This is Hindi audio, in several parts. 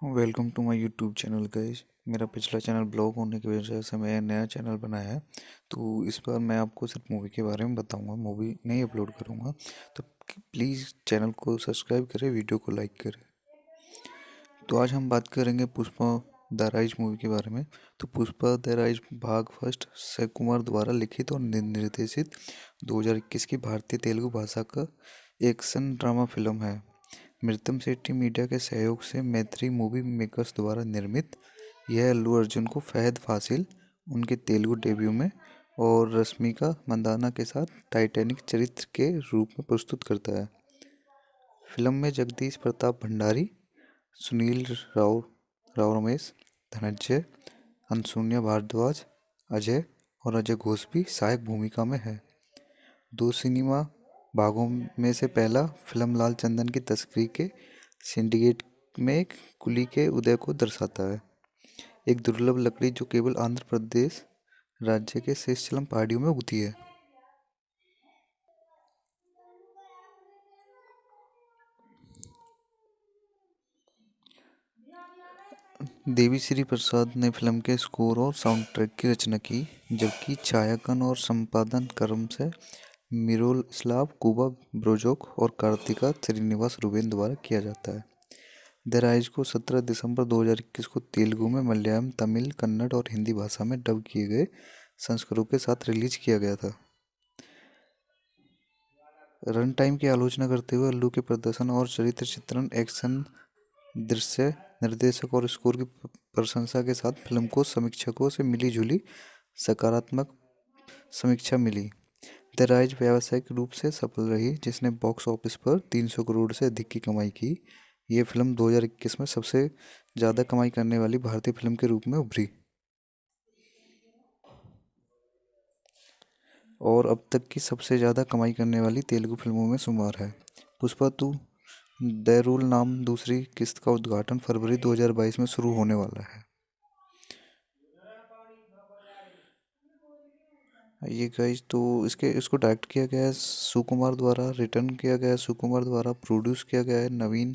Welcome to my YouTube channel guys. मेरा पिछला चैनल ब्लॉक होने की वजह से मैं नया चैनल बनाया है। तो इस बार मैं आपको सिर्फ मूवी के बारे में बताऊंगा, मूवी नहीं अपलोड करूंगा। तो प्लीज़ चैनल को सब्सक्राइब करें, वीडियो को लाइक करें। तो आज हम बात करेंगे पुष्पा द राइज मूवी के बारे में। तो पुष्पा द राइज भाग फर्स्ट अक्षय कुमार द्वारा लिखित और निर्देशित 2021 की भारतीय तेलुगु भाषा का एक्शन ड्रामा फिल्म है। मृतम शेट्टी मीडिया के सहयोग से मैत्री मूवी मेकर्स द्वारा निर्मित यह अल्लू अर्जुन को फहद फासिल उनके तेलुगु डेब्यू में और रश्मिका मंदाना के साथ टाइटैनिक चरित्र के रूप में प्रस्तुत करता है। फिल्म में जगदीश प्रताप भंडारी, सुनील राव राव रमेश, धनंजय, अनसुन्या भारद्वाज, अजय और अजय घोष भी सहायक भूमिका में है। दो सिनेमा भागों में से पहला फिल्म लाल चंदन की तस्करी के सिंडिकेट में कुली के उदय को दर्शाता है। एक दुर्लभ लकड़ी जो केवल आंध्र प्रदेश राज्य के शेषचलम पहाड़ियों में उगती है। देवी श्री प्रसाद ने फिल्म के स्कोर और साउंड ट्रैक की रचना की, जबकि छायांकन और संपादन कर्म से मिरोस्लाव कुबा ब्रोजोक और कार्तिका श्रीनिवास रुबेन द्वारा किया जाता है। द राइज को 17 दिसंबर 2021 को तेलुगु में, मलयालम, तमिल, कन्नड़ और हिंदी भाषा में डब किए गए संस्करणों के साथ रिलीज किया गया था। रन टाइम की आलोचना करते हुए अल्लू के प्रदर्शन और चरित्र चित्रण, एक्शन, दृश्य, निर्देशक और स्कोर की प्रशंसा के साथ फिल्म को समीक्षकों से मिली जुली सकारात्मक समीक्षा मिली। द राइज व्यावसायिक रूप से सफल रही, जिसने बॉक्स ऑफिस पर 300 करोड़ से अधिक की कमाई की। ये फिल्म 2021 में सबसे ज़्यादा कमाई करने वाली भारतीय फिल्म के रूप में उभरी और अब तक की सबसे ज़्यादा कमाई करने वाली तेलुगु फिल्मों में शुमार है। पुष्पा 2 द रूल नाम दूसरी किस्त का उद्घाटन फरवरी 2022 में शुरू होने वाला है। ये गाइस, तो इसको डायरेक्ट किया गया है सुकुमार द्वारा, रिटर्न किया गया है सुकुमार द्वारा, प्रोड्यूस किया गया है नवीन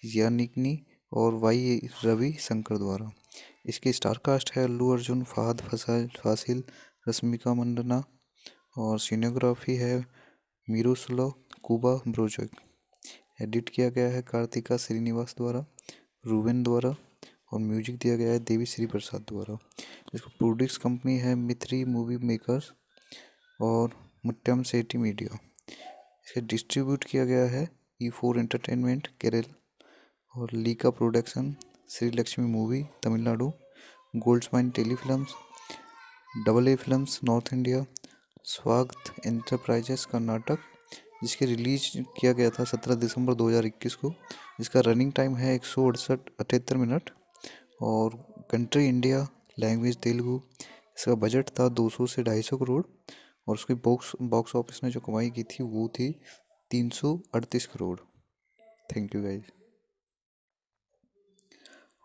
यानिकनी और वाई रवि शंकर द्वारा। इसकी स्टार कास्ट है अल्लू अर्जुन, फहद फासिल, रश्मिका मंदाना और सिनेग्राफी है मिरोस्लाव कुबा ब्रोजोक। एडिट किया गया है कार्तिका श्रीनिवास द्वारा, रूबेन द्वारा और म्यूजिक दिया गया है देवी श्री प्रसाद द्वारा। इसको प्रोड्यूस कंपनी है मित्री मूवी मेकर्स और मुट्टम सेठी मीडिया। इसे डिस्ट्रीब्यूट किया गया है E4 एंटरटेनमेंट केरल और Leica production, Shri Lakshmi movie Tamil Nadu, Goldmines Telefilms, double A films north India, स्वागत एंटरप्राइजेस कर्नाटक। जिसकी रिलीज किया गया था 17 दिसंबर 2021 को। इसका रनिंग टाइम है 168 मिनट और कंट्री इंडिया, लैंग्वेज तेलुगु। इसका बजट था 200 से 250 करोड़ और उसकी बॉक्स ऑफिस ने जो कमाई की थी वो थी 338 crore. Thank you guys.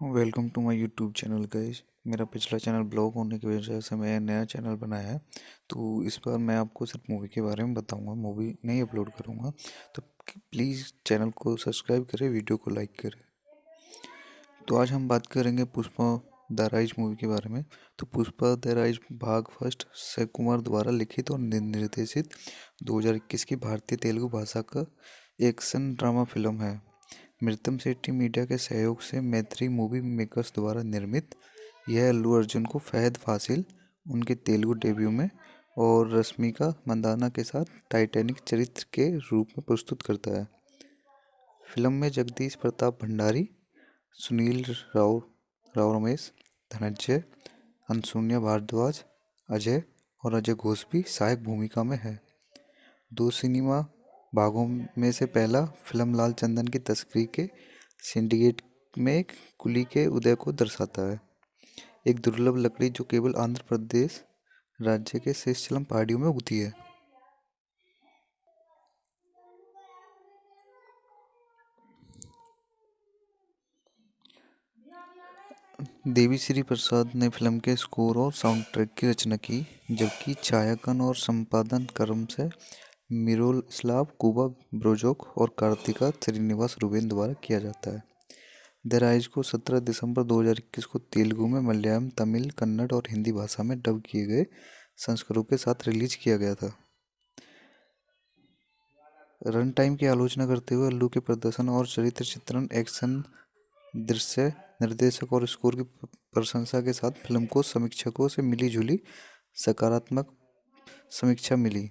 Welcome to my YouTube channel guys. मेरा पिछला चैनल ब्लॉक होने की वजह से मैं नया चैनल बनाया है। तो इस बार मैं आपको सिर्फ मूवी के बारे में बताऊंगा, मूवी नहीं अपलोड करूंगा। तो प्लीज़ चैनल को सब्सक्राइब करें, वीडियो को लाइक करें। तो आज हम बात करेंगे पुष्पा द राइज मूवी के बारे में। तो पुष्पा द राइज भाग फर्स्ट अक्षय कुमार द्वारा लिखित और निर्देशित 2021 की भारतीय तेलुगु भाषा का एक्शन ड्रामा फिल्म है। मृतम शेट्टी मीडिया के सहयोग से मैत्री मूवी मेकर्स द्वारा निर्मित यह अल्लू अर्जुन को फहद फासिल उनके तेलुगु डेब्यू में और रश्मिका मंदाना के साथ टाइटैनिक चरित्र के रूप में प्रस्तुत करता है। फिल्म में जगदीश प्रताप भंडारी, सुनील राव रमेश, धनंजय, अनसुन्या भारद्वाज, अजय और अजय घोष भी सहायक भूमिका में है। दो सिनेमा भागों में से पहला फिल्म लाल चंदन की तस्करी के सिंडिकेट में कुली के उदय को दर्शाता है। एक दुर्लभ लकड़ी जो केवल आंध्र प्रदेश राज्य के शेषचलम पहाड़ियों में उगती है। देवी श्री प्रसाद ने फिल्म के स्कोर और साउंड ट्रैक की रचना की, जबकि छायांकन और संपादन कर्म से मिरोस्लाव कुबा ब्रोजोक और कार्तिका श्रीनिवास रुबेन द्वारा किया जाता है। द राइज को 17 दिसंबर 2021 को तेलुगु में, मलयालम, तमिल, कन्नड़ और हिंदी भाषा में डब किए गए संस्करणों के साथ रिलीज किया गया था। रन टाइम की आलोचना करते हुए अल्लू के प्रदर्शन और चरित्र चित्रण, एक्शन, दृश्य, निर्देशक और स्कोर की प्रशंसा के साथ फिल्म को समीक्षकों से मिली जुली सकारात्मक समीक्षा मिली।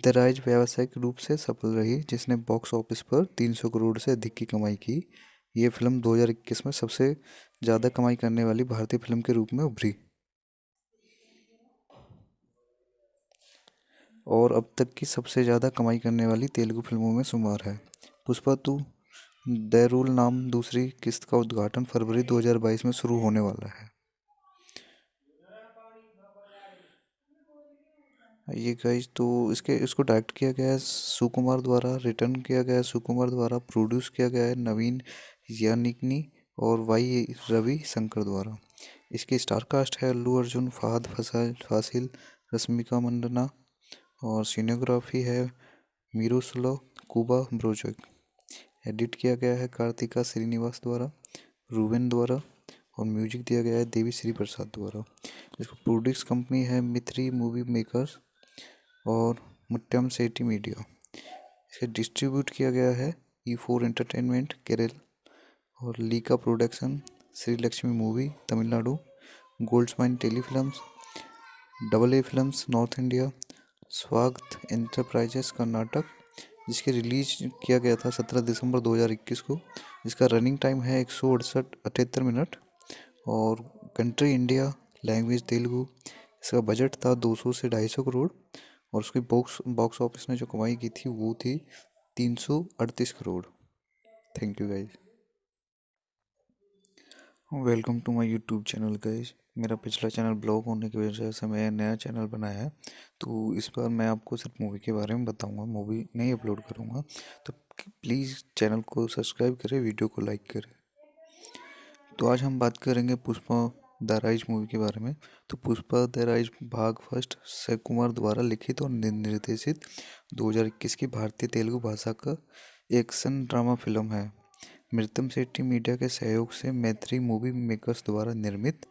द राइज व्यावसायिक रूप से सफल रही, जिसने बॉक्स ऑफिस पर 300 करोड़ से अधिक की कमाई की। ये फिल्म 2021 में सबसे ज़्यादा कमाई करने वाली भारतीय फिल्म के रूप में उभरी और अब तक की सबसे ज़्यादा कमाई करने वाली तेलुगु फिल्मों में शुमार है। पुष्पा 2 द रूल नाम दूसरी किस्त का उद्घाटन फरवरी 2022 में शुरू होने वाला है। ये गाइस, तो इसको डायरेक्ट किया गया है सुकुमार द्वारा, रिटर्न किया गया है सुकुमार द्वारा, प्रोड्यूस किया गया है नवीन यानिकनी और वाई रवि शंकर द्वारा। इसकी स्टार कास्ट है अल्लू अर्जुन, फहद फासिल, रश्मिका मंडना और सिनेग्राफी है मीरूसलो कुबा ब्रोजक। एडिट किया गया है कार्तिका श्रीनिवास द्वारा, रूबेन द्वारा और म्यूजिक दिया गया है देवी श्री प्रसाद द्वारा। इसको प्रोड्यूस कंपनी है मिथ्री मूवी मेकर्स और मुट्टम सेठी मीडिया। इसे डिस्ट्रीब्यूट किया गया है E4 एंटरटेनमेंट केरल और Leica production, Shri Lakshmi movie Tamil Nadu, Goldmines Telefilms, double A films north India, स्वागत एंटरप्राइजेस कर्नाटक। जिसके रिलीज किया गया था 17 दिसंबर 2021 को। इसका रनिंग टाइम है 168 मिनट और कंट्री इंडिया, लैंग्वेज तेलुगु। इसका बजट था 200 से 250 करोड़ और उसकी बॉक्स ऑफिस ने जो कमाई की थी वो थी 338 crore. Thank you guys. Welcome to my YouTube channel guys. मेरा पिछला चैनल ब्लॉक होने की वजह से मैं नया चैनल बनाया है, तो इस बार मैं आपको सिर्फ मूवी के बारे में बताऊंगा, मूवी नहीं अपलोड करूंगा। तो प्लीज़ चैनल को सब्सक्राइब करें, वीडियो को लाइक करें। तो आज हम बात करेंगे पुष्पा द राइज मूवी के बारे में। तो पुष्पा द राइज भाग फर्स्ट अक्षय कुमार द्वारा लिखित और निर्देशित 2021 की भारतीय तेलुगु भाषा का एक्शन ड्रामा फिल्म है। मृतम सेठी मीडिया के सहयोग से मैत्री मूवी मेकर्स द्वारा निर्मित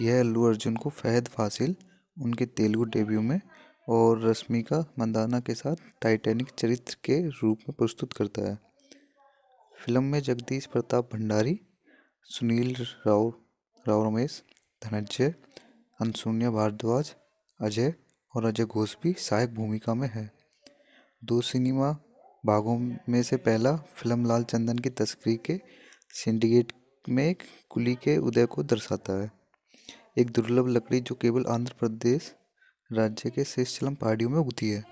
यह अल्लू अर्जुन को फहद फासिल उनके तेलुगु डेब्यू में और रश्मिका मंदाना के साथ टाइटैनिक चरित्र के रूप में प्रस्तुत करता है। फिल्म में जगदीश प्रताप भंडारी, सुनील राव रमेश, धनंजय, अनसुन्या भारद्वाज, अजय और अजय घोष भी सहायक भूमिका में है। 2 सिनेमा भागों में से पहला फिल्म लाल चंदन की तस्करी के सिंडिकेट में कुली के उदय को दर्शाता है, एक दुर्लभ लकड़ी जो केवल आंध्र प्रदेश राज्य के शेषचलम पहाड़ियों में उगती है।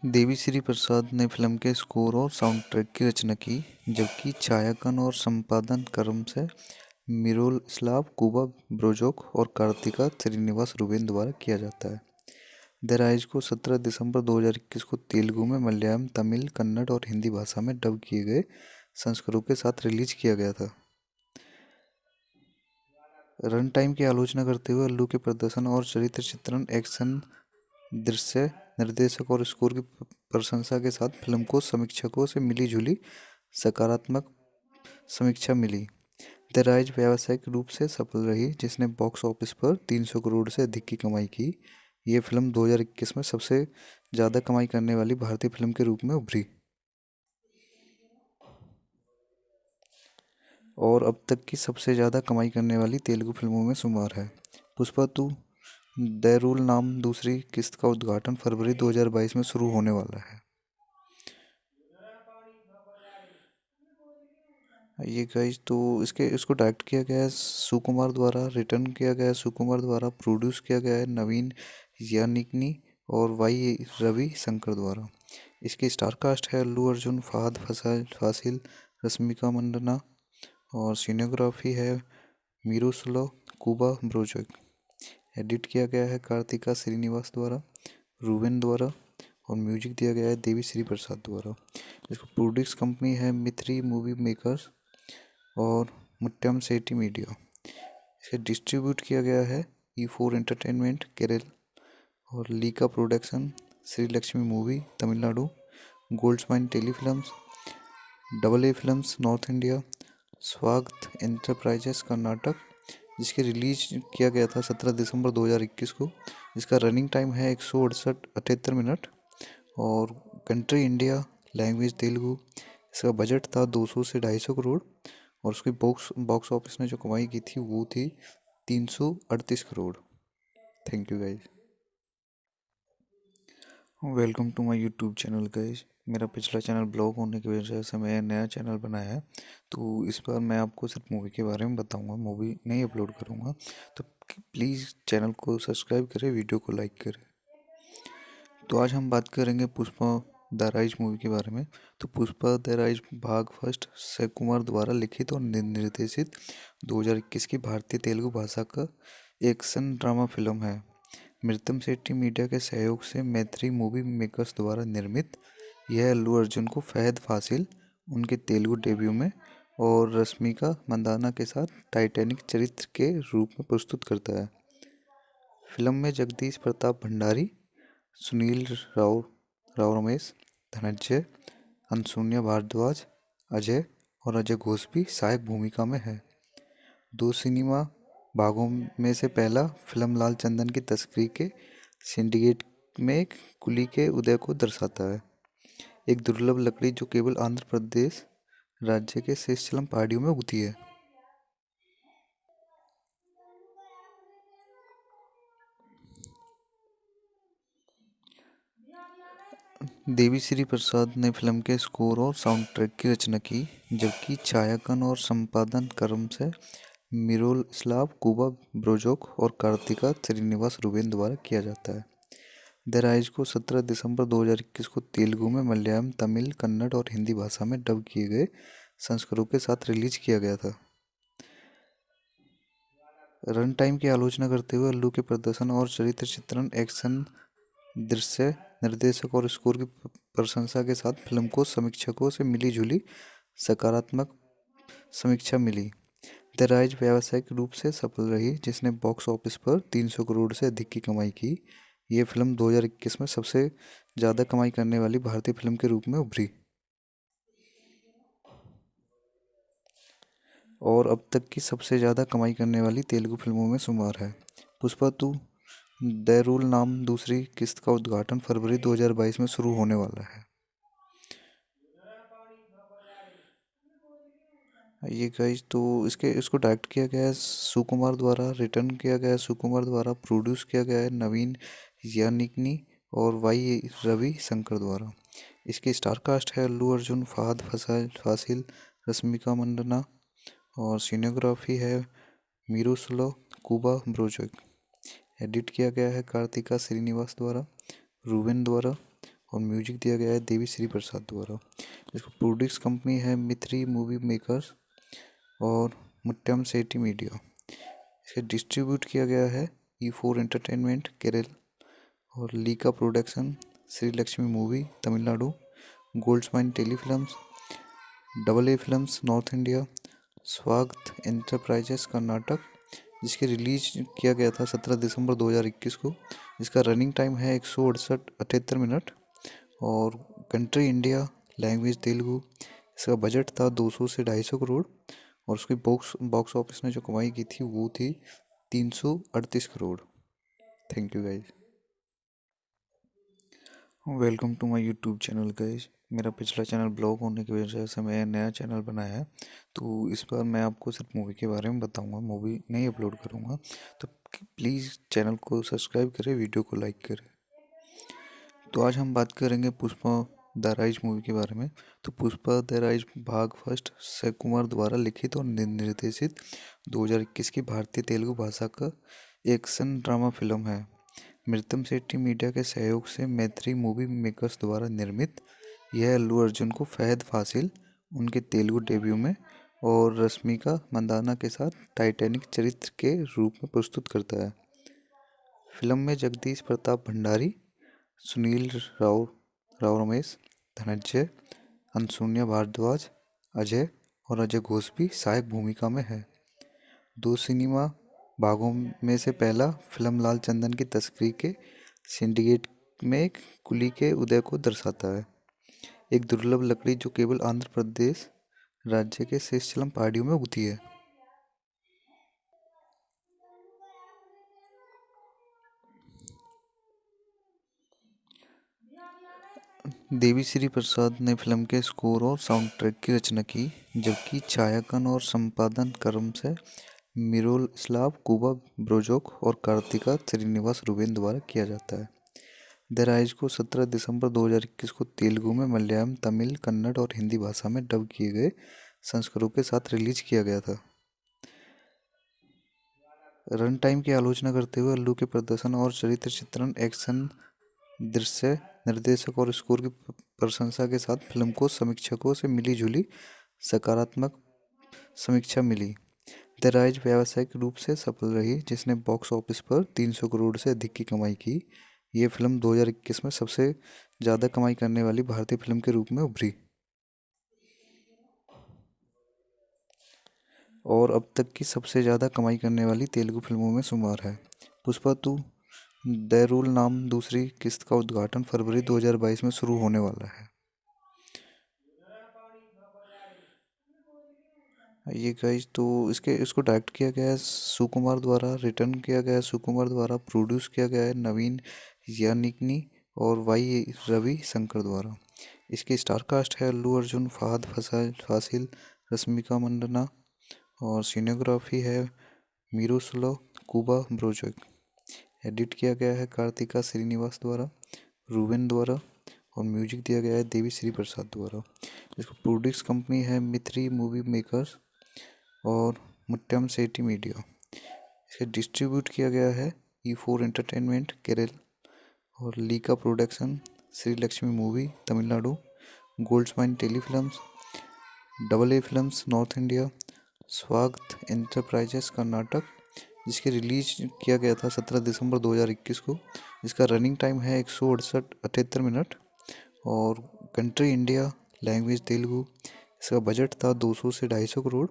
देवी श्री प्रसाद ने फिल्म के स्कोर और साउंड ट्रैक की रचना की, जबकि छायांकन और संपादन क्रम से मिरोस्लाव कुबा ब्रोजोक और कार्तिका श्रीनिवास रूबेन द्वारा किया जाता है। द राइज को 17 दिसंबर 2021 को तेलुगु में, मलयालम, तमिल, कन्नड़ और हिंदी भाषा में डब किए गए संस्करणों के साथ रिलीज किया गया था। रन टाइम की आलोचना करते हुए अल्लू के प्रदर्शन और चरित्र चित्रण, एक्शन, दृश्य, निर्देशक और स्कोर की प्रशंसा के साथ फिल्म को समीक्षकों से मिली जुली सकारात्मक समीक्षा मिली। द राइज व्यावसायिक रूप से सफल रही, जिसने बॉक्स ऑफिस पर 300 करोड़ से अधिक की कमाई की। ये फिल्म 2021 में सबसे ज़्यादा कमाई करने वाली भारतीय फिल्म के रूप में उभरी और अब तक की सबसे ज़्यादा कमाई करने वाली तेलुगु फिल्मों में शुमार है। पुष्पा 2 द रूल नाम दूसरी किस्त का उद्घाटन फरवरी 2022 में शुरू होने वाला है। ये गाइस, तो इसको डायरेक्ट किया गया है सुकुमार द्वारा, रिटर्न किया गया है सुकुमार द्वारा, प्रोड्यूस किया गया है नवीन यानिकनी और वाई रवि शंकर द्वारा। इसकी स्टार कास्ट है अल्लू अर्जुन, फहद फासिल, रश्मिका मंडना और सिनेग्राफी है मीरूसलो कुबा ब्रोजक। एडिट किया गया है कार्तिका श्रीनिवास द्वारा, रूबेन द्वारा और म्यूजिक दिया गया है देवी श्री प्रसाद द्वारा। इसको प्रोड्यूस कंपनी है मिथ्री मूवी मेकर्स और मुट्टम सेठी मीडिया। इसे डिस्ट्रीब्यूट किया गया है E4 एंटरटेनमेंट केरल और Leica production, Shri Lakshmi movie Tamil Nadu, golds mine telefilms, double A films north India, स्वागत एंटरप्राइजेस कर्नाटक, जिसके रिलीज किया गया था 17 दिसंबर 2021 को। इसका रनिंग टाइम है 168 मिनट और कंट्री इंडिया, लैंग्वेज तेलुगु। इसका बजट था 200 से 250 करोड़ और उसकी बॉक्स ऑफिस ने जो कमाई की थी वो थी 338 crore. Thank you guys. Welcome to my YouTube channel guys. मेरा पिछला चैनल ब्लॉक होने की वजह से मैं नया चैनल बनाया है, तो इस बार मैं आपको सिर्फ मूवी के बारे में बताऊंगा, मूवी नहीं अपलोड करूंगा। तो प्लीज़ चैनल को सब्सक्राइब करें, वीडियो को लाइक करें। तो आज हम बात करेंगे पुष्पा द राइज मूवी के बारे में। तो पुष्पा द राइज भाग फर्स्ट अक्षय कुमार द्वारा लिखित और निर्देशित 2021 की भारतीय तेलुगु भाषा का एक्शन ड्रामा फिल्म है। मृतम शेट्टी मीडिया के सहयोग से मैत्री मूवी मेकर्स द्वारा निर्मित यह अल्लू अर्जुन को फहद फासिल उनके तेलुगु डेब्यू में और रश्मिका मंदाना के साथ टाइटैनिक चरित्र के रूप में प्रस्तुत करता है। फिल्म में जगदीश प्रताप भंडारी, सुनील राव रमेश, धनंजय, अनसुन्या भारद्वाज, अजय और अजय घोष भी सहायक भूमिका में है। दो सिनेमा भागों में से पहला फिल्म लाल चंदन की तस्करी के सिंडिकेट में कुली के उदय को दर्शाता है, एक दुर्लभ लकड़ी जो केवल आंध्र प्रदेश राज्य के शेषचलम पहाड़ियों में उगती है। देवी श्री प्रसाद ने फिल्म के स्कोर और साउंड ट्रैक की रचना की, जबकि छायांकन और संपादन क्रम से मिरोस्लाव कुबा ब्रोजोक और कार्तिका श्रीनिवास रुबेन द्वारा किया जाता है। द राइज को 17 दिसंबर 2021 को तेलुगु में, मलयालम, तमिल, कन्नड़ और हिंदी भाषा में डब किए गए संस्करणों के साथ रिलीज किया गया था। रन टाइम की आलोचना करते हुए अल्लू के प्रदर्शन और चरित्र चित्रण, एक्शन, दृश्य, निर्देशक और स्कोर की प्रशंसा के साथ फिल्म को समीक्षकों से मिली जुली सकारात्मक समीक्षा मिली। द राइज व्यावसायिक रूप से सफल रही, जिसने बॉक्स ऑफिस पर 300 करोड़ से अधिक की कमाई की। ये फिल्म 2021 में सबसे ज़्यादा कमाई करने वाली भारतीय फिल्म के रूप में उभरी और अब तक की सबसे ज़्यादा कमाई करने वाली तेलुगु फिल्मों में शुमार है। पुष्पा 2 द रूल नाम दूसरी किस्त का उद्घाटन फरवरी 2022 में शुरू होने वाला है। ये गाइस, तो इसको डायरेक्ट किया गया है सुकुमार द्वारा, रिटर्न किया गया है सुकुमार द्वारा, प्रोड्यूस किया गया है नवीन यानिकनी और वाई रवि शंकर द्वारा। इसकी स्टार कास्ट है अल्लू अर्जुन, फहद फासिल, रश्मिका मंदाना और सिनेग्राफी है मिरोस्लो कुबा ब्रोजोक। एडिट किया गया है कार्तिका श्रीनिवास द्वारा, रूबेन द्वारा और म्यूजिक दिया गया है देवी श्री प्रसाद द्वारा। इसको प्रोड्यूस कंपनी है मित्री मूवी मेकर्स और मुट्टम शेट्टी मीडिया। इसे डिस्ट्रीब्यूट किया गया है E4 एंटरटेनमेंट केरल और Leica production, Shri Lakshmi movie Tamil Nadu, golds mine telefilms, double A films north India, स्वागत एंटरप्राइजेस कर्नाटक, जिसके रिलीज किया गया था 17 दिसंबर 2021 को। इसका रनिंग टाइम है 168 मिनट और कंट्री इंडिया, लैंग्वेज तेलुगु। इसका बजट था 200 से 250 करोड़ और उसकी बॉक्स ऑफिस ने जो कमाई की थी वो थी 338 crore. Thank you guys. Welcome to my YouTube channel guys. मेरा पिछला चैनल ब्लॉक होने की वजह से मैं नया चैनल बनाया है, तो इस बार मैं आपको सिर्फ मूवी के बारे में बताऊंगा, मूवी नहीं अपलोड करूंगा। तो प्लीज़ चैनल को सब्सक्राइब करें, वीडियो को लाइक करें। तो आज हम बात करेंगे पुष्पा द राइज मूवी के बारे में। तो पुष्पा द राइज भाग फर्स्ट अक्षय कुमार द्वारा लिखित और निर्देशित 2021 की भारतीय तेलुगु भाषा का एक्शन ड्रामा फिल्म है। मृतम शेट्टी मीडिया के सहयोग से मैत्री मूवी मेकर्स द्वारा निर्मित यह अल्लू अर्जुन को फहद फासिल उनके तेलुगु डेब्यू में और रश्मिका मंदाना के साथ टाइटैनिक चरित्र के रूप में प्रस्तुत करता है। फिल्म में जगदीश प्रताप भंडारी, सुनील राव रमेश, धनंजय, अनसुन्या भारद्वाज, अजय और अजय घोष भी सहायक भूमिका में है। दो सिनेमा भागों में से पहला फिल्म लाल चंदन की तस्करी के सिंडिकेट में कुली के उदय को दर्शाता है। एक दुर्लभ लकड़ी जो केवल आंध्र प्रदेश राज्य के शेषचलम पहाड़ियों में उगती है। देवी श्री प्रसाद ने फिल्म के स्कोर और साउंड ट्रैक की रचना की, जबकि छायांकन और संपादन क्रम से मिरोस्लाव कुबा ब्रोजोक और कार्तिका श्रीनिवास रुबेन द्वारा किया जाता है। द राइज को 17 दिसंबर 2021 को तेलुगु में, मलयालम, तमिल, कन्नड़ और हिंदी भाषा में डब किए गए संस्करणों के साथ रिलीज किया गया था। रन टाइम की आलोचना करते हुए अल्लू के प्रदर्शन और चरित्र चित्रण, एक्शन, दृश्य, निर्देशक और स्कोर की प्रशंसा के साथ फिल्म को समीक्षकों से मिली जुली सकारात्मक समीक्षा मिली। द राइज व्यावसायिक रूप से सफल रही, जिसने बॉक्स ऑफिस पर 300 करोड़ से अधिक की कमाई की। ये फिल्म 2021 में सबसे ज़्यादा कमाई करने वाली भारतीय फिल्म के रूप में उभरी और अब तक की सबसे ज़्यादा कमाई करने वाली तेलुगु फिल्मों में शुमार है। पुष्पा 2 द रूल नाम दूसरी किस्त का उद्घाटन फरवरी 2022 में शुरू होने वाला है। ये गाइस, तो इसको डायरेक्ट किया गया है सुकुमार द्वारा, रिटर्न किया गया है सुकुमार द्वारा, प्रोड्यूस किया गया है नवीन यानिकनी और वाई रवि शंकर द्वारा। इसकी स्टार कास्ट है अल्लू अर्जुन, फहद फासिल, रश्मिका मंडना और सिनेग्राफी है मिरोस्लाव कुबा ब्रोजोक। एडिट किया गया है कार्तिका श्रीनिवास द्वारा, रूबेन द्वारा और म्यूजिक दिया गया है देवी श्री प्रसाद द्वारा। इसको प्रोड्यूस कंपनी है मिथ्री मूवी मेकर्स और मुट्टम सेठी मीडिया। इसे डिस्ट्रीब्यूट किया गया है E4 एंटरटेनमेंट केरल और Leica production, Shri Lakshmi movie Tamil Nadu, Goldmines Telefilms, double A films north India, स्वागत एंटरप्राइजेस कर्नाटक। जिसके रिलीज किया गया था 17 दिसंबर 2021 को। इसका रनिंग टाइम है 168 मिनट और कंट्री इंडिया, लैंग्वेज तेलुगु। इसका बजट था 200 से 250 करोड़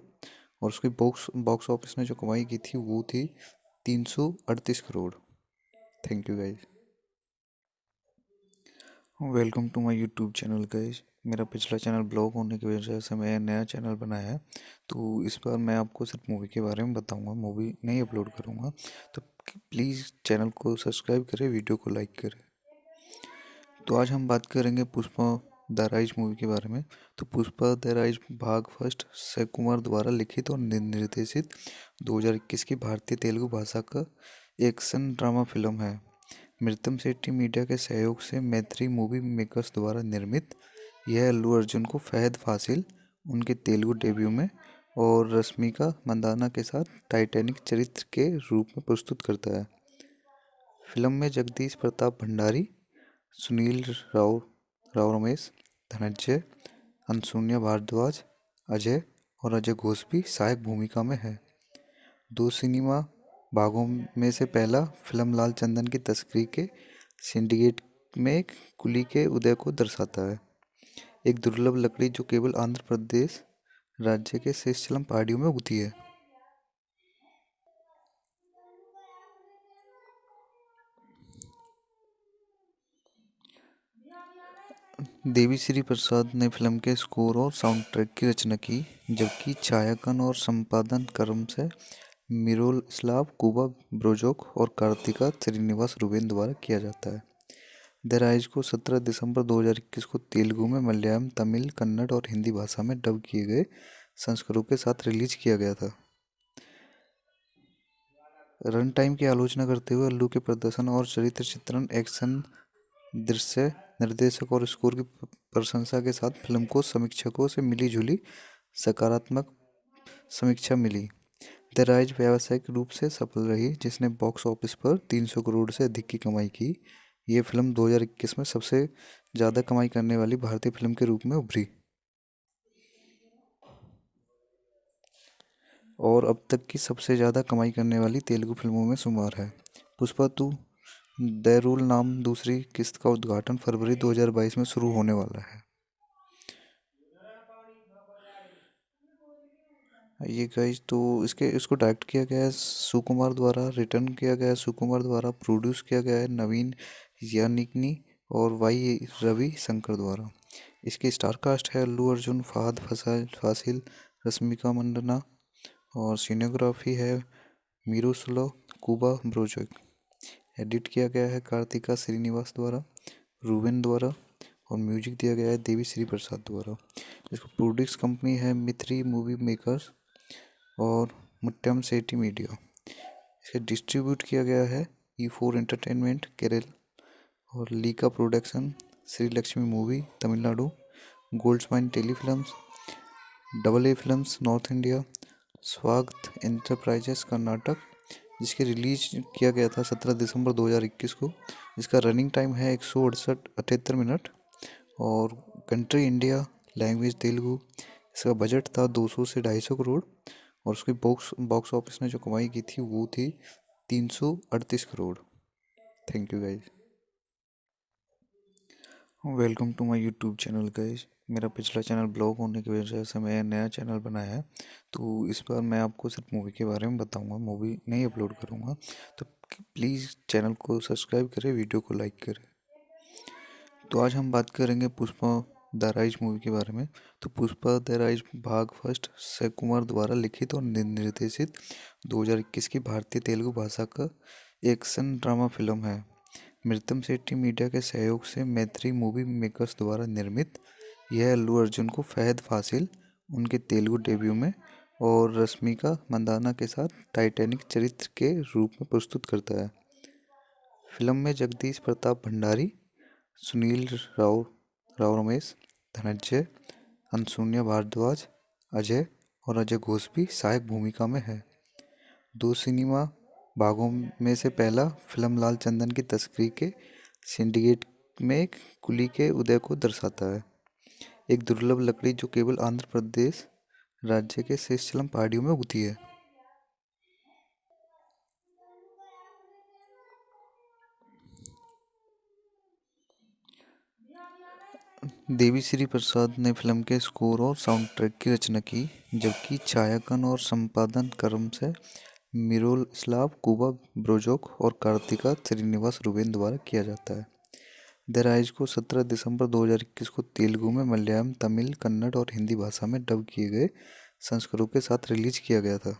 और उसकी बॉक्स ऑफिस ने जो कमाई की थी वो थी 338 crore. Thank you guys. Welcome to my YouTube channel guys. मेरा पिछला चैनल ब्लॉक होने की वजह से मैं नया चैनल बनाया है, तो इस बार मैं आपको सिर्फ मूवी के बारे में बताऊंगा, मूवी नहीं अपलोड करूंगा। तो प्लीज़ चैनल को सब्सक्राइब करें, वीडियो को लाइक करें। तो आज हम बात करेंगे पुष्पा द राइज मूवी के बारे में। तो पुष्पा द राइज भाग फर्स्ट अक्षय कुमार द्वारा लिखित और निर्देशित 2021 की भारतीय तेलुगु भाषा का एक्शन ड्रामा फिल्म है। मृतम सेठी मीडिया के सहयोग से मैत्री मूवी मेकर्स द्वारा निर्मित यह अल्लू अर्जुन को फहद फासिल उनके तेलुगु डेब्यू में और रश्मिका मंदाना के साथ टाइटैनिक चरित्र के रूप में प्रस्तुत करता है। फिल्म में जगदीश प्रताप भंडारी, सुनील राव रमेश, धनंजय, अनसुनिया भारद्वाज, अजय और अजय घोष भी सहायक भूमिका में है। 2 सिनेमा भागों में से पहला फिल्म लाल चंदन की तस्करी के सिंडिकेट में कुली के उदय को दर्शाता है। एक दुर्लभ लकड़ी जो केवल आंध्र प्रदेश राज्य के शेषचलम पहाड़ियों में उगती है। देवी श्री प्रसाद ने फिल्म के स्कोर और साउंड ट्रैक की रचना की, जबकि छायांकन और संपादन क्रम से मिरोस्लाव कुबा ब्रोजोक और कार्तिका श्रीनिवास रुबेन द्वारा किया जाता है। द राइज को 17 दिसंबर 2021 को तेलुगु में, मलयालम, तमिल, कन्नड़ और हिंदी भाषा में डब किए गए संस्करणों के साथ रिलीज किया गया था। रन टाइम की आलोचना करते हुए अल्लू के प्रदर्शन और चरित्र चित्रण, एक्शन, दृश्य, निर्देशक और स्कोर की प्रशंसा के साथ फिल्म को समीक्षकों से मिली जुली सकारात्मक समीक्षा मिली। द राइज व्यावसायिक रूप से सफल रही, जिसने बॉक्स ऑफिस पर 300 करोड़ से अधिक की कमाई की। ये फिल्म 2021 में सबसे ज़्यादा कमाई करने वाली भारतीय फिल्म के रूप में उभरी और अब तक की सबसे ज़्यादा कमाई करने वाली तेलुगु फिल्मों में शुमार है। पुष्पा 2 द रूल नाम दूसरी किस्त का उद्घाटन फरवरी 2022 में शुरू होने वाला है। ये गाइस, तो इसको डायरेक्ट किया गया है सुकुमार द्वारा, रिटर्न किया गया है सुकुमार द्वारा, प्रोड्यूस किया गया है नवीन यानिकनी और वाई रवि शंकर द्वारा। इसके स्टार कास्ट है अल्लू अर्जुन, फहद फासिल, रश्मिका मंडना और सिनेग्राफी है मीरूसलो कुबा ब्रोजक। एडिट किया गया है कार्तिका श्रीनिवास द्वारा, रूबेन द्वारा और म्यूजिक दिया गया है देवी श्री प्रसाद द्वारा। इसको प्रोड्यूस कंपनी है मित्री मूवी मेकर्स और मुट्टम सेठी मीडिया। इसे डिस्ट्रीब्यूट किया गया है E4 एंटरटेनमेंट केरल और Leica production, Shri Lakshmi movie Tamil Nadu, Goldmines Telefilms, double A films north India, स्वागत एंटरप्राइजेस कर्नाटक। जिसकी रिलीज किया गया था 17 दिसंबर 2021 को। इसका रनिंग टाइम है 168 मिनट और कंट्री इंडिया, लैंग्वेज तेलुगु। इसका बजट था 200 से 250 करोड़ और उसकी बॉक्स ऑफिस ने जो कमाई की थी वो थी 338 crore. Thank you guys. Welcome to my YouTube channel guys. मेरा पिछला चैनल ब्लॉक होने की वजह से मैं नया चैनल बनाया है, तो इस बार मैं आपको सिर्फ मूवी के बारे में बताऊंगा, मूवी नहीं अपलोड करूंगा। तो प्लीज़ चैनल को सब्सक्राइब करें, वीडियो को लाइक करें। तो आज हम बात करेंगे पुष्पा द राइज मूवी के बारे में। तो पुष्पा द राइज भाग फर्स्ट अक्षय कुमार द्वारा लिखित और निर्देशित 2021 की भारतीय तेलुगु भाषा का एक्शन ड्रामा फिल्म है। मृतम सेठी मीडिया के सहयोग से मैत्री मूवी मेकर्स द्वारा निर्मित यह अल्लू अर्जुन को फहद फासिल उनके तेलुगु डेब्यू में और रश्मिका मंदाना के साथ टाइटैनिक चरित्र के रूप में प्रस्तुत करता है। फिल्म में जगदीश प्रताप भंडारी, सुनील राव रमेश, धनंजय, अनसुनिया भारद्वाज, अजय और अजय घोष भी सहायक भूमिका में है। दो सिनेमा भागों में से पहला फिल्म लाल चंदन की तस्करी के सिंडिकेट में कुली के उदय को दर्शाता है। एक दुर्लभ लकड़ी जो केवल आंध्र प्रदेश राज्य के शेषचलम पहाड़ियों में उगती है। देवी श्री प्रसाद ने फिल्म के स्कोर और साउंड ट्रैक की रचना की, जबकि छायांकन और संपादन क्रम से मिरोस्लाव कुबा ब्रोजोक और कार्तिका श्रीनिवास रूबेन द्वारा किया जाता है। द राइज को 17 दिसंबर 2021 को तेलुगु में, मलयालम, तमिल, कन्नड़ और हिंदी भाषा में डब किए गए संस्करणों के साथ रिलीज किया गया था।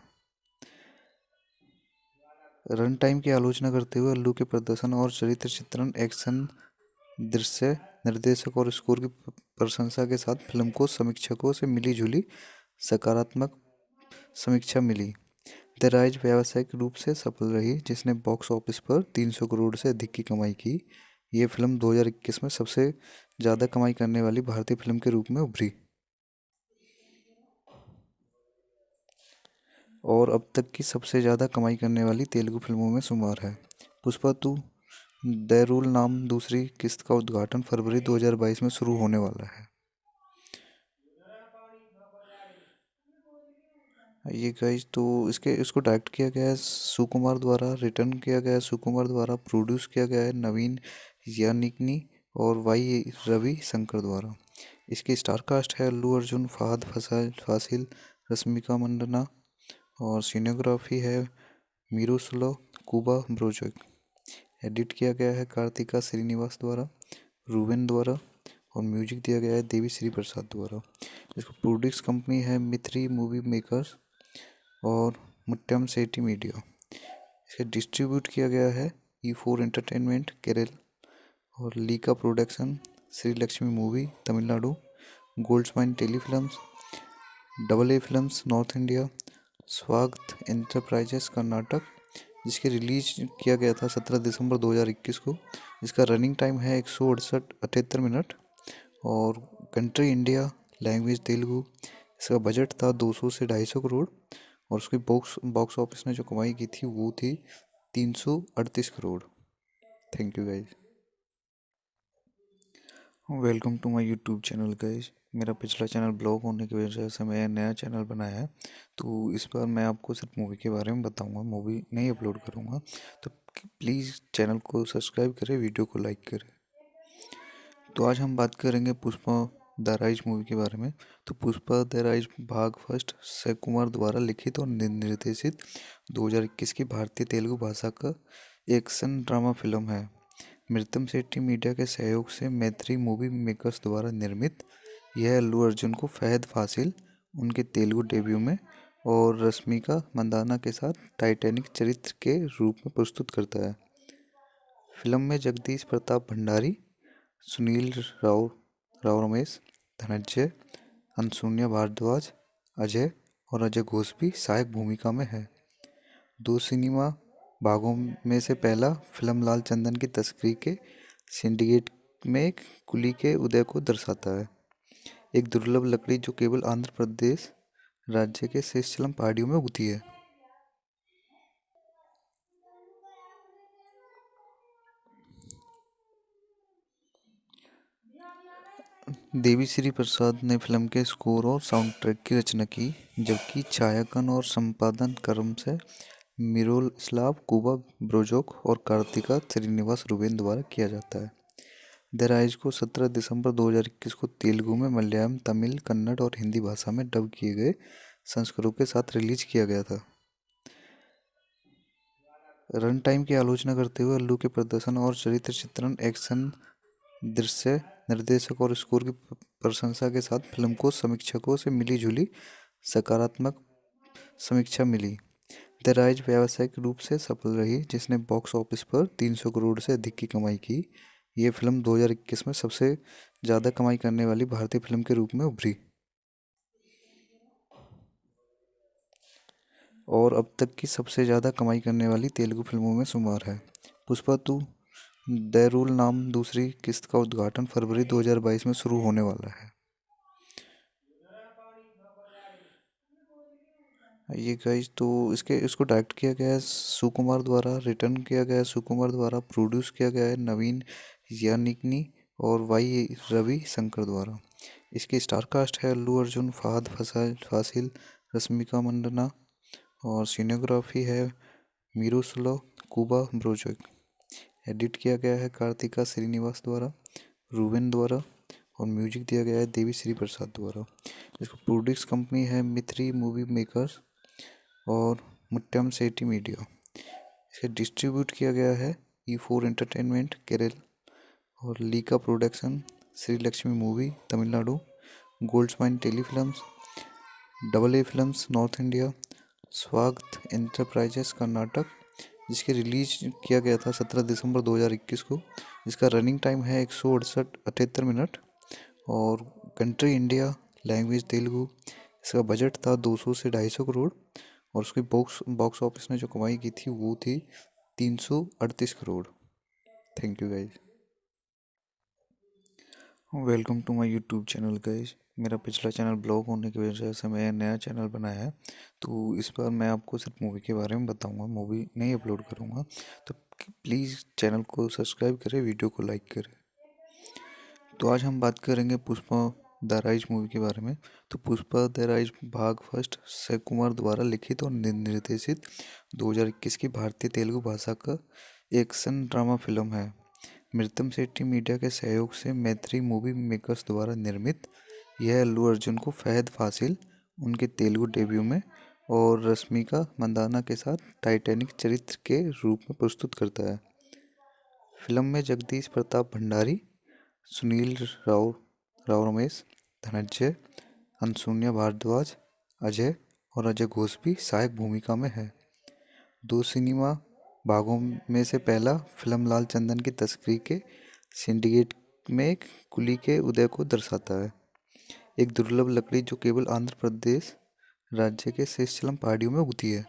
रन टाइम की आलोचना करते हुए अल्लू के प्रदर्शन और चरित्र चित्रण, एक्शन, दृश्य, निर्देशक और स्कोर की प्रशंसा के साथ फिल्म को समीक्षकों से मिली जुली सकारात्मक समीक्षा मिली। द राइज व्यावसायिक रूप से सफल रही, जिसने बॉक्स ऑफिस पर 300 करोड़ से अधिक की कमाई की। ये फिल्म 2021 में सबसे ज़्यादा कमाई करने वाली भारतीय फिल्म के रूप में उभरी और अब तक की सबसे ज़्यादा कमाई करने वाली तेलुगु फिल्मों में शुमार है। पुष्पा 2 द रूल नाम दूसरी किस्त का उद्घाटन फरवरी 2022 में शुरू होने वाला है। ये गाइज, तो इसको डायरेक्ट किया गया है सुकुमार द्वारा, रिटर्न किया गया है सुकुमार द्वारा, प्रोड्यूस किया गया है नवीन यानिकनी और वाई रवि शंकर द्वारा। इसकी स्टार कास्ट है अल्लू अर्जुन, फहद फासिल, रश्मिका मंडना और सिनेग्राफी है मीरूसलो कुबा ब्रोजक। एडिट किया गया है कार्तिका श्रीनिवास द्वारा, रूबेन द्वारा और म्यूजिक दिया गया है देवी श्री प्रसाद द्वारा। इसको प्रोड्यूस कंपनी है मित्री मूवी मेकर्स और मुट्टम सेठी मीडिया। इसे डिस्ट्रीब्यूट किया गया है E4 एंटरटेनमेंट केरल और Leica production, Shri Lakshmi movie Tamil Nadu, Goldmines Telefilms, double A films north India, स्वागत एंटरप्राइजेस कर्नाटक। जिसकी रिलीज किया गया था 17 दिसंबर 2021 को। इसका रनिंग टाइम है 168 मिनट और कंट्री इंडिया, लैंग्वेज तेलुगु। इसका बजट था 200 से 250 करोड़ और उसकी बॉक्स ऑफिस ने जो कमाई की थी वो थी 338 crore. Thank you guys. Welcome to my YouTube channel guys. मेरा पिछला चैनल ब्लॉक होने की वजह से मैं नया चैनल बनाया है, तो इस बार मैं आपको सिर्फ मूवी के बारे में बताऊंगा, मूवी नहीं अपलोड करूंगा। तो प्लीज़ चैनल को सब्सक्राइब करें, वीडियो को लाइक करें। तो आज हम बात करेंगे पुष्पा द राइज मूवी के बारे में। तो पुष्पा द राइज भाग फर्स्ट अक्षय कुमार द्वारा लिखित और निर्देशित 2021 की भारतीय तेलुगु भाषा का एक्शन ड्रामा फिल्म है। मृतम सेठी मीडिया के सहयोग से मैत्री मूवी मेकर्स द्वारा निर्मित यह अल्लू अर्जुन को फहद फासिल उनके तेलुगु डेब्यू में और रश्मिका मंदाना के साथ टाइटैनिक चरित्र के रूप में प्रस्तुत करता है। फिल्म में जगदीश प्रताप भंडारी, सुनील राव राव रमेश, धनंजय, अनसुन्या भारद्वाज, अजय और अजय घोष भी सहायक भूमिका में है। दो सिनेमा भागों में से पहला फिल्म लाल चंदन की तस्करी के सिंडिकेट में एक कुली के उदय को दर्शाता है, एक दुर्लभ लकड़ी जो केवल आंध्र प्रदेश राज्य के शेषचलम पहाड़ियों में उगती है। देवी श्री प्रसाद ने फिल्म के स्कोर और साउंड ट्रैक की रचना की, जबकि छायांकन और संपादन क्रम से मिरोस्लाव कुबा ब्रोजोक और कार्तिका श्रीनिवास रुबेन द्वारा किया जाता है। द राइज को 17 दिसंबर 2021 को तेलुगु में, मलयालम, तमिल, कन्नड़ और हिंदी भाषा में डब किए गए संस्करणों के साथ रिलीज किया गया था। रन टाइम की आलोचना करते हुए अल्लू के प्रदर्शन और चरित्र चित्रण, एक्शन, दृश्य, निर्देशक और स्कोर की प्रशंसा के साथ फिल्म को समीक्षकों से मिली जुली सकारात्मक समीक्षा मिली। द राइज व्यावसायिक रूप से सफल रही, जिसने बॉक्स ऑफिस पर 300 करोड़ से अधिक की कमाई की। ये फिल्म 2021 में सबसे ज़्यादा कमाई करने वाली भारतीय फिल्म के रूप में उभरी और अब तक की सबसे ज़्यादा कमाई करने वाली तेलुगु फिल्मों में शुमार है। पुष्पा 2 द रूल नाम दूसरी किस्त का उद्घाटन फरवरी 2022 में शुरू होने वाला है। ये गाइस, तो इसको डायरेक्ट किया गया है सुकुमार द्वारा, रिटर्न किया गया है सुकुमार द्वारा, प्रोड्यूस किया गया है नवीन यानिकनी और वाई रवि शंकर द्वारा। इसकी स्टार कास्ट है अल्लू अर्जुन, फहद फासिल, रश्मिका मंदाना और सिनेग्राफी है मिरोस्लाव कुबा ब्रोजोक। एडिट किया गया है कार्तिका श्रीनिवास द्वारा, रूबेन द्वारा और म्यूजिक दिया गया है देवी श्री प्रसाद द्वारा। इसको प्रोड्यूस कंपनी है मित्री मूवी मेकर्स और मुट्टम सेठी मीडिया। इसे डिस्ट्रीब्यूट किया गया है E4 एंटरटेनमेंट केरल और Leica production, Shri Lakshmi movie Tamil Nadu, Goldmines Telefilms, double A films north India, स्वागत एंटरप्राइजेस कर्नाटक। जिसकी रिलीज किया गया था 17 दिसंबर 2021 को। इसका रनिंग टाइम है 168 मिनट और कंट्री इंडिया, लैंग्वेज तेलुगु। इसका बजट था 200 से 250 करोड़ और उसकी बॉक्स ऑफिस ने जो कमाई की थी वो थी 338 crore. Thank you guys. Welcome to my YouTube channel guys. मेरा पिछला चैनल ब्लॉक होने की वजह से मैं नया चैनल बनाया है, तो इस बार मैं आपको सिर्फ मूवी के बारे में बताऊंगा, मूवी नहीं अपलोड करूंगा। तो प्लीज़ चैनल को सब्सक्राइब करें, वीडियो को लाइक करें। तो आज हम बात करेंगे पुष्पा द राइज मूवी के बारे में। तो पुष्पा द राइज भाग फर्स्ट अक्षय कुमार द्वारा लिखित और निर्देशित 2021 की भारतीय तेलुगु भाषा का एक्शन ड्रामा फिल्म है। मृतम सेठी मीडिया के सहयोग से मैत्री मूवी मेकर्स द्वारा निर्मित यह अल्लू अर्जुन को फहद फासिल उनके तेलुगु डेब्यू में और रश्मिका मंदाना के साथ टाइटैनिक चरित्र के रूप में प्रस्तुत करता है। फिल्म में जगदीश प्रताप भंडारी, सुनील राव रमेश, धनंजय, अनसुन्या भारद्वाज, अजय और अजय घोष भी सहायक भूमिका में है। दो सिनेमा भागों में से पहला फिल्म लाल चंदन की तस्करी के सिंडिकेट में एक कुली के उदय को दर्शाता है, एक दुर्लभ लकड़ी जो केवल आंध्र प्रदेश राज्य के शेषचलम पहाड़ियों में उगती है।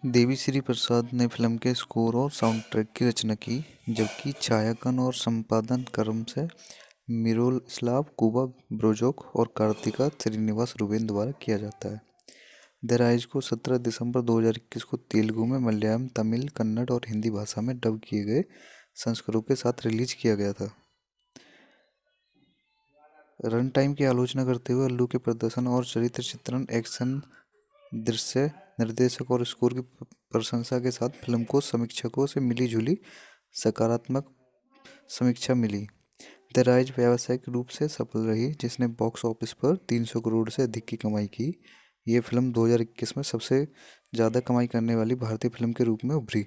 देवी श्री प्रसाद ने फिल्म के स्कोर और साउंड ट्रैक की रचना की, जबकि छायांकन और संपादन क्रम से मिरोस्लाव कुबा ब्रोजोक और कार्तिका श्रीनिवास रुबेन द्वारा किया जाता है। द राइज को 17 दिसंबर 2021 को तेलुगु में, मलयालम, तमिल, कन्नड़ और हिंदी भाषा में डब किए गए संस्करणों के साथ रिलीज किया गया था। रन टाइम की आलोचना करते हुए अल्लू के प्रदर्शन और चरित्र चित्रण, एक्शन, दृश्य, निर्देशक और स्कोर की प्रशंसा के साथ फिल्म को समीक्षकों से मिली जुली सकारात्मक समीक्षा मिली। द राइज व्यावसायिक रूप से सफल रही, जिसने बॉक्स ऑफिस पर 300 करोड़ से अधिक की कमाई की। ये फिल्म 2021 में सबसे ज़्यादा कमाई करने वाली भारतीय फिल्म के रूप में उभरी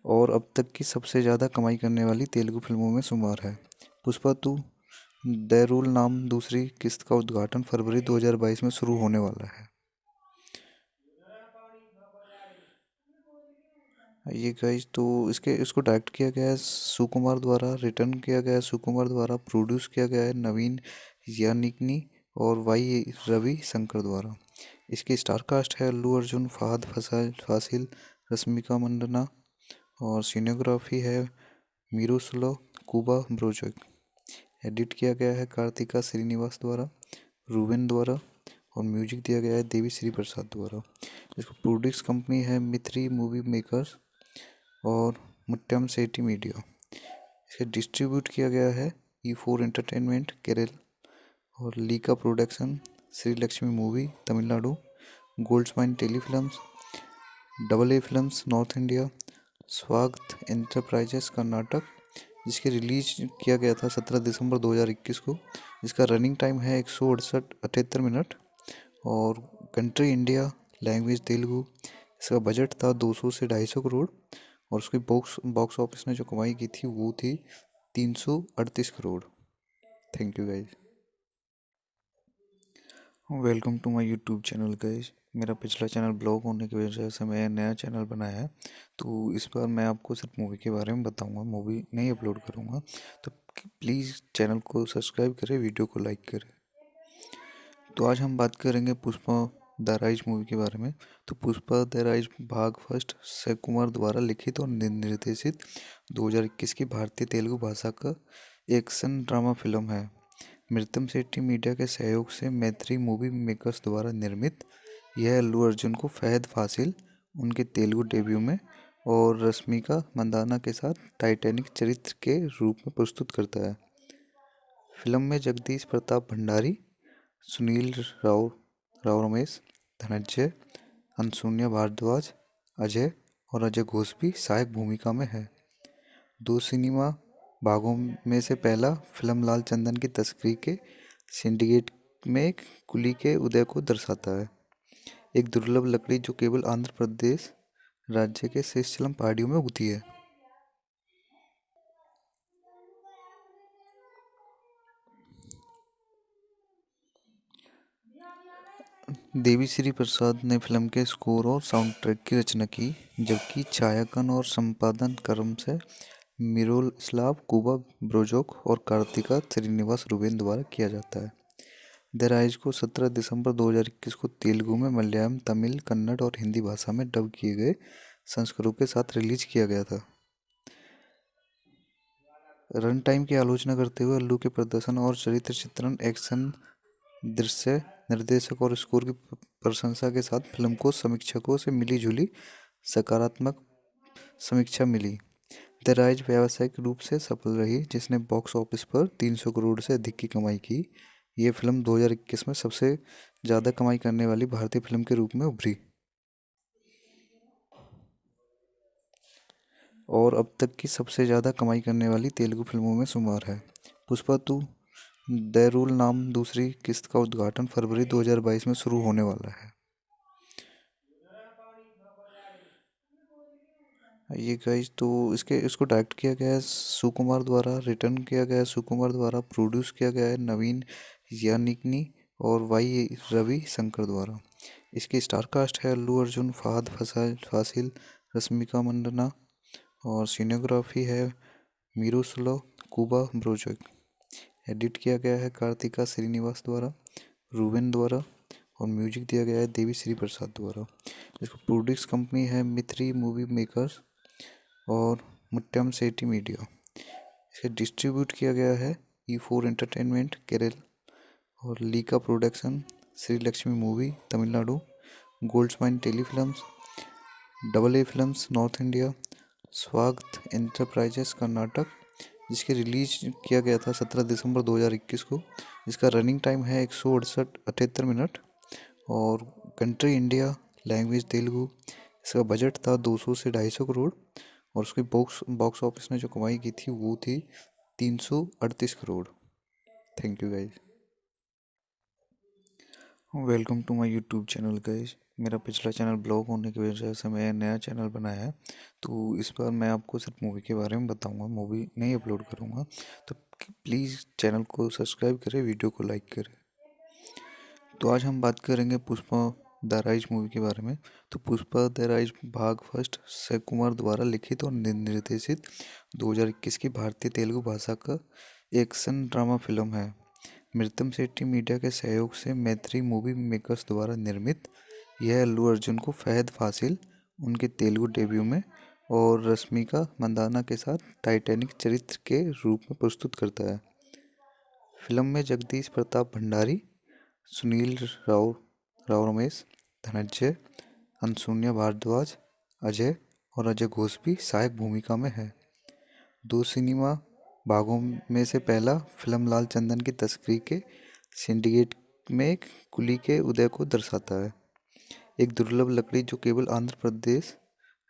और अब तक की सबसे ज़्यादा कमाई करने वाली तेलुगु फिल्मों में शुमार है। पुष्पा 2 द रूल नाम दूसरी किस्त का उद्घाटन फरवरी 2022 में शुरू होने वाला है। ये गाइस तो इसको डायरेक्ट किया गया है सुकुमार द्वारा, रिटर्न किया गया है सुकुमार द्वारा, प्रोड्यूस किया गया है नवीन यानिकनी और वाई रवि शंकर द्वारा। इसकी स्टार कास्ट है अल्लू अर्जुन, फहद फासिल, रश्मिका मंदाना और सिनेग्राफी है मीरूसलो कुबा ब्रोजक। एडिट किया गया है कार्तिका श्रीनिवास द्वारा, रूबेन द्वारा और म्यूजिक दिया गया है देवी श्री प्रसाद द्वारा। इसको प्रोड्यूस कंपनी है मिथ्री मूवी मेकर्स और मुट्टम सेठी मीडिया। इसे डिस्ट्रीब्यूट किया गया है E4 एंटरटेनमेंट केरल और Leica production, Shri Lakshmi movie Tamil Nadu, Goldmines Telefilms, double A films north India, स्वागत एंटरप्राइजेस कर्नाटक। जिसकी रिलीज किया गया था 17 दिसंबर 2021 को। इसका रनिंग टाइम है 168 मिनट और कंट्री इंडिया, लैंग्वेज तेलुगु। इसका बजट था 200 से 250 करोड़ और उसकी बॉक्स ऑफिस ने जो कमाई की थी वो थी 338 crore. Thank you guys. Welcome to my YouTube channel guys. मेरा पिछला चैनल ब्लॉक होने की वजह से मैं नया चैनल बनाया है, तो इस बार मैं आपको सिर्फ मूवी के बारे में बताऊंगा, मूवी नहीं अपलोड करूंगा। तो प्लीज़ चैनल को सब्सक्राइब करें, वीडियो को लाइक करें। तो आज हम बात करेंगे पुष्पा द राइज मूवी के बारे में। तो पुष्पा द राइज भाग फर्स्ट अक्षय कुमार द्वारा लिखित और निर्देशित 2021 की भारतीय तेलुगु भाषा का एक्शन ड्रामा फिल्म है। मृतम सेठी मीडिया के सहयोग से मैत्री मूवी मेकर्स द्वारा निर्मित यह अल्लू अर्जुन को फहद फासिल उनके तेलुगु डेब्यू में और रश्मिका मंदाना के साथ टाइटैनिक चरित्र के रूप में प्रस्तुत करता है। फिल्म में जगदीश प्रताप भंडारी, सुनील राव रमेश, धनंजय, अनसुनिया भारद्वाज, अजय और अजय घोष भी सहायक भूमिका में है। दो सिनेमा भागों में से पहला फिल्म लाल चंदन की तस्करी के सिंडिकेट में कुली के उदय को दर्शाता है, एक दुर्लभ लकड़ी जो केवल आंध्र प्रदेश राज्य के शेषचलम पहाड़ियों में उगती है। देवी श्री प्रसाद ने फिल्म के स्कोर और साउंड ट्रैक की रचना की, जबकि छायांकन और संपादन क्रम से मिरोस्लाव कुबा ब्रोजोक और कार्तिका श्रीनिवास रूबेन द्वारा किया जाता है। द राइज को 17 दिसंबर 2021 को तेलुगु में, मलयालम, तमिल, कन्नड़ और हिंदी भाषा में डब किए गए संस्करणों के साथ रिलीज किया गया था। रन टाइम की आलोचना करते हुए अल्लू के प्रदर्शन और चरित्र चित्रण, एक्शन दृश्य, निर्देशक और स्कोर की प्रशंसा के साथ फिल्म को समीक्षकों से मिली जुली सकारात्मक समीक्षा मिली। द राइज व्यावसायिक रूप से सफल रही, जिसने बॉक्स ऑफिस पर 300 करोड़ से अधिक की कमाई की। ये फिल्म 2021 में सबसे ज़्यादा कमाई करने वाली भारतीय फिल्म के रूप में उभरी और अब तक की सबसे ज़्यादा कमाई करने वाली तेलुगु फिल्मों में शुमार है। पुष्पा 2 द रूल नाम दूसरी किस्त का उद्घाटन फरवरी 2022 में शुरू होने वाला है। ये गाइस तो इसको डायरेक्ट किया गया है सुकुमार द्वारा, रिटर्न किया गया है सुकुमार द्वारा, प्रोड्यूस किया गया है नवीन यानिकनी और वाई रवि शंकर द्वारा। इसकी स्टार कास्ट है अल्लू अर्जुन, फहद फासिल, रश्मिका मंदाना और सिनेग्राफी है मीरूसलो कुबा ब्रोजक। एडिट किया गया है कार्तिका श्रीनिवास द्वारा, रूबेन द्वारा और म्यूजिक दिया गया है देवी श्री प्रसाद द्वारा। इसको प्रोड्यूस कंपनी है मिथ्री मूवी मेकर्स और मुट्टम सेठी मीडिया। इसे डिस्ट्रीब्यूट किया गया है E4 एंटरटेनमेंट केरल और Leica production, Shri Lakshmi movie Tamil Nadu, Goldmines Telefilms, double A films north India, स्वागत एंटरप्राइजेस कर्नाटक। जिसकी रिलीज किया गया था 17 दिसंबर 2021 को। इसका रनिंग टाइम है 168 मिनट और कंट्री इंडिया, लैंग्वेज तेलुगु। इसका बजट था 200 से 250 करोड़ और उसकी बॉक्स बॉक्स ऑफिस ने जो कमाई की थी वो थी 338 crore. Thank you guys. Welcome to my YouTube channel guys. मेरा पिछला चैनल ब्लॉक होने की वजह से मैं नया चैनल बनाया है, तो इस बार मैं आपको सिर्फ मूवी के बारे में बताऊंगा, मूवी नहीं अपलोड करूंगा। तो प्लीज़ चैनल को सब्सक्राइब करें, वीडियो को लाइक करें। तो आज हम बात करेंगे पुष्पा द राइज मूवी के बारे में। तो पुष्पा द राइज भाग फर्स्ट अक्षय कुमार द्वारा लिखित और निर्देशित 2021 की भारतीय तेलुगु भाषा का एक्शन ड्रामा फिल्म है। मृतम शेट्टी मीडिया के सहयोग से मैत्री मूवी मेकर्स द्वारा निर्मित यह अल्लू अर्जुन को फहद फासिल उनके तेलुगु डेब्यू में और रश्मिका मंदाना के साथ टाइटैनिक चरित्र के रूप में प्रस्तुत करता है। फिल्म में जगदीश प्रताप भंडारी, सुनील राव रमेश, धनंजय, अनसुन्या भारद्वाज, अजय और अजय घोष भी सहायक भूमिका में है। दो सिनेमा भागों में से पहला फिल्म लाल चंदन की तस्करी के सिंडिकेट में एक कुली के उदय को दर्शाता है, एक दुर्लभ लकड़ी जो केवल आंध्र प्रदेश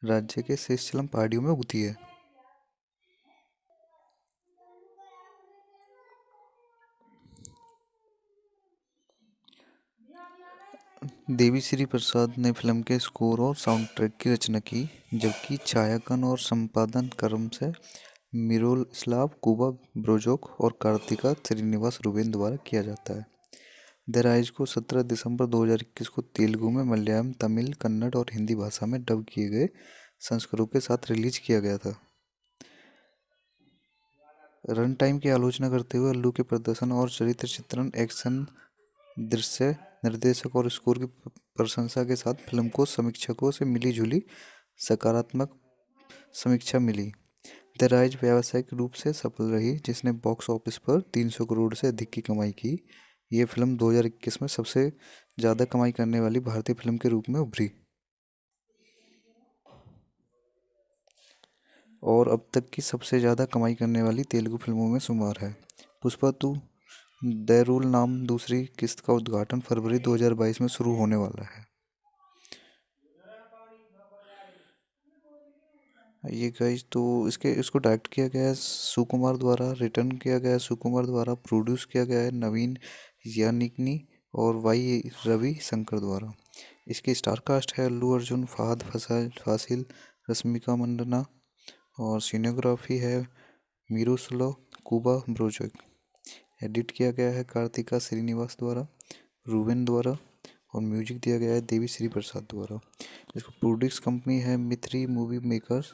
राज्य के शेषचलम पहाड़ियों में उगती है। देवी श्री प्रसाद ने फिल्म के स्कोर और साउंड ट्रैक की रचना की, जबकि छायांकन और संपादन कर्म से मिरोस्लाव कुबा ब्रोजोक और कार्तिका श्रीनिवास रुबेन द्वारा किया जाता है। द राइज को 17 दिसंबर 2021 को तेलुगु में, मलयालम, तमिल, कन्नड़ और हिंदी भाषा में डब किए गए संस्करणों के साथ रिलीज किया गया था। रन टाइम की आलोचना करते हुए अल्लू के प्रदर्शन और चरित्र चित्रण, एक्शन, दृश्य, निर्देशक और स्कोर की प्रशंसा के साथ फिल्म को समीक्षकों से मिली जुली सकारात्मक समीक्षा मिली। द राइज व्यावसायिक रूप से सफल रही, जिसने बॉक्स ऑफिस पर 300 करोड़ से अधिक की कमाई की। ये फिल्म 2021 में सबसे ज़्यादा कमाई करने वाली भारतीय फिल्म के रूप में उभरी और अब तक की सबसे ज़्यादा कमाई करने वाली तेलुगु फिल्मों में शुमार है। पुष्पा टू द रूल नाम दूसरी किस्त का उद्घाटन फरवरी 2022 में शुरू होने वाला है। ये गाइस, तो इसको डायरेक्ट किया गया है सुकुमार द्वारा, रिटर्न किया गया है सुकुमार द्वारा, प्रोड्यूस किया गया है नवीन यानिकनी और वाई रवि शंकर द्वारा। इसकी स्टार कास्ट है अल्लू अर्जुन, फहद फासिल, रश्मिका मंदाना और सिनेग्राफी है मिरोस्लाव कुबा ब्रोजक। एडिट किया गया है कार्तिका श्रीनिवास द्वारा, रूबेन द्वारा और म्यूजिक दिया गया है देवी श्री प्रसाद द्वारा। इसको प्रोड्यूस कंपनी है मित्री मूवी मेकर्स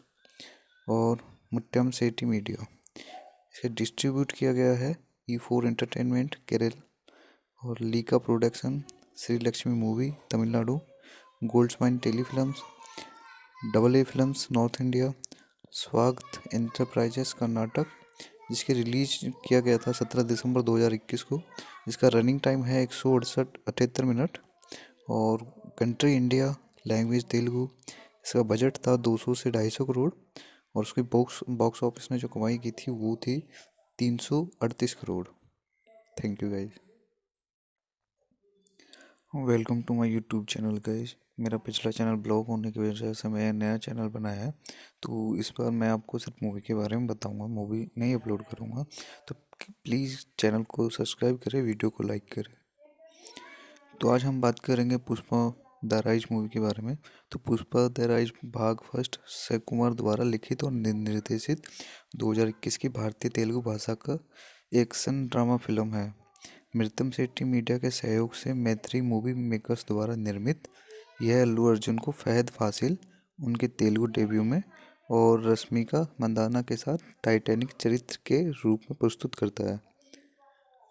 और मुट्टम सेठी मीडिया। इसे डिस्ट्रीब्यूट किया गया है E4 एंटरटेनमेंट केरल और Leica production, Shri Lakshmi movie Tamil Nadu, gold mine tele films, double A films north India, स्वागत एंटरप्राइजेस कर्नाटक। जिसकी रिलीज किया गया था 17 दिसंबर 2021 को। इसका रनिंग टाइम है 168 मिनट और कंट्री इंडिया, लैंग्वेज तेलुगु। इसका बजट था 200 से 250 करोड़ और उसकी बॉक्स ऑफिस ने जो कमाई की थी वो थी 338 crore. Thank you guys. Welcome to my YouTube channel guys. मेरा पिछला चैनल ब्लॉक होने की वजह से मैं नया चैनल बनाया है, तो इस बार मैं आपको सिर्फ मूवी के बारे में बताऊंगा, मूवी नहीं अपलोड करूंगा। तो प्लीज़ चैनल को सब्सक्राइब करें, वीडियो को लाइक करें। तो आज हम बात करेंगे पुष्पा द राइज मूवी के बारे में। तो पुष्पा द राइज भाग फर्स्ट अक्षय कुमार द्वारा लिखित और निर्देशित 2021 की भारतीय तेलुगु भाषा का एक्शन ड्रामा फिल्म है। मृतम शेट्टी मीडिया के सहयोग से मैत्री मूवी मेकर्स द्वारा निर्मित यह अल्लू अर्जुन को फहद फासिल उनके तेलुगु डेब्यू में और रश्मिका मंदाना के साथ टाइटैनिक चरित्र के रूप में प्रस्तुत करता है।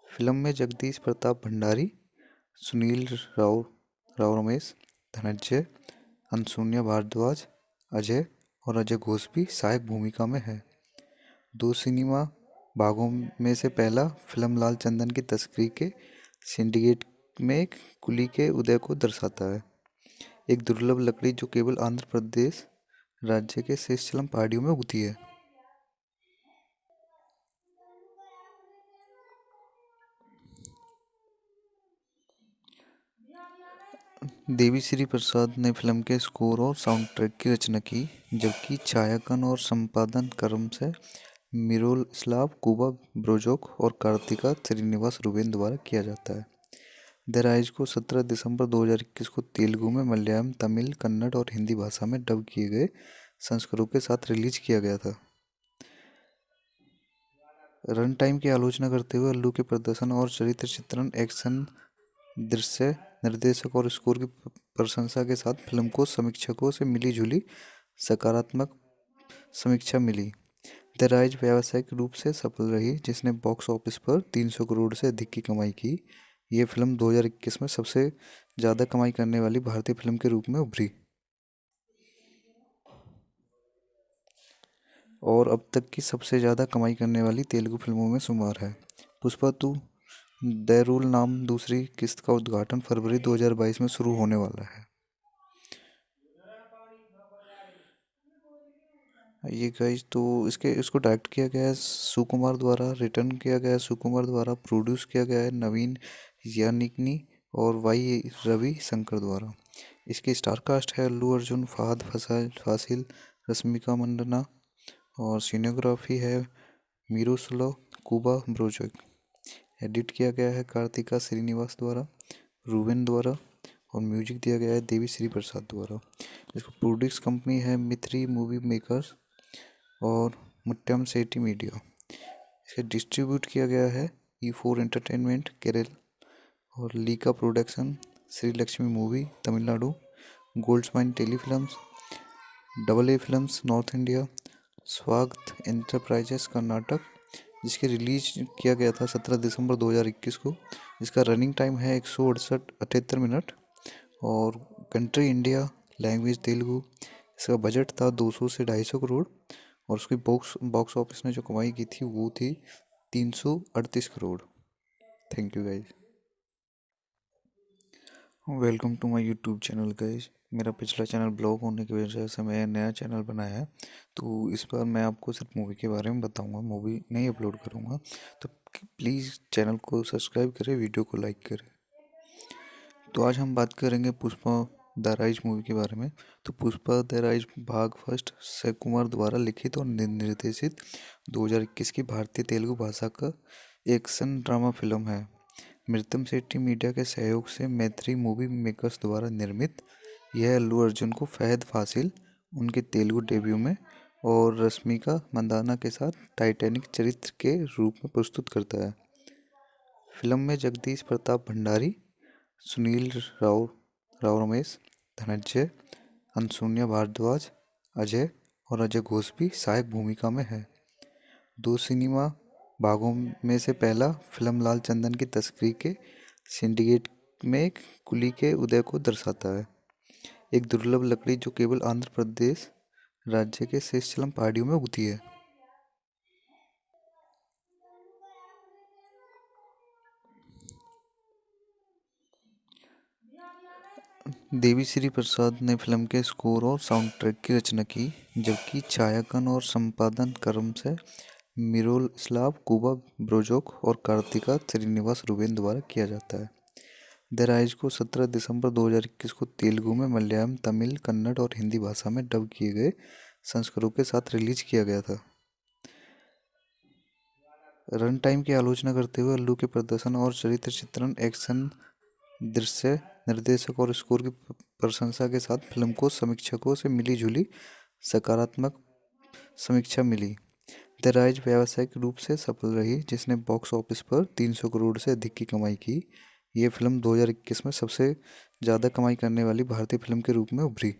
फिल्म में जगदीश प्रताप भंडारी, सुनील राव रमेश, धनंजय, अनसुन्या भारद्वाज, अजय और अजय घोष भी सहायक भूमिका में है। दो सिनेमा भागों में से पहला फिल्म लाल चंदन की तस्करी के सिंडिकेट में एक कुली के उदय को दर्शाता है, एक दुर्लभ लकड़ी जो केवल आंध्र प्रदेश राज्य के शेषचलम पहाड़ियों में उगती है। देवी श्री प्रसाद ने फिल्म के स्कोर और साउंड ट्रैक की रचना की, जबकि छायांकन और संपादन क्रम से मिरोस्लाव कुबा ब्रोजोक और कार्तिका श्रीनिवास रूबेन द्वारा किया जाता है। द राइज को 17 दिसंबर 2021 को तेलुगु में, मलयालम, तमिल, कन्नड़ और हिंदी भाषा में डब किए गए संस्करणों के साथ रिलीज किया गया था। रन टाइम की आलोचना करते हुए अल्लू के प्रदर्शन और चरित्र चित्रण, एक्शन, दृश्य, निर्देशक और स्कोर की प्रशंसा के साथ फिल्म को समीक्षकों से मिली जुली सकारात्मक समीक्षा मिली। द राइज व्यावसायिक रूप से सफल रही, जिसने बॉक्स ऑफिस पर 300 करोड़ से अधिक की कमाई की। ये फिल्म 2021 में सबसे ज़्यादा कमाई करने वाली भारतीय फिल्म के रूप में उभरी और अब तक की सबसे ज़्यादा कमाई करने वाली तेलुगु फिल्मों में शुमार है। पुष्पा 2 द रूल नाम दूसरी किस्त का उद्घाटन फरवरी 2022 में शुरू होने वाला है। ये गाइस, तो इसको डायरेक्ट किया गया है सुकुमार द्वारा, रिटर्न किया गया है सुकुमार द्वारा, प्रोड्यूस किया गया है नवीन यानिकनी और वाई रवि शंकर द्वारा। इसकी स्टार कास्ट है अल्लू अर्जुन, फहद फासिल, रश्मिका मंडना और सिनेग्राफी है मिरोस्लाव कुबा ब्रोजक। एडिट किया गया है कार्तिका श्रीनिवास द्वारा, रूबेन द्वारा और म्यूजिक दिया गया है देवी श्री प्रसाद द्वारा। इसको प्रोड्यूस कंपनी है मिथ्री मूवी मेकर्स और मुट्टम सेठी मीडिया। इसे डिस्ट्रीब्यूट किया गया है E4 एंटरटेनमेंट केरल और Leica production, Shri Lakshmi movie Tamil Nadu, Goldmines Telefilms, double A films north India, स्वागत एंटरप्राइजेस कर्नाटक। जिसके रिलीज किया गया था 17 दिसंबर 2021 को। इसका रनिंग टाइम है 168 मिनट और कंट्री इंडिया, लैंग्वेज तेलुगु। इसका बजट था 200 से 250 करोड़ और उसकी बॉक्स ऑफिस ने जो कमाई की थी वो थी 338 crore. Thank you guys. Welcome to my YouTube channel guys. मेरा पिछला चैनल ब्लॉक होने की वजह से मैं नया चैनल बनाया है, तो इस बार मैं आपको सिर्फ मूवी के बारे में बताऊंगा, मूवी नहीं अपलोड करूंगा। तो प्लीज़ चैनल को सब्सक्राइब करें, वीडियो को लाइक करें। तो आज हम बात करेंगे पुष्पा द राइज मूवी के बारे में। तो पुष्पा द राइज भाग फर्स्ट अक्षय कुमार द्वारा लिखित और निर्देशित 2021 की भारतीय तेलुगु भाषा का एक्शन ड्रामा फिल्म है। मृतम सेठी मीडिया के सहयोग से मैत्री मूवी मेकर्स द्वारा निर्मित यह अल्लू अर्जुन को फहद फासिल उनके तेलुगु डेब्यू में और रश्मिका मंदाना के साथ टाइटैनिक चरित्र के रूप में प्रस्तुत करता है। फिल्म में जगदीश प्रताप भंडारी, सुनील राव रमेश, धनंजय, अनसुनिया भारद्वाज, अजय और अजय घोष भी सहायक भूमिका में है। दो सिनेमा भागों में से पहला फिल्म लाल चंदन की तस्करी के सिंडिकेट में कुली के उदय को दर्शाता है, एक दुर्लभ लकड़ी जो केवल आंध्र प्रदेश राज्य के शेषचलम पहाड़ियों में उगती है। देवी श्री प्रसाद ने फिल्म के स्कोर और साउंड ट्रैक की रचना की, जबकि छायांकन और संपादन क्रम से मिरोस्लाव कुबा ब्रोजोक और कार्तिका श्रीनिवास रूबेन द्वारा किया जाता है। द राइज को 17 दिसंबर 2021 को तेलुगु में, मलयालम, तमिल, कन्नड़ और हिंदी भाषा में डब किए गए संस्करणों के साथ रिलीज किया गया था। रन टाइम की आलोचना करते हुए अल्लू के प्रदर्शन और चरित्र चित्रण, एक्शन, दृश्य, निर्देशक और स्कोर की प्रशंसा के साथ फिल्म को समीक्षकों से मिली जुली सकारात्मक समीक्षा मिली। द राइज व्यावसायिक रूप से सफल रही, जिसने बॉक्स ऑफिस पर 300 करोड़ से अधिक की कमाई की। ये फिल्म 2021 में सबसे ज़्यादा कमाई करने वाली भारतीय फिल्म के रूप में उभरी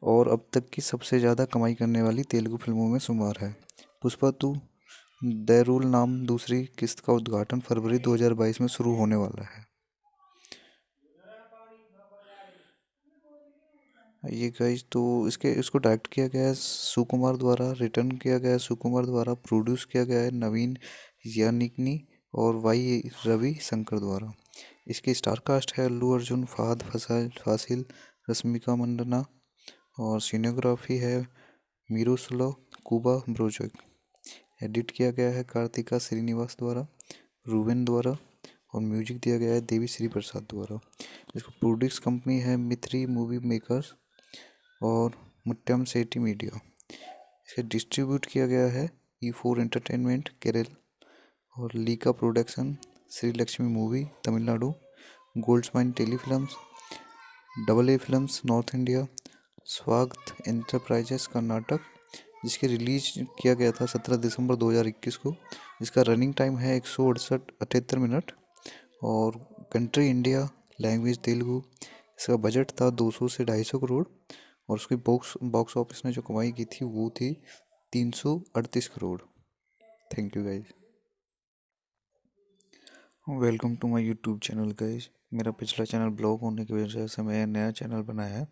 और अब तक की सबसे ज़्यादा कमाई करने वाली तेलुगु फिल्मों में शुमार है। पुष्पा 2 द रूल नाम दूसरी किस्त का उद्घाटन फरवरी 2022 में शुरू होने वाला है। ये गाइस, तो इसको डायरेक्ट किया गया है सुकुमार द्वारा, रिटर्न किया गया है सुकुमार द्वारा, प्रोड्यूस किया गया है नवीन यानिकनी और वाई रवि शंकर द्वारा। इसकी स्टार कास्ट है अल्लू अर्जुन, फहद फासिल, रश्मिका मंडना और सिनेग्राफी है मिरोस्लाव कुबा ब्रोजक। एडिट किया गया है कार्तिका श्रीनिवास द्वारा, रूबेन द्वारा और म्यूजिक दिया गया है देवी श्री प्रसाद द्वारा। इसको प्रोड्यूस कंपनी है मित्री मूवी मेकर्स और मुट्टम सेठी मीडिया। इसे डिस्ट्रीब्यूट किया गया है E4 एंटरटेनमेंट केरल और Leica production, Shri Lakshmi movie Tamil Nadu, Goldmines Telefilms, double A films north India, स्वागत एंटरप्राइजेस कर्नाटक। जिसके रिलीज किया गया था 17 दिसंबर 2021 को। इसका रनिंग टाइम है 168 मिनट और कंट्री इंडिया, लैंग्वेज तेलुगु। इसका बजट था 200 से 250 करोड़ और उसकी बॉक्स ऑफिस ने जो कमाई की थी वो थी 338 crore. Thank you guys. Welcome to my YouTube channel guys. मेरा पिछला चैनल ब्लॉक होने की वजह से मैं नया चैनल बनाया है,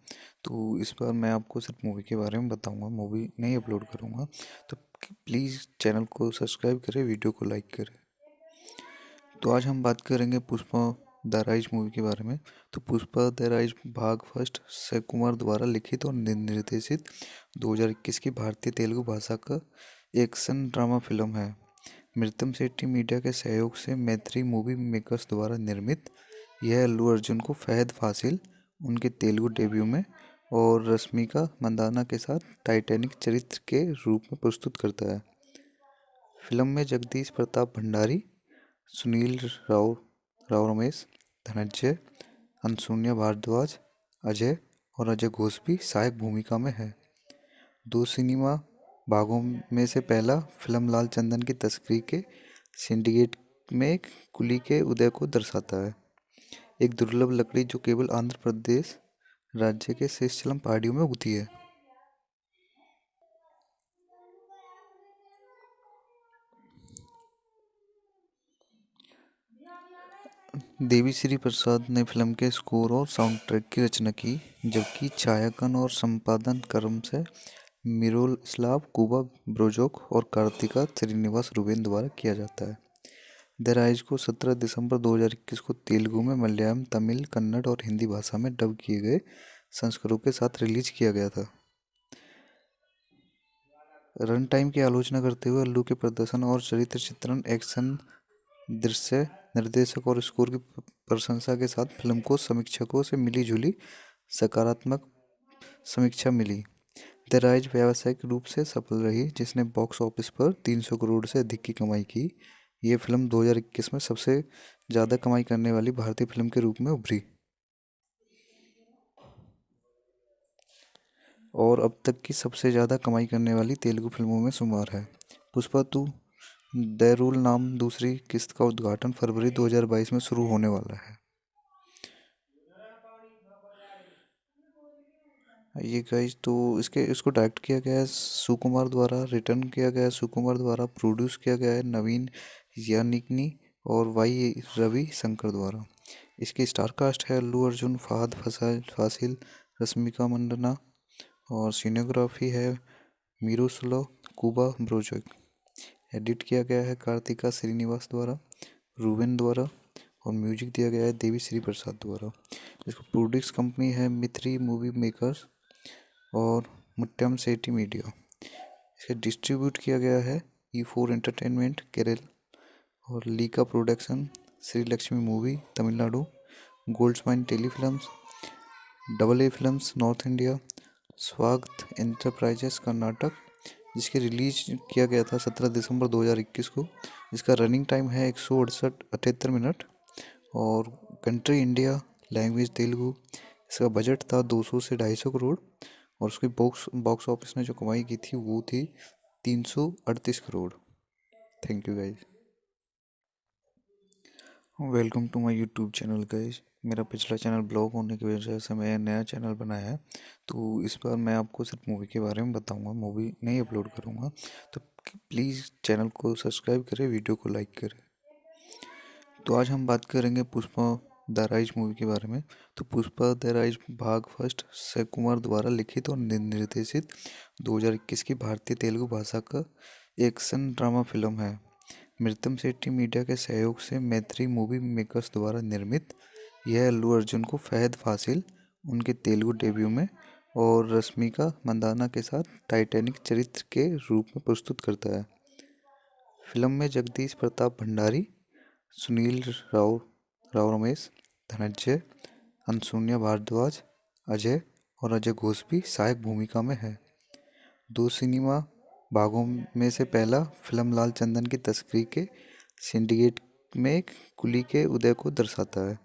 तो इस बार मैं आपको सिर्फ मूवी के बारे में बताऊंगा, मूवी नहीं अपलोड करूंगा। तो प्लीज़ चैनल को सब्सक्राइब करें, वीडियो को लाइक करें। तो आज हम बात करेंगे पुष्पा द राइज मूवी के बारे में। तो पुष्पा द राइज भाग फर्स्ट अक्षय कुमार द्वारा लिखित और निर्देशित 2021 की भारतीय तेलुगु भाषा का एक्शन ड्रामा फिल्म है। मृतम सेठी मीडिया के सहयोग से मैत्री मूवी मेकर्स द्वारा निर्मित यह अल्लू अर्जुन को फहद फासिल उनके तेलुगु डेब्यू में और रश्मिका मंदाना के साथ टाइटैनिक चरित्र के रूप में प्रस्तुत करता है। फिल्म में जगदीश प्रताप भंडारी, सुनील राव रमेश, धनंजय, अनसुन्या भारद्वाज, अजय और अजय घोष भी सहायक भूमिका में है। 2 सिनेमा भागों में से पहला फिल्म लाल चंदन की तस्करी के सिंडिकेट में कुली के उदय को दर्शाता है। एक दुर्लभ लकड़ी जो केवल आंध्र प्रदेश राज्य के शेषचलम पहाड़ियों में उगती है। देवी श्री प्रसाद ने फिल्म के स्कोर और साउंड ट्रैक की रचना की, जबकि छायांकन और संपादन कर्म से मिरोस्लाव कुबा ब्रोजोक और कार्तिका श्रीनिवास रुबेन द्वारा किया जाता है। द राइज को 17 दिसंबर 2021 को तेलुगु में, मलयालम, तमिल, कन्नड़ और हिंदी भाषा में डब किए गए संस्करणों के साथ रिलीज किया गया था। रन टाइम की आलोचना करते हुए अल्लू के प्रदर्शन और चरित्र चित्रण, एक्शन, दृश्य, निर्देशक और स्कोर की प्रशंसा के साथ फिल्म को समीक्षकों से मिली जुली सकारात्मक समीक्षा मिली। द राइज व्यावसायिक रूप से सफल रही, जिसने बॉक्स ऑफिस पर 300 करोड़ से अधिक की कमाई की। ये फिल्म 2021 में सबसे ज़्यादा कमाई करने वाली भारतीय फिल्म के रूप में उभरी और अब तक की सबसे ज़्यादा कमाई करने वाली तेलुगु फिल्मों में शुमार है। पुष्पा 2 द रूल नाम दूसरी किस्त का उद्घाटन फरवरी 2022 में शुरू होने वाला है। ये गाइज, तो इसको डायरेक्ट किया गया है सुकुमार द्वारा, रिटर्न किया गया है सुकुमार द्वारा, प्रोड्यूस किया गया है नवीन यानिकनी और वाई रवि शंकर द्वारा। इसकी स्टार कास्ट है अल्लू अर्जुन, फहद फासिल, रश्मिका मंदाना और सिनेग्राफी है मिरोस्लाव कुबा ब्रोजोक। एडिट किया गया है कार्तिका श्रीनिवास द्वारा, रूबेन द्वारा और म्यूजिक दिया गया है देवी श्री प्रसाद द्वारा। इसको प्रोड्यूस कंपनी है मित्री मूवी मेकर्स और मुट्टम सेठी मीडिया। इसे डिस्ट्रीब्यूट किया गया है E4 एंटरटेनमेंट केरल और Leica production, Shri Lakshmi movie Tamil Nadu, Goldmines Telefilms, double A films north India, स्वागत एंटरप्राइजेस कर्नाटक। जिसके रिलीज किया गया था 17 दिसंबर 2021 को। इसका रनिंग टाइम है 168 मिनट और कंट्री इंडिया, लैंग्वेज तेलुगु। इसका बजट था 200 से 250 करोड़ और उसकी बॉक्स ऑफिस ने जो कमाई की थी वो थी 338 crore. Thank you guys. Welcome to my YouTube channel guys. मेरा पिछला चैनल ब्लॉक होने की वजह से मैं नया चैनल बनाया है, तो इस बार मैं आपको सिर्फ मूवी के बारे में बताऊंगा, मूवी नहीं अपलोड करूंगा। तो प्लीज़ चैनल को सब्सक्राइब करें, वीडियो को लाइक करें। तो आज हम बात करेंगे पुष्पा द राइज मूवी के बारे में। तो पुष्पा द राइज भाग फर्स्ट अक्षय कुमार द्वारा लिखित और निर्देशित 2021 की भारतीय तेलुगु भाषा का एक्शन ड्रामा फिल्म है। मृतम सेठी मीडिया के सहयोग से मैत्री मूवी मेकर्स द्वारा निर्मित यह अल्लू अर्जुन को फहद फासिल उनके तेलुगु डेब्यू में और रश्मिका मंदाना के साथ टाइटैनिक चरित्र के रूप में प्रस्तुत करता है। फिल्म में जगदीश प्रताप भंडारी, सुनील राव राव रमेश, धनंजय, अनसुन्या भारद्वाज, अजय और अजय घोष भी सहायक भूमिका में है। दो सिनेमा भागों में से पहला फिल्म लाल चंदन की तस्करी के सिंडिकेट में कुली के उदय को दर्शाता है।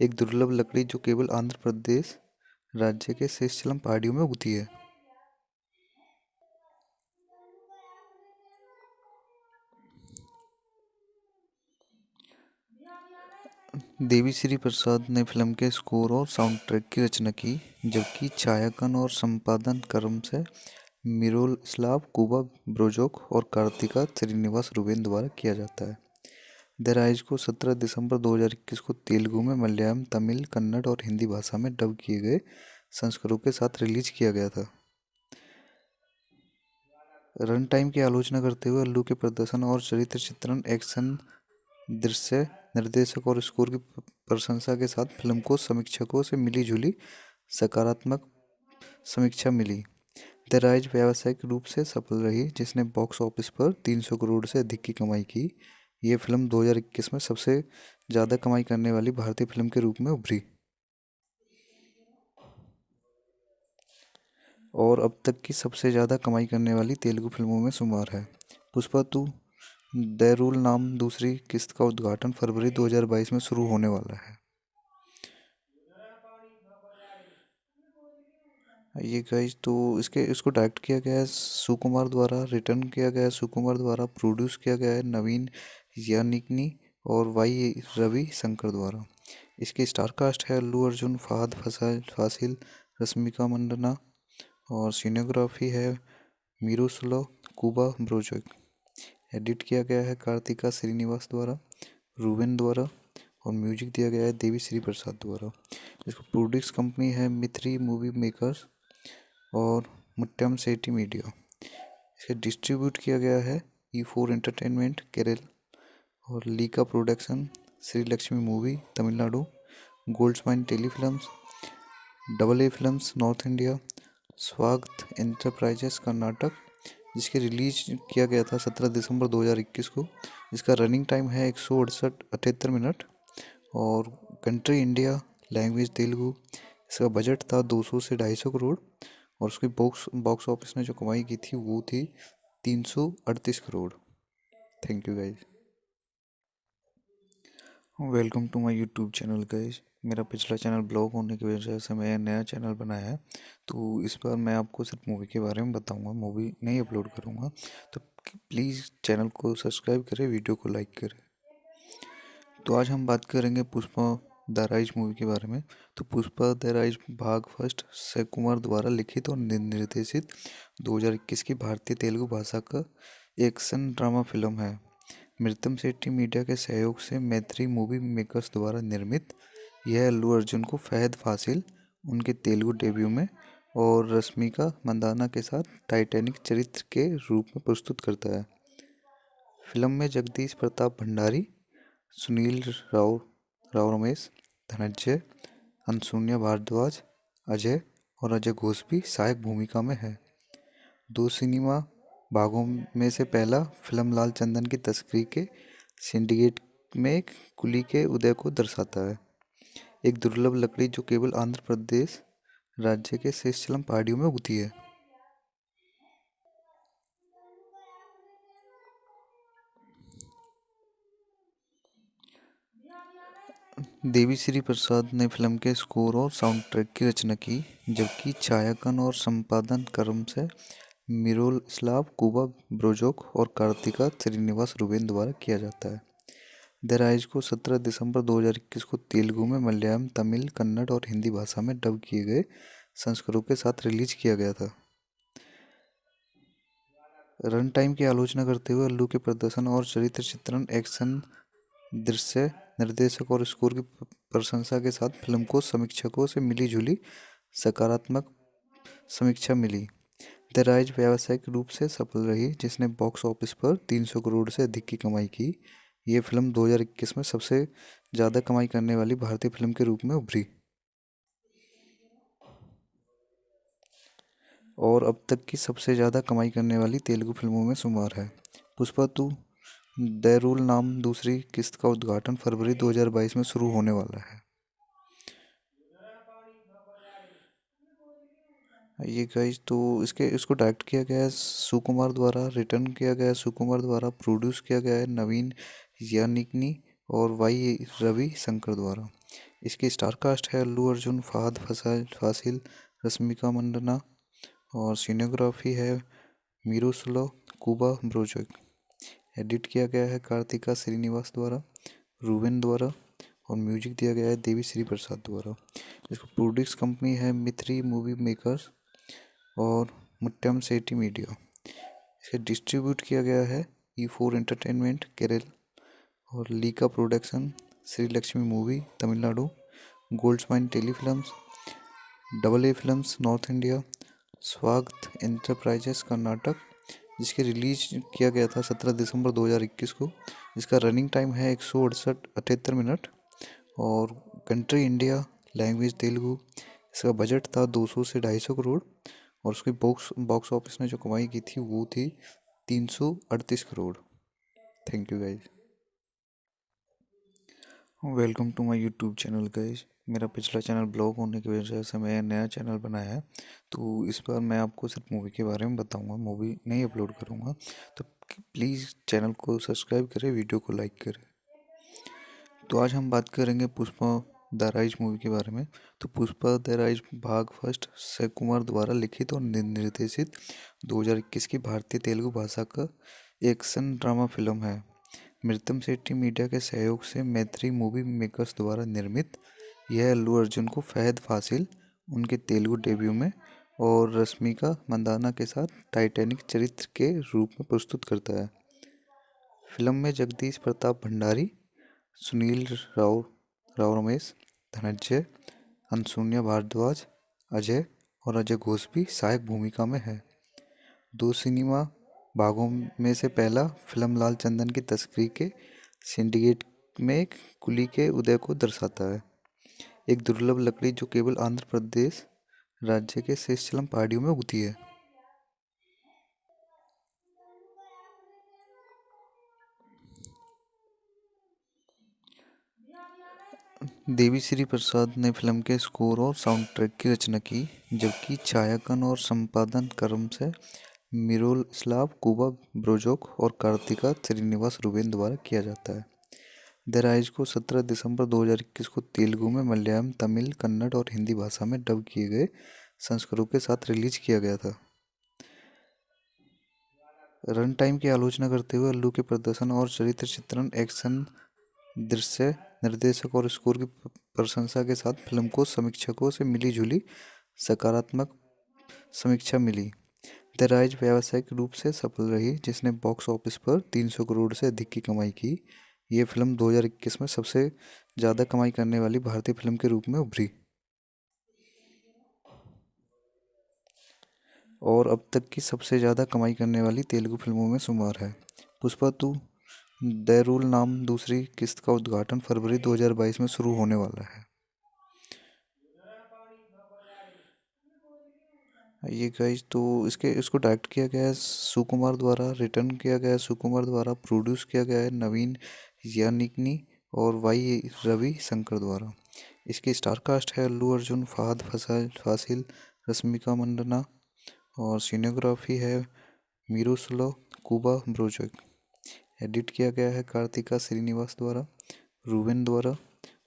एक दुर्लभ लकड़ी जो केवल आंध्र प्रदेश राज्य के शेषचलम पहाड़ियों में उगती है। देवी श्री प्रसाद ने फिल्म के स्कोर और साउंड ट्रैक की रचना की, जबकि छायांकन और संपादन क्रम से मिरोस्लाव कुबा ब्रोजोक और कार्तिका श्रीनिवास रुबेन द्वारा किया जाता है। द राइज को 17 दिसंबर 2021 को तेलुगु में, मलयालम, तमिल, कन्नड़ और हिंदी भाषा में डब किए गए संस्करणों के साथ रिलीज किया गया था। रन टाइम की आलोचना करते हुए अल्लू के प्रदर्शन और चरित्र चित्रण, एक्शन, दृश्य, निर्देशक और स्कोर की प्रशंसा के साथ फिल्म को समीक्षकों से मिली जुली सकारात्मक समीक्षा मिली। द राइज व्यावसायिक रूप से सफल रही, जिसने बॉक्स ऑफिस पर 300 करोड़ से अधिक की कमाई की। ये फिल्म 2021 में सबसे ज़्यादा कमाई करने वाली भारतीय फिल्म के रूप में उभरी और अब तक की सबसे ज़्यादा कमाई करने वाली तेलुगु फिल्मों में शुमार है। पुष्पा 2 द रूल नाम दूसरी किस्त का उद्घाटन फरवरी 2022 में शुरू होने वाला है। ये गाइस, तो इसको डायरेक्ट किया गया है सुकुमार द्वारा, रिटर्न किया गया है सुकुमार द्वारा, प्रोड्यूस किया गया है नवीन यानिकनी और वाई रवि शंकर द्वारा। इसकी स्टार कास्ट है अल्लू अर्जुन, फहद फासिल, रश्मिका मंडना और सिनेग्राफी है मीरूसलो कुबा ब्रोजक। एडिट किया गया है कार्तिका श्रीनिवास द्वारा, रूबेन द्वारा और म्यूजिक दिया गया है देवी श्री प्रसाद द्वारा। इसको प्रोड्यूस कंपनी है मिथ्री मूवी मेकर्स और मुट्टम सेठी मीडिया। इसे डिस्ट्रीब्यूट किया गया है E4 एंटरटेनमेंट केरल और Leica production, Shri Lakshmi movie Tamil Nadu, Goldmines Telefilms, double A films north India, स्वागत एंटरप्राइजेस कर्नाटक। जिसके रिलीज किया गया था 17 दिसंबर 2021 को। इसका रनिंग टाइम है 168 मिनट और कंट्री इंडिया, लैंग्वेज तेलुगु। इसका बजट था 200 से 250 करोड़ और उसकी बॉक्स ऑफिस ने जो कमाई की थी वो थी 338 crore. Thank you guys. Welcome to my YouTube channel guys. मेरा पिछला चैनल ब्लॉक होने की वजह से मैं नया चैनल बनाया है, तो इस बार मैं आपको सिर्फ मूवी के बारे में बताऊंगा, मूवी नहीं अपलोड करूंगा। तो प्लीज़ चैनल को सब्सक्राइब करें, वीडियो को लाइक करें। तो आज हम बात करेंगे पुष्पा द राइज मूवी के बारे में। तो पुष्पा द राइज भाग फर्स्ट अक्षय कुमार द्वारा लिखित और निर्देशित 2021 की भारतीय तेलुगु भाषा का एक्शन ड्रामा फिल्म है। मृतम सेठी मीडिया के सहयोग से मैत्री मूवी मेकर्स द्वारा निर्मित यह अल्लू अर्जुन को फहद फासिल उनके तेलुगु डेब्यू में और रश्मिका मंदाना के साथ टाइटैनिक चरित्र के रूप में प्रस्तुत करता है। फिल्म में जगदीश प्रताप भंडारी, सुनील राव रमेश, धनंजय, अनसुन्या भारद्वाज, अजय और अजय घोष भी सहायक भूमिका में है। दो सिनेमा भागों में से पहला फिल्म लाल चंदन की तस्करी के सिंडिकेट में कुली के उदय को दर्शाता है। एक दुर्लभ लकड़ी जो केवल आंध्र प्रदेश राज्य के शेषचलम पहाड़ियों में उगती है। देवी श्री प्रसाद ने फिल्म के स्कोर और साउंड ट्रैक की रचना की, जबकि छायांकन और संपादन क्रम से मिरोस्लाव कुबा ब्रोजोक और कार्तिका श्रीनिवास रुबेन द्वारा किया जाता है। द राइज को 17 दिसंबर 2021 को तेलुगु में, मलयालम, तमिल, कन्नड़ और हिंदी भाषा में डब किए गए संस्करणों के साथ रिलीज किया गया था। रन टाइम की आलोचना करते हुए अल्लू के प्रदर्शन और चरित्र चित्रण, एक्शन, दृश्य, निर्देशक और स्कोर की प्रशंसा के साथ फिल्म को समीक्षकों से मिली जुली सकारात्मक समीक्षा मिली। द राइज व्यावसायिक रूप से सफल रही, जिसने बॉक्स ऑफिस पर 300 करोड़ से अधिक की कमाई की। ये फिल्म 2021 में सबसे ज़्यादा कमाई करने वाली भारतीय फिल्म के रूप में उभरी और अब तक की सबसे ज़्यादा कमाई करने वाली तेलुगु फिल्मों में शुमार है। पुष्पा 2 द रूल नाम दूसरी किस्त का उद्घाटन फरवरी 2022 में शुरू होने वाला है। ये गाइस तो इसको डायरेक्ट किया गया है सुकुमार द्वारा, रिटर्न किया गया है सुकुमार द्वारा, प्रोड्यूस किया गया है नवीन यानिकनी और वाई रवि शंकर द्वारा। इसकी स्टार कास्ट है अल्लू अर्जुन, फहद फासिल, रश्मिका मंडना और सिनेग्राफी है मीरूसलो कुबा ब्रोजक। एडिट किया गया है कार्तिका श्रीनिवास द्वारा, रूबेन द्वारा और म्यूजिक दिया गया है देवी श्री प्रसाद द्वारा। इसको प्रोड्यूस कंपनी है मिथ्री मूवी मेकर्स और मुट्टम सेठी मीडिया। इसे डिस्ट्रीब्यूट किया गया है E4 एंटरटेनमेंट केरल और Leica production, Shri Lakshmi movie Tamil Nadu, Goldmines Telefilms, double A films north India, स्वागत एंटरप्राइजेस कर्नाटक। जिसकी रिलीज किया गया था 17 दिसंबर 2021 को। इसका रनिंग टाइम है 168 मिनट और कंट्री इंडिया, लैंग्वेज तेलुगु। इसका बजट था 200 से 250 करोड़ और उसकी बॉक्स ऑफिस ने जो कमाई की थी वो थी 338 crore. Thank you guys. Welcome to my YouTube channel guys. मेरा पिछला चैनल ब्लॉक होने की वजह से मैं नया चैनल बनाया है, तो इस बार मैं आपको सिर्फ मूवी के बारे में बताऊंगा, मूवी नहीं अपलोड करूंगा। तो प्लीज़ चैनल को सब्सक्राइब करें, वीडियो को लाइक करें। तो आज हम बात करेंगे पुष्पा द राइज मूवी के बारे में। तो पुष्पा द राइज भाग फर्स्ट अक्षय कुमार द्वारा लिखित और निर्देशित 2021 की भारतीय तेलुगु भाषा का एक्शन ड्रामा फिल्म है। मृतम सेठी मीडिया के सहयोग से मैत्री मूवी मेकर्स द्वारा निर्मित यह अल्लू अर्जुन को फहद फासिल उनके तेलुगु डेब्यू में और रश्मिका मंदाना के साथ टाइटैनिक चरित्र के रूप में प्रस्तुत करता है। फिल्म में जगदीश प्रताप भंडारी, सुनील राव रमेश, धनंजय, अनसुनिया भारद्वाज, अजय और अजय घोष भी सहायक भूमिका में है। दो सिनेमा भागों में से पहला फिल्म लाल चंदन की तस्करी के सिंडिकेट में कुली के उदय को दर्शाता है, एक दुर्लभ लकड़ी जो केवल आंध्र प्रदेश राज्य के शेषचलम पहाड़ियों में उगती है। देवी श्री प्रसाद ने फिल्म के स्कोर और साउंड ट्रैक की रचना की, जबकि छायांकन और संपादन क्रम से मिरोस्लाव कुबा ब्रोजोक और कार्तिका श्रीनिवास रूबेन द्वारा किया जाता है। द राइज को 17 दिसंबर 2021 को तेलुगु में, मलयालम, तमिल, कन्नड़ और हिंदी भाषा में डब किए गए संस्करणों के साथ रिलीज किया गया था। रन टाइम की आलोचना करते हुए अल्लू के प्रदर्शन और चरित्र चित्रण, एक्शन, दृश्य, निर्देशक और स्कोर की प्रशंसा के साथ फिल्म को समीक्षकों से मिली जुली सकारात्मक समीक्षा मिली। द राइज व्यावसायिक रूप से सफल रही, जिसने बॉक्स ऑफिस पर 300 करोड़ से अधिक की कमाई की। ये फिल्म 2021 में सबसे ज़्यादा कमाई करने वाली भारतीय फिल्म के रूप में उभरी और अब तक की सबसे ज़्यादा कमाई करने वाली तेलुगु फिल्मों में शुमार है। पुष्पा टू द रूल नाम दूसरी किस्त का उद्घाटन फरवरी 2022 में शुरू होने वाला है। ये गाइस तो इसको डायरेक्ट किया गया है सुकुमार द्वारा, रिटर्न किया गया है सुकुमार द्वारा, प्रोड्यूस किया गया है नवीन यानिकनी और वाई रवि शंकर द्वारा। इसकी स्टार कास्ट है अल्लू अर्जुन, फहद फासिल, रश्मिका मंडना और सिनेग्राफी है मीरूसलो कुबा ब्रोजक। एडिट किया गया है कार्तिका श्रीनिवास द्वारा, रूबेन द्वारा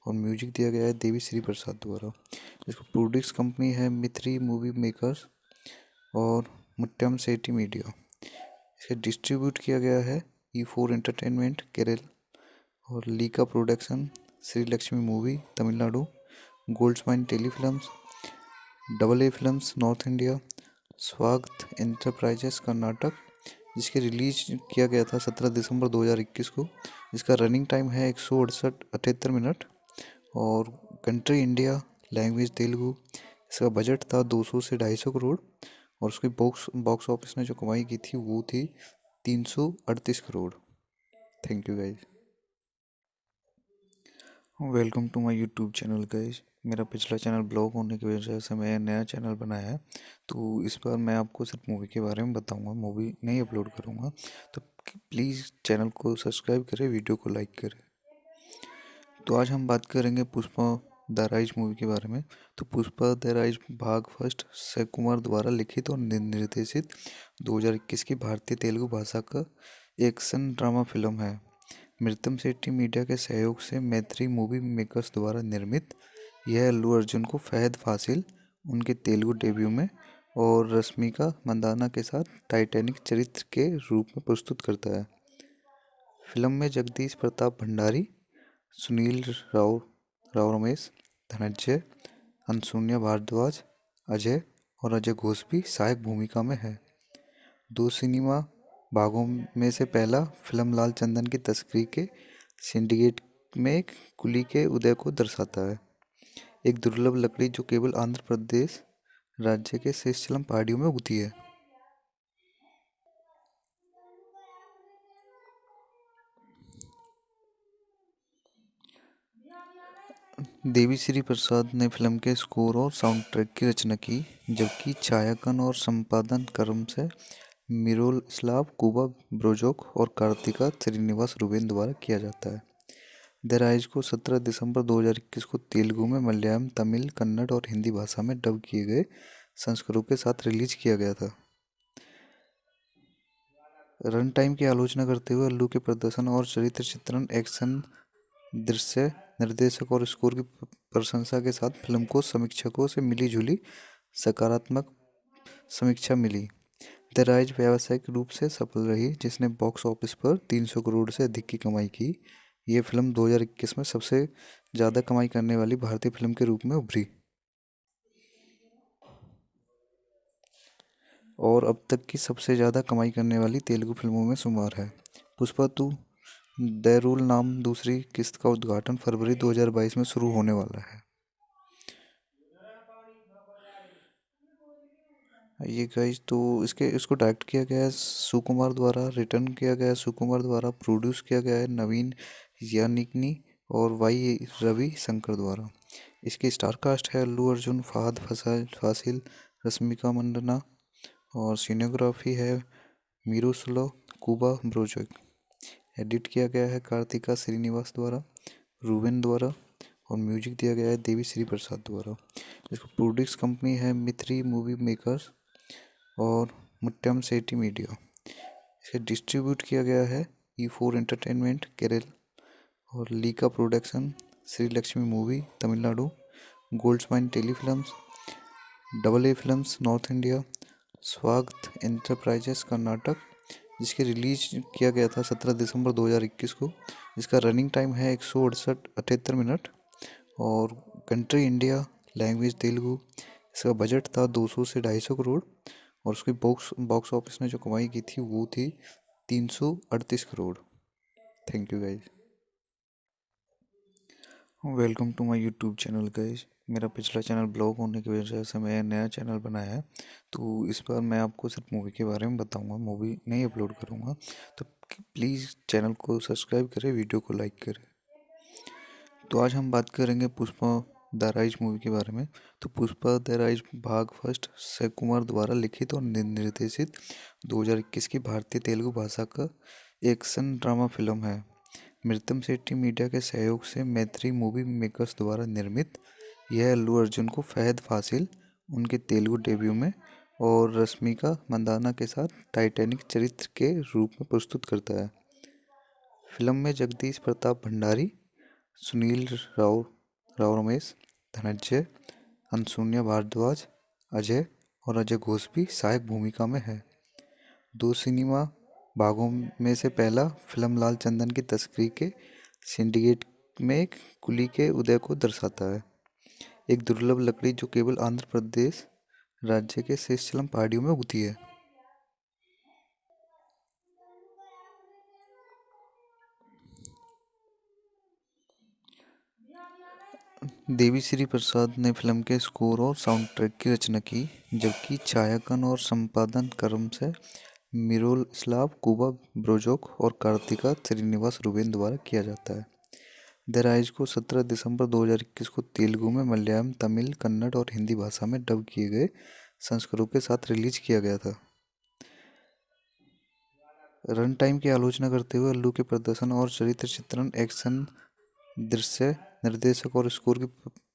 और म्यूजिक दिया गया है देवी श्री प्रसाद द्वारा। इसको प्रोड्यूस कंपनी है मिथ्री मूवी मेकर्स और मुट्टम सेठी मीडिया। इसे डिस्ट्रीब्यूट किया गया है E4 एंटरटेनमेंट केरल और Leica production, Shri Lakshmi movie Tamil Nadu, Goldmines Telefilms, double A films north India, स्वागत एंटरप्राइजेस कर्नाटक। जिसकी रिलीज किया गया था 17 दिसंबर 2021 को। इसका रनिंग टाइम है 168 मिनट और कंट्री इंडिया, लैंग्वेज तेलुगु। इसका बजट था 200 से 250 करोड़ और उसकी बॉक्स ऑफिस ने जो कमाई की थी वो थी 338 crore. Thank you guys. Welcome to my YouTube channel guys. मेरा पिछला चैनल ब्लॉक होने की वजह से मैं नया चैनल बनाया है, तो इस बार मैं आपको सिर्फ मूवी के बारे में बताऊंगा, मूवी नहीं अपलोड करूंगा। तो प्लीज़ चैनल को सब्सक्राइब करें, वीडियो को लाइक करें। तो आज हम बात करेंगे पुष्पा द राइज मूवी के बारे में। तो पुष्पा द राइज भाग फर्स्ट अक्षय कुमार द्वारा लिखित और निर्देशित 2021 की भारतीय तेलुगु भाषा का एक्शन ड्रामा फिल्म है। मृतम शेट्टी मीडिया के सहयोग से मैत्री मूवी मेकर्स द्वारा निर्मित यह अल्लू अर्जुन को फहद फासिल उनके तेलुगु डेब्यू में और रश्मिका मंदाना के साथ टाइटैनिक चरित्र के रूप में प्रस्तुत करता है। फिल्म में जगदीश प्रताप भंडारी, सुनील राव रमेश, धनंजय, अनसुन्या भारद्वाज, अजय और अजय घोष भी सहायक भूमिका में है। दो सिनेमा भागों में से पहला फिल्म लाल चंदन की तस्करी के सिंडिकेट में कुली के उदय को दर्शाता है। एक दुर्लभ लकड़ी जो केवल आंध्र प्रदेश राज्य के शेषचलम पहाड़ियों में उगती है। देवी श्री प्रसाद ने फिल्म के स्कोर और साउंड ट्रैक की रचना की, जबकि छायांकन और संपादन क्रम से मिरोस्लाव कुबा ब्रोजोक और कार्तिका श्रीनिवास रुबेन द्वारा किया जाता है। द राइज को 17 दिसंबर 2021 को तेलुगु में, मलयालम, तमिल, कन्नड़ और हिंदी भाषा में डब किए गए संस्करणों के साथ रिलीज किया गया था। रन टाइम की आलोचना करते हुए अल्लू के प्रदर्शन और चरित्र चित्रण, एक्शन दृश्य, निर्देशक और स्कोर की प्रशंसा के साथ फिल्म को समीक्षकों से मिली जुली सकारात्मक समीक्षा मिली। द राइज व्यावसायिक रूप से सफल रही, जिसने बॉक्स ऑफिस पर 300 करोड़ से अधिक की कमाई की। ये फिल्म 2021 में सबसे ज़्यादा कमाई करने वाली भारतीय फिल्म के रूप में उभरी और अब तक की सबसे ज़्यादा कमाई करने वाली तेलुगु फिल्मों में शुमार है। पुष्पा 2 द रूल नाम दूसरी किस्त का उद्घाटन फरवरी 2022 में शुरू होने वाला है। ये गाइस, तो इसको डायरेक्ट किया गया है सुकुमार द्वारा, रिटर्न किया गया है सुकुमार द्वारा, प्रोड्यूस किया गया है नवीन यानिकनी और वाई रवि शंकर द्वारा। इसकी स्टार कास्ट है अल्लू अर्जुन, फहद फासिल, रश्मिका मंदाना और सिनेग्राफी है मिरोस्लाव कुबा ब्रोजोक। एडिट किया गया है कार्तिका श्रीनिवास द्वारा, रूबेन द्वारा और म्यूजिक दिया गया है देवी श्री प्रसाद द्वारा। इसको प्रोड्यूस कंपनी है मित्री मूवी मेकर्स और मुट्टम शेट्टी मीडिया। इसे डिस्ट्रीब्यूट किया गया है E4 एंटरटेनमेंट केरल और Leica production, Shri Lakshmi movie Tamil Nadu, Goldmines Telefilms, AA films north India, स्वागत एंटरप्राइजेस कर्नाटक। जिसके रिलीज किया गया था 17 दिसंबर 2021 को। इसका रनिंग टाइम है 168 मिनट और कंट्री इंडिया, लैंग्वेज तेलुगु। इसका बजट था 200 से 250 करोड़ और उसकी बॉक्स ऑफिस ने जो कमाई की थी वो थी 338 crore. Thank you guys. Welcome to my YouTube channel guys. मेरा पिछला चैनल ब्लॉक होने की वजह से मैं नया चैनल बनाया है, तो इस बार मैं आपको सिर्फ मूवी के बारे में बताऊंगा, मूवी नहीं अपलोड करूंगा। तो प्लीज़ चैनल को सब्सक्राइब करें, वीडियो को लाइक करें। तो आज हम बात करेंगे पुष्पा द राइज मूवी के बारे में। तो पुष्पा द राइज भाग फर्स्ट अक्षय कुमार द्वारा लिखित और निर्देशित 2021 की भारतीय तेलुगु भाषा का एक्शन ड्रामा फिल्म है। मृतम शेट्टी मीडिया के सहयोग से मैत्री मूवी मेकर्स द्वारा निर्मित यह अल्लू अर्जुन को फहद फासिल उनके तेलुगु डेब्यू में और रश्मिका मंदाना के साथ टाइटैनिक चरित्र के रूप में प्रस्तुत करता है। फिल्म में जगदीश प्रताप भंडारी, सुनील राव रमेश, धनंजय, अनसुन्या भारद्वाज, अजय और अजय घोष भी सहायक भूमिका में है। दो सिनेमा भागों में से पहला फिल्म लाल चंदन की तस्करी के सिंडिकेट में कुली के उदय को दर्शाता है। एक दुर्लभ लकड़ी जो केवल आंध्र प्रदेश राज्य के शेषचलम पहाड़ियों में उगती है। देवी श्री प्रसाद ने फिल्म के स्कोर और साउंड ट्रैक की रचना की, जबकि छायांकन और संपादन क्रम से मिरोस्लाव कुबा ब्रोजोक और कार्तिका श्रीनिवास रुबेन द्वारा किया जाता है। द राइज को 17 दिसंबर 2021 को तेलुगु में, मलयालम, तमिल, कन्नड़ और हिंदी भाषा में डब किए गए संस्करणों के साथ रिलीज किया गया था। रन टाइम की आलोचना करते हुए अल्लू के प्रदर्शन और चरित्र चित्रण, एक्शन, दृश्य, निर्देशक और स्कोर की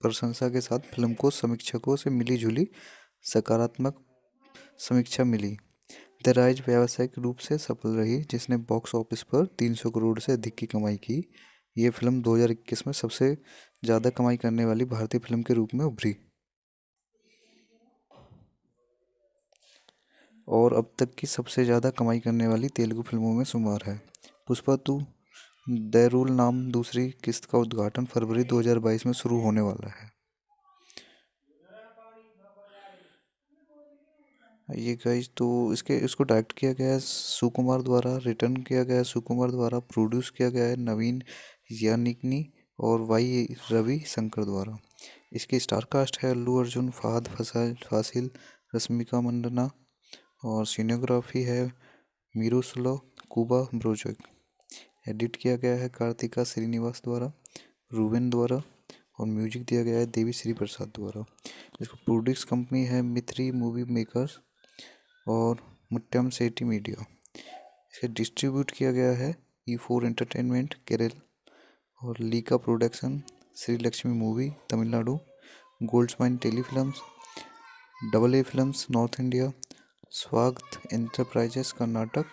प्रशंसा के साथ फिल्म को समीक्षकों से मिली जुली सकारात्मक समीक्षा मिली। द राइज व्यावसायिक रूप से सफल रही, जिसने बॉक्स ऑफिस पर 300 करोड़ से अधिक की कमाई की। ये फिल्म 2021 में सबसे ज़्यादा कमाई करने वाली भारतीय फिल्म के रूप में उभरी और अब तक की सबसे ज़्यादा कमाई करने वाली तेलुगु फिल्मों में शुमार है। पुष्पा 2 द रूल नाम दूसरी किस्त का उद्घाटन फरवरी 2022 में शुरू होने वाला है। ये गाइस तो इसको डायरेक्ट किया गया है सुकुमार द्वारा, रिटर्न किया गया है सुकुमार द्वारा, प्रोड्यूस किया गया है नवीन यानिकनी और वाई रवि शंकर द्वारा। इसकी स्टार कास्ट है अल्लू अर्जुन, फहद फासिल, रश्मिका मंडना और सिनेग्राफी है मीरूसलो कुबा ब्रोजक। एडिट किया गया है कार्तिका श्रीनिवास द्वारा, रूबेन द्वारा और म्यूजिक दिया गया है देवी श्री प्रसाद द्वारा। इसको प्रोड्यूस कंपनी है मिथ्री मूवी मेकर्स और मुट्टम सेठी मीडिया। इसे डिस्ट्रीब्यूट किया गया है E4 एंटरटेनमेंट केरल और Leica production, Shri Lakshmi movie Tamil Nadu, Goldmines Telefilms, double A films north India, स्वागत एंटरप्राइजेस कर्नाटक।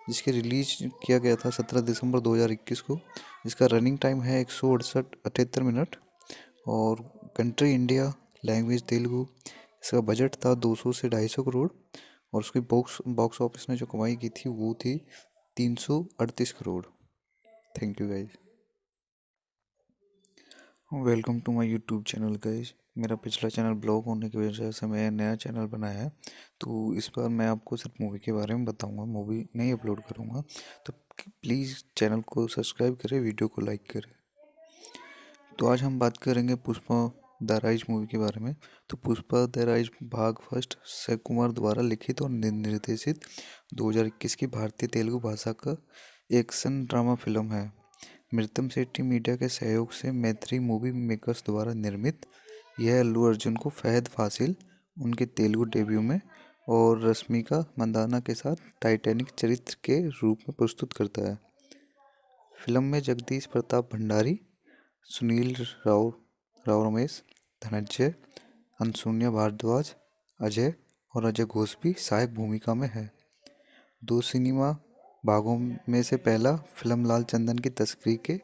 जिसकी रिलीज किया गया था 17 दिसंबर 2021 को। इसका रनिंग टाइम है 168 मिनट और कंट्री इंडिया, लैंग्वेज तेलुगु। इसका बजट था 200 से 250 करोड़ और उसकी बॉक्स ऑफिस ने जो कमाई की थी वो थी 338 crore. Thank you guys. Welcome to my YouTube channel guys. मेरा पिछला चैनल ब्लॉक होने की वजह से मैं नया चैनल बनाया है, तो इस बार मैं आपको सिर्फ मूवी के बारे में बताऊंगा, मूवी नहीं अपलोड करूंगा। तो प्लीज़ चैनल को सब्सक्राइब करें, वीडियो को लाइक करें। तो आज हम बात करेंगे पुष्पा द राइज मूवी के बारे में। तो पुष्पा द राइज भाग फर्स्ट अक्षय कुमार द्वारा लिखित और निर्देशित 2021 की भारतीय तेलुगु भाषा का एक्शन ड्रामा फिल्म है। मृतम सेठी मीडिया के सहयोग से मैत्री मूवी मेकर्स द्वारा निर्मित यह अल्लू अर्जुन को फहद फासिल उनके तेलुगु डेब्यू में और रश्मिका मंदाना के साथ टाइटैनिक चरित्र के रूप में प्रस्तुत करता है। फिल्म में जगदीश प्रताप भंडारी, सुनील राव रमेश, धनंजय, अनसुनिया भारद्वाज, अजय और अजय घोष भी सहायक भूमिका में है। 2 सिनेमा भागों में से पहला फिल्म लाल चंदन की तस्करी के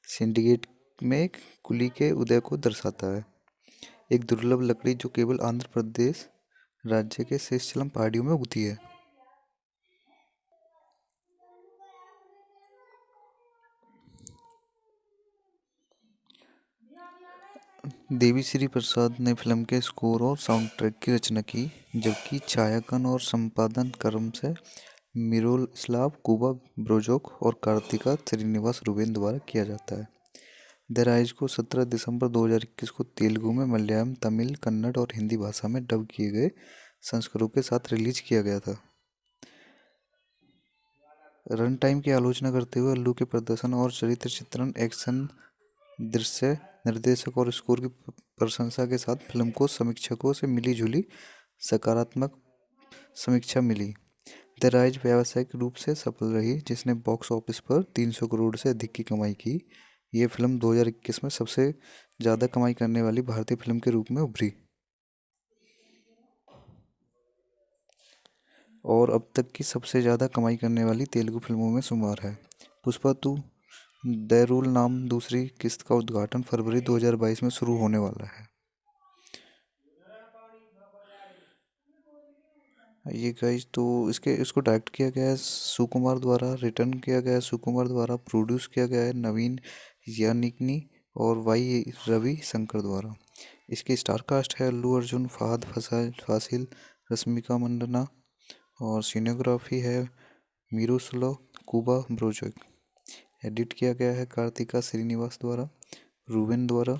सिंडिकेट में कुली के उदय को दर्शाता है। एक दुर्लभ लकड़ी जो केवल आंध्र प्रदेश राज्य के शेषचलम पहाड़ियों में उगती है। देवी श्री प्रसाद ने फिल्म के स्कोर और साउंड ट्रैक की रचना की, जबकि छायांकन और संपादन क्रम से मिरोस्लाव कुबा ब्रोजोक और कार्तिका श्रीनिवास रूबेन द्वारा किया जाता है। द राइज को 17 दिसंबर 2021 को तेलुगु में, मलयालम, तमिल, कन्नड़ और हिंदी भाषा में डब किए गए संस्करणों के साथ रिलीज किया गया था। रन टाइम की आलोचना करते हुए अल्लू के प्रदर्शन और चरित्र चित्रण, एक्शन, दृश्य, निर्देशक और स्कोर की प्रशंसा के साथ फिल्म को समीक्षकों से मिली जुली सकारात्मक समीक्षा मिली। द राइज व्यावसायिक रूप से सफल रही, जिसने बॉक्स ऑफिस पर 300 करोड़ से अधिक की कमाई की। ये फिल्म 2021 में सबसे ज़्यादा कमाई करने वाली भारतीय फिल्म के रूप में उभरी और अब तक की सबसे ज़्यादा कमाई करने वाली तेलुगु फिल्मों में शुमार है। पुष्पा 2 द रूल नाम दूसरी किस्त का उद्घाटन फरवरी 2022 में शुरू होने वाला है। ये गाइस तो इसको डायरेक्ट किया गया है सुकुमार द्वारा, रिटर्न किया गया है सुकुमार द्वारा, प्रोड्यूस किया गया है नवीन यानिकनी और वाई रवि शंकर द्वारा। इसकी स्टार कास्ट है अल्लू अर्जुन, फहद फासिल, रश्मिका मंडना और सिनेग्राफी है मीरूसलो कुबा ब्रोजक। एडिट किया गया है कार्तिका श्रीनिवास द्वारा, रूबेन द्वारा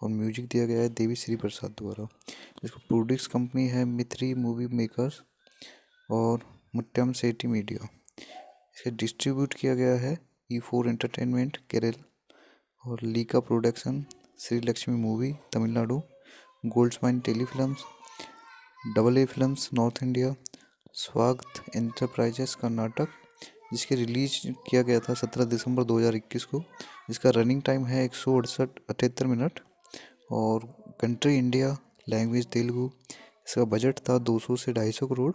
और म्यूजिक दिया गया है देवी श्री प्रसाद द्वारा। इसको प्रोड्यूस कंपनी है मिथ्री मूवी मेकर्स और मुट्टम सेठी मीडिया। इसे डिस्ट्रीब्यूट किया गया है E4 एंटरटेनमेंट केरल और Leica production, Shri Lakshmi movie Tamil Nadu, Goldmines Telefilms, double A films north India, स्वागत एंटरप्राइजेस कर्नाटक। जिसके रिलीज किया गया था 17 दिसंबर 2021 को। इसका रनिंग टाइम है 168 मिनट और कंट्री इंडिया, लैंग्वेज तेलुगु। इसका बजट था 200 से 250 करोड़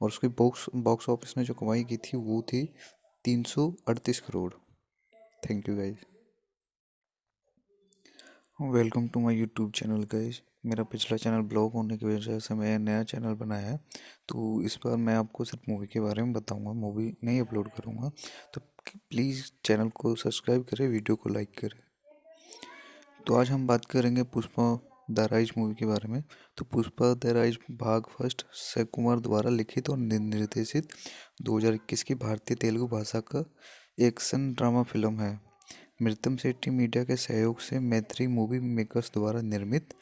और उसकी बॉक्स बॉक्स ऑफिस ने जो कमाई की थी वो थी 338 crore. Thank you guys. Welcome to my YouTube channel guys. मेरा पिछला चैनल ब्लॉक होने की वजह से मैं नया चैनल बनाया है, तो इस बार मैं आपको सिर्फ मूवी के बारे में बताऊंगा, मूवी नहीं अपलोड करूंगा। तो प्लीज़ चैनल को सब्सक्राइब करें, वीडियो को लाइक करें। तो आज हम बात करेंगे पुष्पा द राइज मूवी के बारे में। तो पुष्पा द राइज भाग फर्स्ट अक्षय कुमार द्वारा लिखित और निर्देशित 2021 की भारतीय तेलुगु भाषा का एक्शन ड्रामा फिल्म है। मृतम शेट्टी मीडिया के सहयोग से मैत्री मूवी मेकर्स द्वारा निर्मित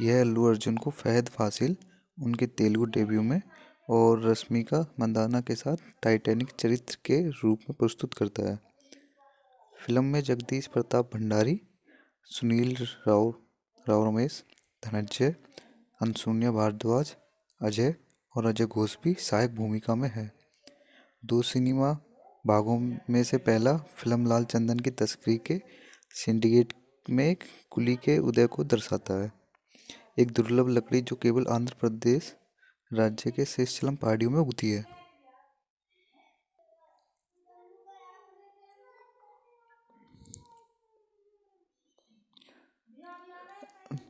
यह अल्लू अर्जुन को फहद फासिल उनके तेलुगु डेब्यू में और रश्मिका मंदाना के साथ टाइटैनिक चरित्र के रूप में प्रस्तुत करता है। फिल्म में जगदीश प्रताप भंडारी, सुनील राव रमेश, धनंजय, अनसुन्या भारद्वाज, अजय और अजय घोष भी सहायक भूमिका में है। दो सिनेमा भागों में से पहला फिल्म लाल चंदन की तस्करी के सिंडिकेट में कुली के उदय को दर्शाता है, एक दुर्लभ लकड़ी जो केवल आंध्र प्रदेश राज्य के शेषचलम पहाड़ियों में उगती है।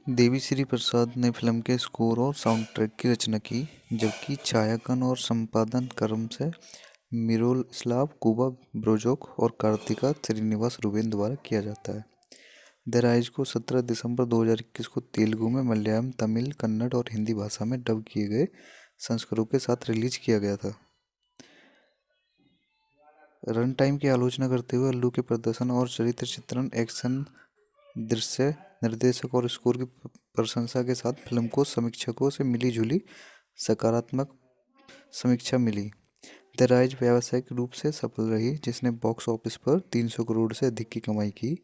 देवी श्री प्रसाद ने फिल्म के स्कोर और साउंड ट्रैक की रचना की, जबकि छायांकन और संपादन क्रम से मिरोस्लाव कुबा ब्रोजोक और कार्तिका श्रीनिवास रुबेन द्वारा किया जाता है। द राइज को 17 दिसंबर 2021 को तेलुगु में, मलयालम, तमिल, कन्नड़ और हिंदी भाषा में डब किए गए संस्करणों के साथ रिलीज किया गया था। रन टाइम की आलोचना करते हुए अल्लू के प्रदर्शन और चरित्र चित्रण, एक्शन, दृश्य, निर्देशक और स्कोर की प्रशंसा के साथ फिल्म को समीक्षकों से मिली जुली सकारात्मक समीक्षा मिली। द राइज व्यावसायिक रूप से सफल रही, जिसने बॉक्स ऑफिस पर 300 करोड़ से अधिक की कमाई की।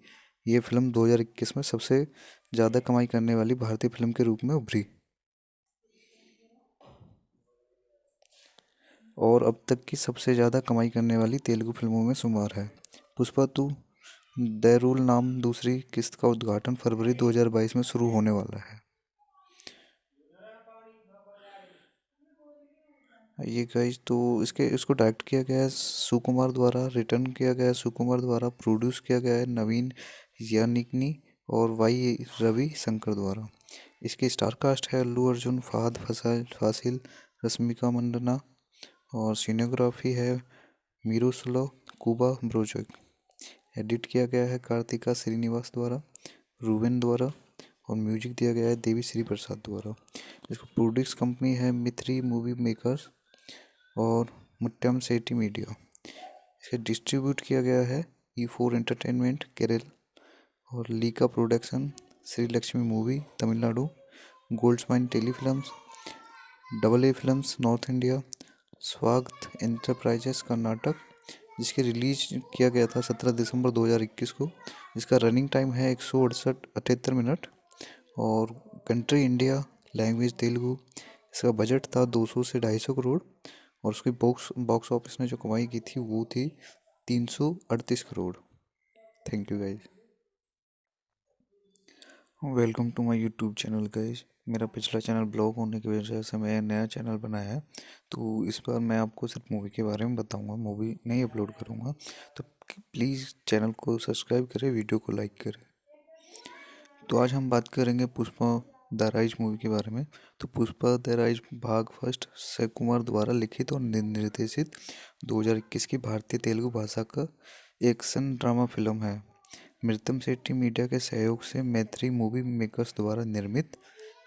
ये फिल्म 2021 में सबसे ज़्यादा कमाई करने वाली भारतीय फिल्म के रूप में उभरी और अब तक की सबसे ज़्यादा कमाई करने वाली तेलुगु फिल्मों में शुमार है। पुष्पा टू द रूल नाम दूसरी किस्त का उद्घाटन फरवरी 2022 में शुरू होने वाला है। ये गाइस, तो इसको डायरेक्ट किया गया है सुकुमार द्वारा, रिटर्न किया गया है सुकुमार द्वारा, प्रोड्यूस किया गया है नवीन यानिकनी और वाई रवि शंकर द्वारा। इसकी स्टार कास्ट है अल्लू अर्जुन, फहद फासिल, रश्मिका मंदाना और सिनेग्राफी है मिरोस्लाव कुबा ब्रोजोक। एडिट किया गया है कार्तिका श्रीनिवास द्वारा, रूबेन द्वारा और म्यूजिक दिया गया है देवी श्री प्रसाद द्वारा। इसको प्रोड्यूस कंपनी है मित्री मूवी मेकर्स और मुट्टम सेठी मीडिया। इसे डिस्ट्रीब्यूट किया गया है E4 एंटरटेनमेंट केरल और Leica production, Shri Lakshmi movie Tamil Nadu, Goldmines Telefilms, double A films north India, स्वागत एंटरप्राइजेस कर्नाटक। जिसके रिलीज किया गया था 17 दिसंबर 2021 को। इसका रनिंग टाइम है 168 मिनट और कंट्री इंडिया, लैंग्वेज तेलुगु। इसका बजट था 200 से 250 करोड़ और उसकी बॉक्स ऑफिस ने जो कमाई की थी वो थी 338 crore. Thank you guys. Welcome to my YouTube channel guys. मेरा पिछला चैनल ब्लॉक होने की वजह से मैं नया चैनल बनाया है, तो इस बार मैं आपको सिर्फ मूवी के बारे में बताऊंगा, मूवी नहीं अपलोड करूंगा। तो प्लीज़ चैनल को सब्सक्राइब करें, वीडियो को लाइक करें। तो आज हम बात करेंगे पुष्पा द राइज मूवी के बारे में। तो पुष्पा द राइज भाग फर्स्ट अक्षय कुमार द्वारा लिखित और निर्देशित 2021 की भारतीय तेलुगु भाषा का एक्शन ड्रामा फिल्म है। मृतम शेट्टी मीडिया के सहयोग से मैत्री मूवी मेकर्स द्वारा निर्मित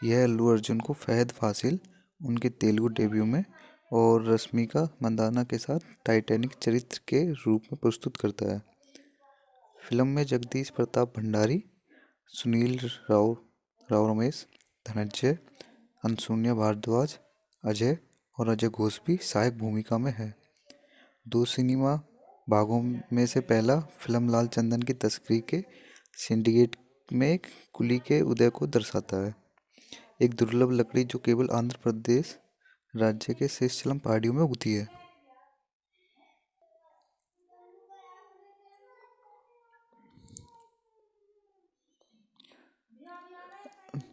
यह अल्लू अर्जुन को फहद फासिल उनके तेलुगु डेब्यू में और रश्मिका मंदाना के साथ टाइटैनिक चरित्र के रूप में प्रस्तुत करता है। फिल्म में जगदीश प्रताप भंडारी, सुनील राव रमेश, धनंजय, अनसुन्या भारद्वाज, अजय और अजय घोष भी सहायक भूमिका में है। दो सिनेमा भागों में से पहला फिल्म लाल चंदन की तस्करी के सिंडिकेट में कुली के उदय को दर्शाता है, एक दुर्लभ लकड़ी जो केवल आंध्र प्रदेश राज्य के शेषचलम पहाड़ियों में उगती है।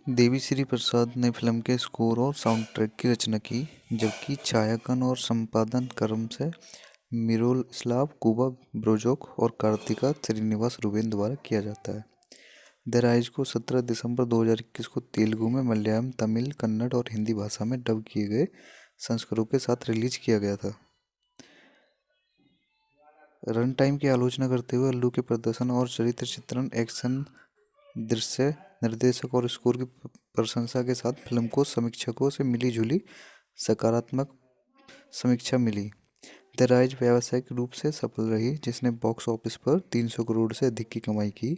देवी श्री प्रसाद ने फिल्म के स्कोर और साउंड ट्रैक की रचना की, जबकि छायांकन और संपादन कर्म से मिरोस्लाव कुबा ब्रोजोक और कार्तिका श्रीनिवास रुबेन द्वारा किया जाता है। द राइज को 17 दिसंबर 2021 को तेलुगु में, मलयालम, तमिल, कन्नड़ और हिंदी भाषा में डब किए गए संस्करणों के साथ रिलीज किया गया था। रन टाइम की आलोचना करते हुए अल्लू के प्रदर्शन और चरित्र चित्रण, एक्शन, दृश्य, निर्देशक और स्कोर की प्रशंसा के साथ फिल्म को समीक्षकों से मिली जुली सकारात्मक समीक्षा मिली। द राइज व्यावसायिक रूप से सफल रही, जिसने बॉक्स ऑफिस पर 300 करोड़ से अधिक की कमाई की।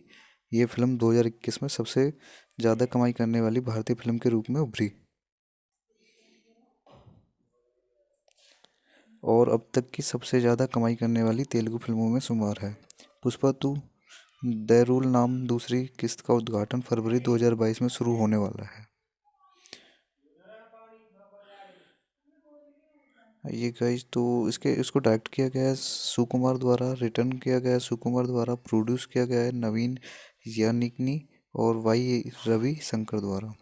ये फिल्म 2021 में सबसे ज़्यादा कमाई करने वाली भारतीय फिल्म के रूप में उभरी और अब तक की सबसे ज़्यादा कमाई करने वाली तेलुगु फिल्मों में शुमार है। पुष्पा 2 द रूल नाम दूसरी किस्त का उद्घाटन फरवरी 2022 में शुरू होने वाला है। ये गाइस, तो इसको डायरेक्ट किया गया है सुकुमार द्वारा, रिटर्न किया गया है सुकुमार द्वारा, प्रोड्यूस किया गया है नवीन यानिकनी और वाई रवि शंकर द्वारा।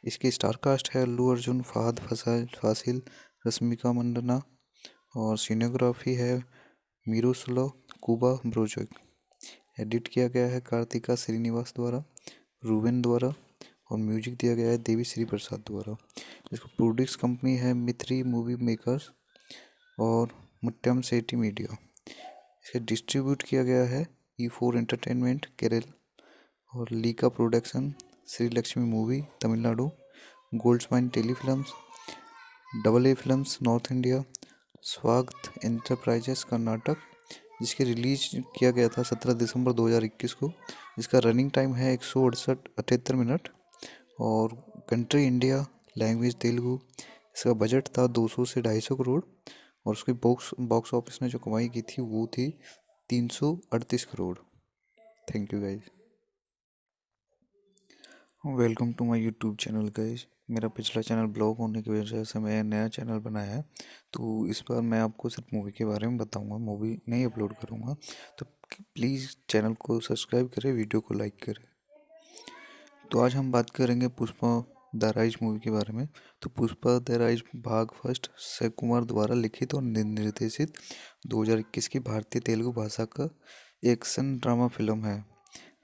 इसकी स्टार कास्ट है अल्लू अर्जुन, फहद फासिल, रश्मिका मंडना और सिनेग्राफी है मिरोस्लो कुबा ब्रोजोक। एडिट किया गया है कार्तिका श्रीनिवास द्वारा, रूबेन द्वारा और म्यूजिक दिया गया है देवी श्री प्रसाद द्वारा। इसको प्रोड्यूस कंपनी है मिथ्री मूवी मेकर्स और मुट्टम सेठी मीडिया। इसे डिस्ट्रीब्यूट किया गया है E4 एंटरटेनमेंट केरल और Leica production, Shri Lakshmi movie Tamil Nadu, Goldmines Telefilms, double A films north India, स्वागत एंटरप्राइजेस कर्नाटक। जिसकी रिलीज किया गया था 17 दिसंबर 2021 को। इसका रनिंग टाइम है 168 मिनट और कंट्री इंडिया, लैंग्वेज तेलुगु। इसका बजट था 200 से 250 करोड़ और उसकी बॉक्स ऑफिस ने जो कमाई की थी वो थी 338 crore. Thank you guys. Welcome to my YouTube channel guys. मेरा पिछला चैनल ब्लॉक होने की वजह से मैं नया चैनल बनाया है, तो इस बार मैं आपको सिर्फ मूवी के बारे में बताऊंगा, मूवी नहीं अपलोड करूंगा। तो प्लीज़ चैनल को सब्सक्राइब करें, वीडियो को लाइक करें। तो आज हम बात करेंगे पुष्पा द राइज मूवी के बारे में। तो पुष्पा द राइज भाग फर्स्ट अक्षय कुमार द्वारा लिखित और निर्देशित 2021 की भारतीय तेलुगु भाषा का एक्शन ड्रामा फिल्म है।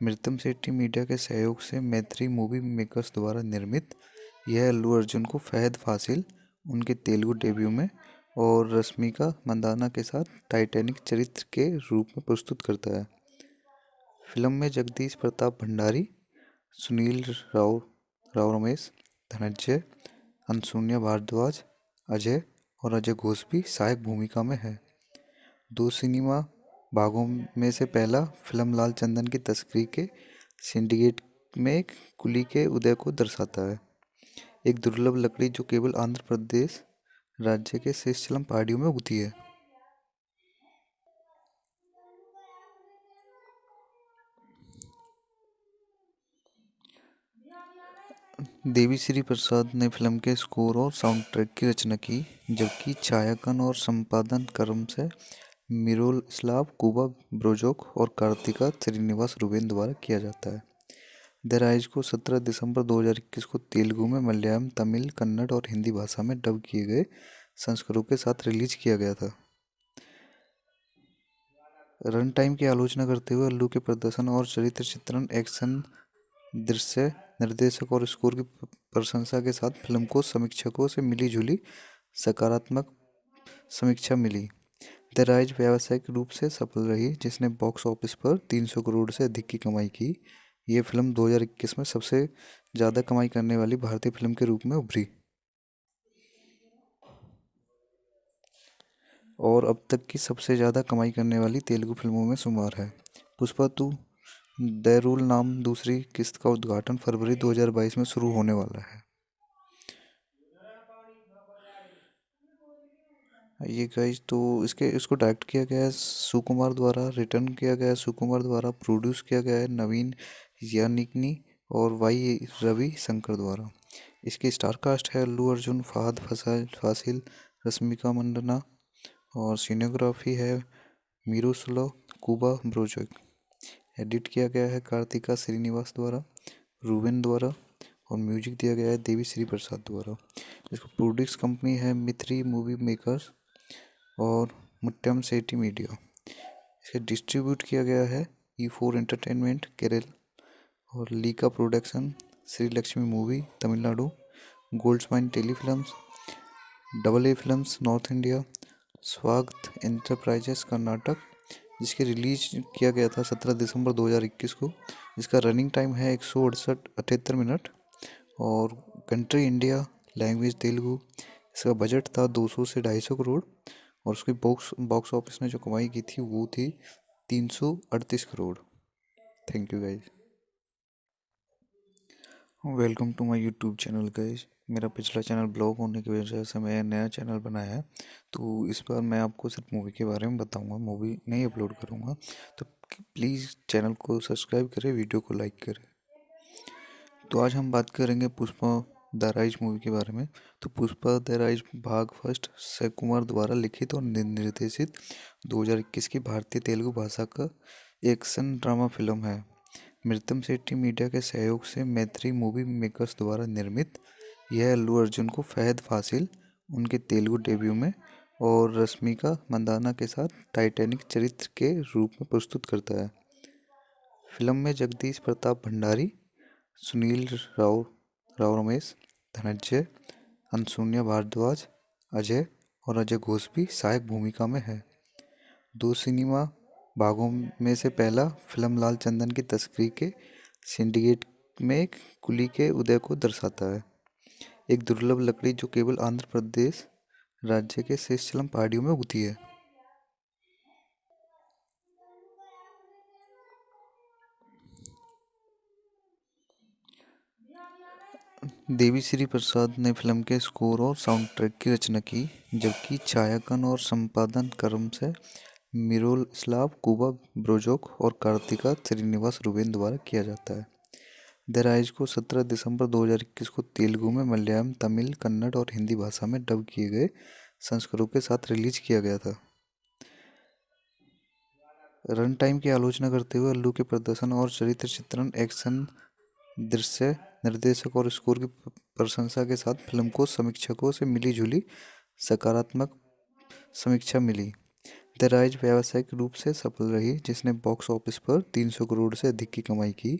मृतम सेठी मीडिया के सहयोग से मैत्री मूवी मेकर्स द्वारा निर्मित यह अल्लू अर्जुन को फहद फासिल उनके तेलुगु डेब्यू में और रश्मिका मंदाना के साथ टाइटैनिक चरित्र के रूप में प्रस्तुत करता है। फिल्म में जगदीश प्रताप भंडारी, सुनील राव रमेश, धनंजय, अनसुनिया भारद्वाज, अजय और अजय घोष भी सहायक भूमिका में है। दो सिनेमा भागों में से पहला फिल्म लाल चंदन की तस्करी के सिंडिकेट में कुली के उदय को दर्शाता है, एक दुर्लभ लकड़ी जो केवल आंध्र प्रदेश राज्य के शेषचलम पहाड़ियों में उगती है। देवी श्री प्रसाद ने फिल्म के स्कोर और साउंड ट्रैक की रचना की, जबकि छायांकन और संपादन कर्म से मिरोस्लाव कुबा ब्रोजोक और कार्तिका श्रीनिवास रुबेन द्वारा किया जाता है। द राइज को 17 दिसंबर 2021 को तेलुगु में, मलयालम, तमिल, कन्नड़ और हिंदी भाषा में डब किए गए संस्करणों के साथ रिलीज किया गया था। रन टाइम की आलोचना करते हुए अल्लू के प्रदर्शन और चरित्र चित्रण, एक्शन, दृश्य, निर्देशक और स्कोर की प्रशंसा के साथ फिल्म को समीक्षकों से मिली जुली सकारात्मक समीक्षा मिली। द राइज व्यावसायिक रूप से सफल रही, जिसने बॉक्स ऑफिस पर 300 करोड़ से अधिक की कमाई की। ये फिल्म 2021 में सबसे ज़्यादा कमाई करने वाली भारतीय फिल्म के रूप में उभरी और अब तक की सबसे ज़्यादा कमाई करने वाली तेलुगु फिल्मों में शुमार है। पुष्पा 2 द रूल नाम दूसरी किस्त का उद्घाटन फरवरी 2022 में शुरू होने वाला है। ये गाइस, तो इसको डायरेक्ट किया गया है सुकुमार द्वारा, रिटर्न किया गया है सुकुमार द्वारा, प्रोड्यूस किया गया है नवीन यानिकनी और वाई रवि शंकर द्वारा। इसकी स्टार कास्ट है अल्लू अर्जुन, फहद फासिल, रश्मिका मंडना और सिनेग्राफी है मिरोस्लो कुबा ब्रोजोक। एडिट किया गया है कार्तिका श्रीनिवास द्वारा, रूबेन द्वारा और म्यूजिक दिया गया है देवी श्री प्रसाद द्वारा। इसको प्रोड्यूस कंपनी है मित्री मूवी मेकर्स और मुट्टम सेठी मीडिया। इसे डिस्ट्रीब्यूट किया गया है E4 एंटरटेनमेंट केरल और Leica production, Shri Lakshmi movie Tamil Nadu, Goldmines Telefilms, double A films north India, स्वागत एंटरप्राइजेस कर्नाटक। जिसके रिलीज किया गया था 17 दिसंबर 2021 को। इसका रनिंग टाइम है 168 मिनट और कंट्री इंडिया, लैंग्वेज तेलुगु। इसका बजट था 200 से 250 करोड़ और उसकी बॉक्स ऑफिस ने जो कमाई की थी वो थी 338 crore. Thank you guys. Welcome to my YouTube channel guys. मेरा पिछला चैनल ब्लॉक होने की वजह से मैं नया चैनल बनाया है, तो इस बार मैं आपको सिर्फ मूवी के बारे में बताऊंगा, मूवी नहीं अपलोड करूंगा। तो प्लीज़ चैनल को सब्सक्राइब करें, वीडियो को लाइक करें। तो आज हम बात करेंगे पुष्पा द राइज मूवी के बारे में। तो पुष्पा द राइज भाग फर्स्ट अक्षय कुमार द्वारा लिखित और निर्देशित 2021 की भारतीय तेलुगु भाषा का एक्शन ड्रामा फिल्म है। मृतम सेठी मीडिया के सहयोग से मैत्री मूवी मेकर्स द्वारा निर्मित यह अल्लू अर्जुन को फहद फासिल उनके तेलुगु डेब्यू में और रश्मिका मंदाना के साथ टाइटैनिक चरित्र के रूप में प्रस्तुत करता है। फिल्म में जगदीश प्रताप भंडारी, सुनील राव रमेश, धनंजय, अनसुन्या भारद्वाज, अजय और अजय घोष भी सहायक भूमिका में है। 2 सिनेमा भागों में से पहला फिल्म लाल चंदन की तस्करी के सिंडिकेट में एक कुली के उदय को दर्शाता है। एक दुर्लभ लकड़ी जो केवल आंध्र प्रदेश राज्य के शेषचलम पहाड़ियों में उगती है। देवी श्री प्रसाद ने फिल्म के स्कोर और साउंड ट्रैक की रचना की, जबकि छायांकन और संपादन कर्म से मिरोस्लाव कुबा ब्रोजोक और कार्तिका श्रीनिवास रुबेन द्वारा किया जाता है। द राइज को 17 दिसंबर 2021 को तेलुगु में, मलयालम, तमिल, कन्नड़ और हिंदी भाषा में डब किए गए संस्करणों के साथ रिलीज किया गया था। रन टाइम की आलोचना करते हुए अल्लू के प्रदर्शन और चरित्र चित्रण, एक्शन, दृश्य, निर्देशक और स्कोर की प्रशंसा के साथ फिल्म को समीक्षकों से मिली जुली सकारात्मक समीक्षा मिली। द राइज व्यावसायिक रूप से सफल रही, जिसने बॉक्स ऑफिस पर 300 करोड़ से अधिक की कमाई की।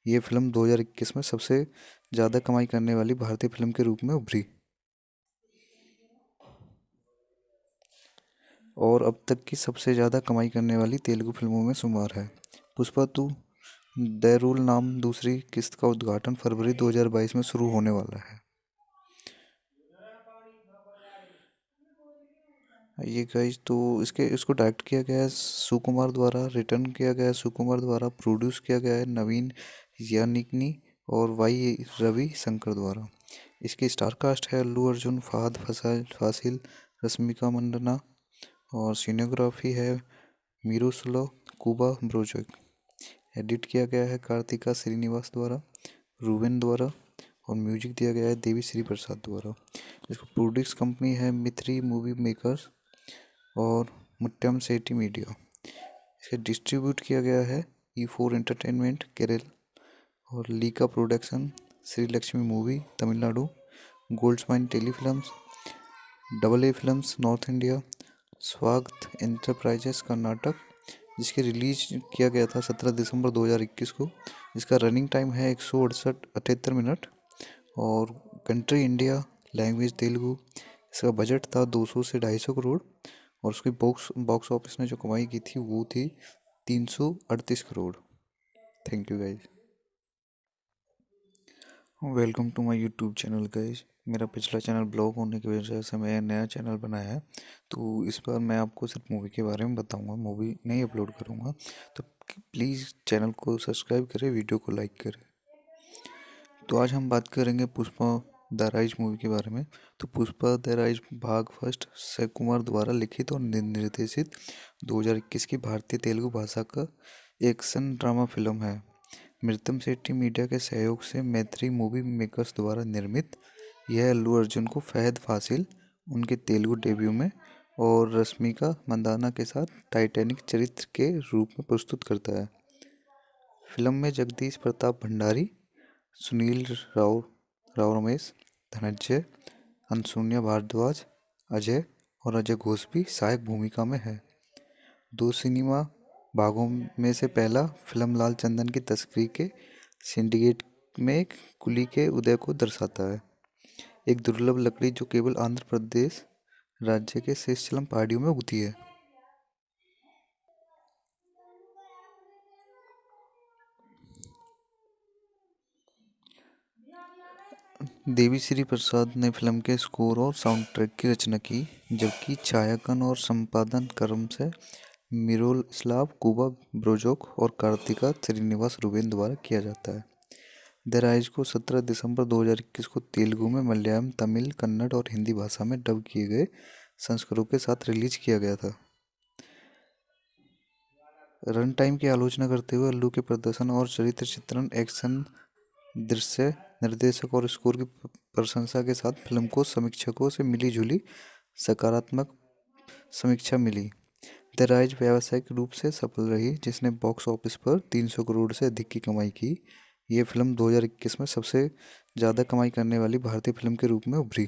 ये फिल्म 2021 में सबसे ज़्यादा कमाई करने वाली भारतीय फिल्म के रूप में उभरी और अब तक की सबसे ज़्यादा कमाई करने वाली तेलुगु फिल्मों में शुमार है। पुष्पा 2 द रूल नाम दूसरी किस्त का उद्घाटन फरवरी 2022 में शुरू होने वाला है। ये गाइज, तो इसको डायरेक्ट किया गया है सुकुमार द्वारा, रिटर्न किया गया है सुकुमार द्वारा, प्रोड्यूस किया गया है नवीन यानिकनी और वाई रवि शंकर द्वारा। इसकी स्टार कास्ट है अल्लू अर्जुन, फहद फासिल, रश्मिका मंदाना और सिनेग्राफी है मिरोस्लाव कुबा ब्रोजोक। एडिट किया गया है कार्तिका श्रीनिवास द्वारा, रूबेन द्वारा और म्यूजिक दिया गया है देवी श्री प्रसाद द्वारा। इसको प्रोड्यूस कंपनी है मित्री मूवी मेकर्स और मुट्टम सेठी मीडिया। इसे डिस्ट्रीब्यूट किया गया है E4 एंटरटेनमेंट केरल और Leica production, Shri Lakshmi movie Tamil Nadu, Goldmines Telefilms, double A films north India, स्वागत एंटरप्राइजेस कर्नाटक। जिसकी रिलीज किया गया था 17 दिसंबर 2021 को। इसका रनिंग टाइम है 168 मिनट और कंट्री इंडिया, लैंग्वेज तेलुगु। इसका बजट था 200 से 250 करोड़ और उसकी बॉक्स ऑफिस ने जो कमाई की थी वो थी 338 crore. Thank you guys. Welcome to my YouTube channel guys. मेरा पिछला चैनल ब्लॉक होने की वजह से मैं नया चैनल बनाया है, तो इस बार मैं आपको सिर्फ मूवी के बारे में बताऊंगा, मूवी नहीं अपलोड करूंगा। तो प्लीज़ चैनल को सब्सक्राइब करें, वीडियो को लाइक करें। तो आज हम बात करेंगे पुष्पा द राइज मूवी के बारे में। तो पुष्पा द राइज भाग फर्स्ट अक्षय कुमार द्वारा लिखित और निर्देशित 2021 की भारतीय तेलुगु भाषा का एक्शन ड्रामा फिल्म है। मृतम सेठी मीडिया के सहयोग से मैत्री मूवी मेकर्स द्वारा निर्मित यह अल्लू अर्जुन को फहद फासिल उनके तेलुगु डेब्यू में और रश्मिका मंदाना के साथ टाइटैनिक चरित्र के रूप में प्रस्तुत करता है। फिल्म में जगदीश प्रताप भंडारी, सुनील राव राव रमेश, धनंजय, अनसुन्या भारद्वाज, अजय और अजय घोष भी सहायक भूमिका में है। दो सिनेमा भागों में से पहला फिल्म लाल चंदन की तस्करी के सिंडिकेट में कुली के उदय को दर्शाता है। एक दुर्लभ लकड़ी जो केवल आंध्र प्रदेश राज्य के शेषचलम पहाड़ियों में उगती है। देवी श्री प्रसाद ने फिल्म के स्कोर और साउंड ट्रैक की रचना की, जबकि छायांकन और संपादन क्रम से मिरोस्लाव कुबा ब्रोजोक और कार्तिका श्रीनिवास रुबेन द्वारा किया जाता है। द राइज को 17 दिसंबर 2021 को तेलुगु में, मलयालम, तमिल, कन्नड़ और हिंदी भाषा में डब किए गए संस्करणों के साथ रिलीज किया गया था। रन टाइम की आलोचना करते हुए अल्लू के प्रदर्शन और चरित्र चित्रण, एक्शन, दृश्य, निर्देशक और स्कोर की प्रशंसा के साथ फिल्म को समीक्षकों से मिली जुली सकारात्मक समीक्षा मिली। द राइज व्यावसायिक रूप से सफल रही, जिसने बॉक्स ऑफिस पर 300 करोड़ से अधिक की कमाई की। ये फिल्म 2021 में सबसे ज़्यादा कमाई करने वाली भारतीय फिल्म के रूप में उभरी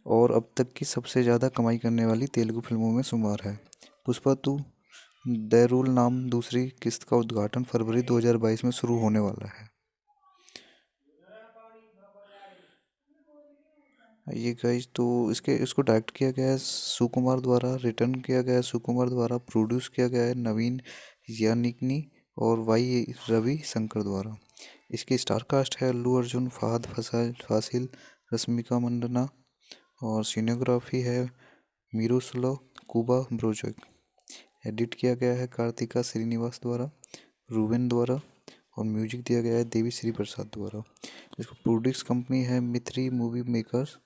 और अब तक की सबसे ज़्यादा कमाई करने वाली तेलुगु फिल्मों में शुमार है। पुष्पा 2 द रूल नाम दूसरी किस्त का उद्घाटन फरवरी 2022 में शुरू होने वाला है। ये गाइस, तो इसको डायरेक्ट किया गया है सुकुमार द्वारा, रिटर्न किया गया है सुकुमार द्वारा, प्रोड्यूस किया गया है नवीन यानिकनी और वाई रवि शंकर द्वारा। इसकी स्टार कास्ट है अल्लू अर्जुन, फहद फासिल, रश्मिका मंडना और सिनेग्राफी है मिरोस्लाव कुबा ब्रोजोक। एडिट किया गया है कार्तिका श्रीनिवास द्वारा, रूबेन द्वारा और म्यूजिक दिया गया है देवी श्री प्रसाद द्वारा। इसको प्रोड्यूस कंपनी है मिथ्री मूवी मेकर्स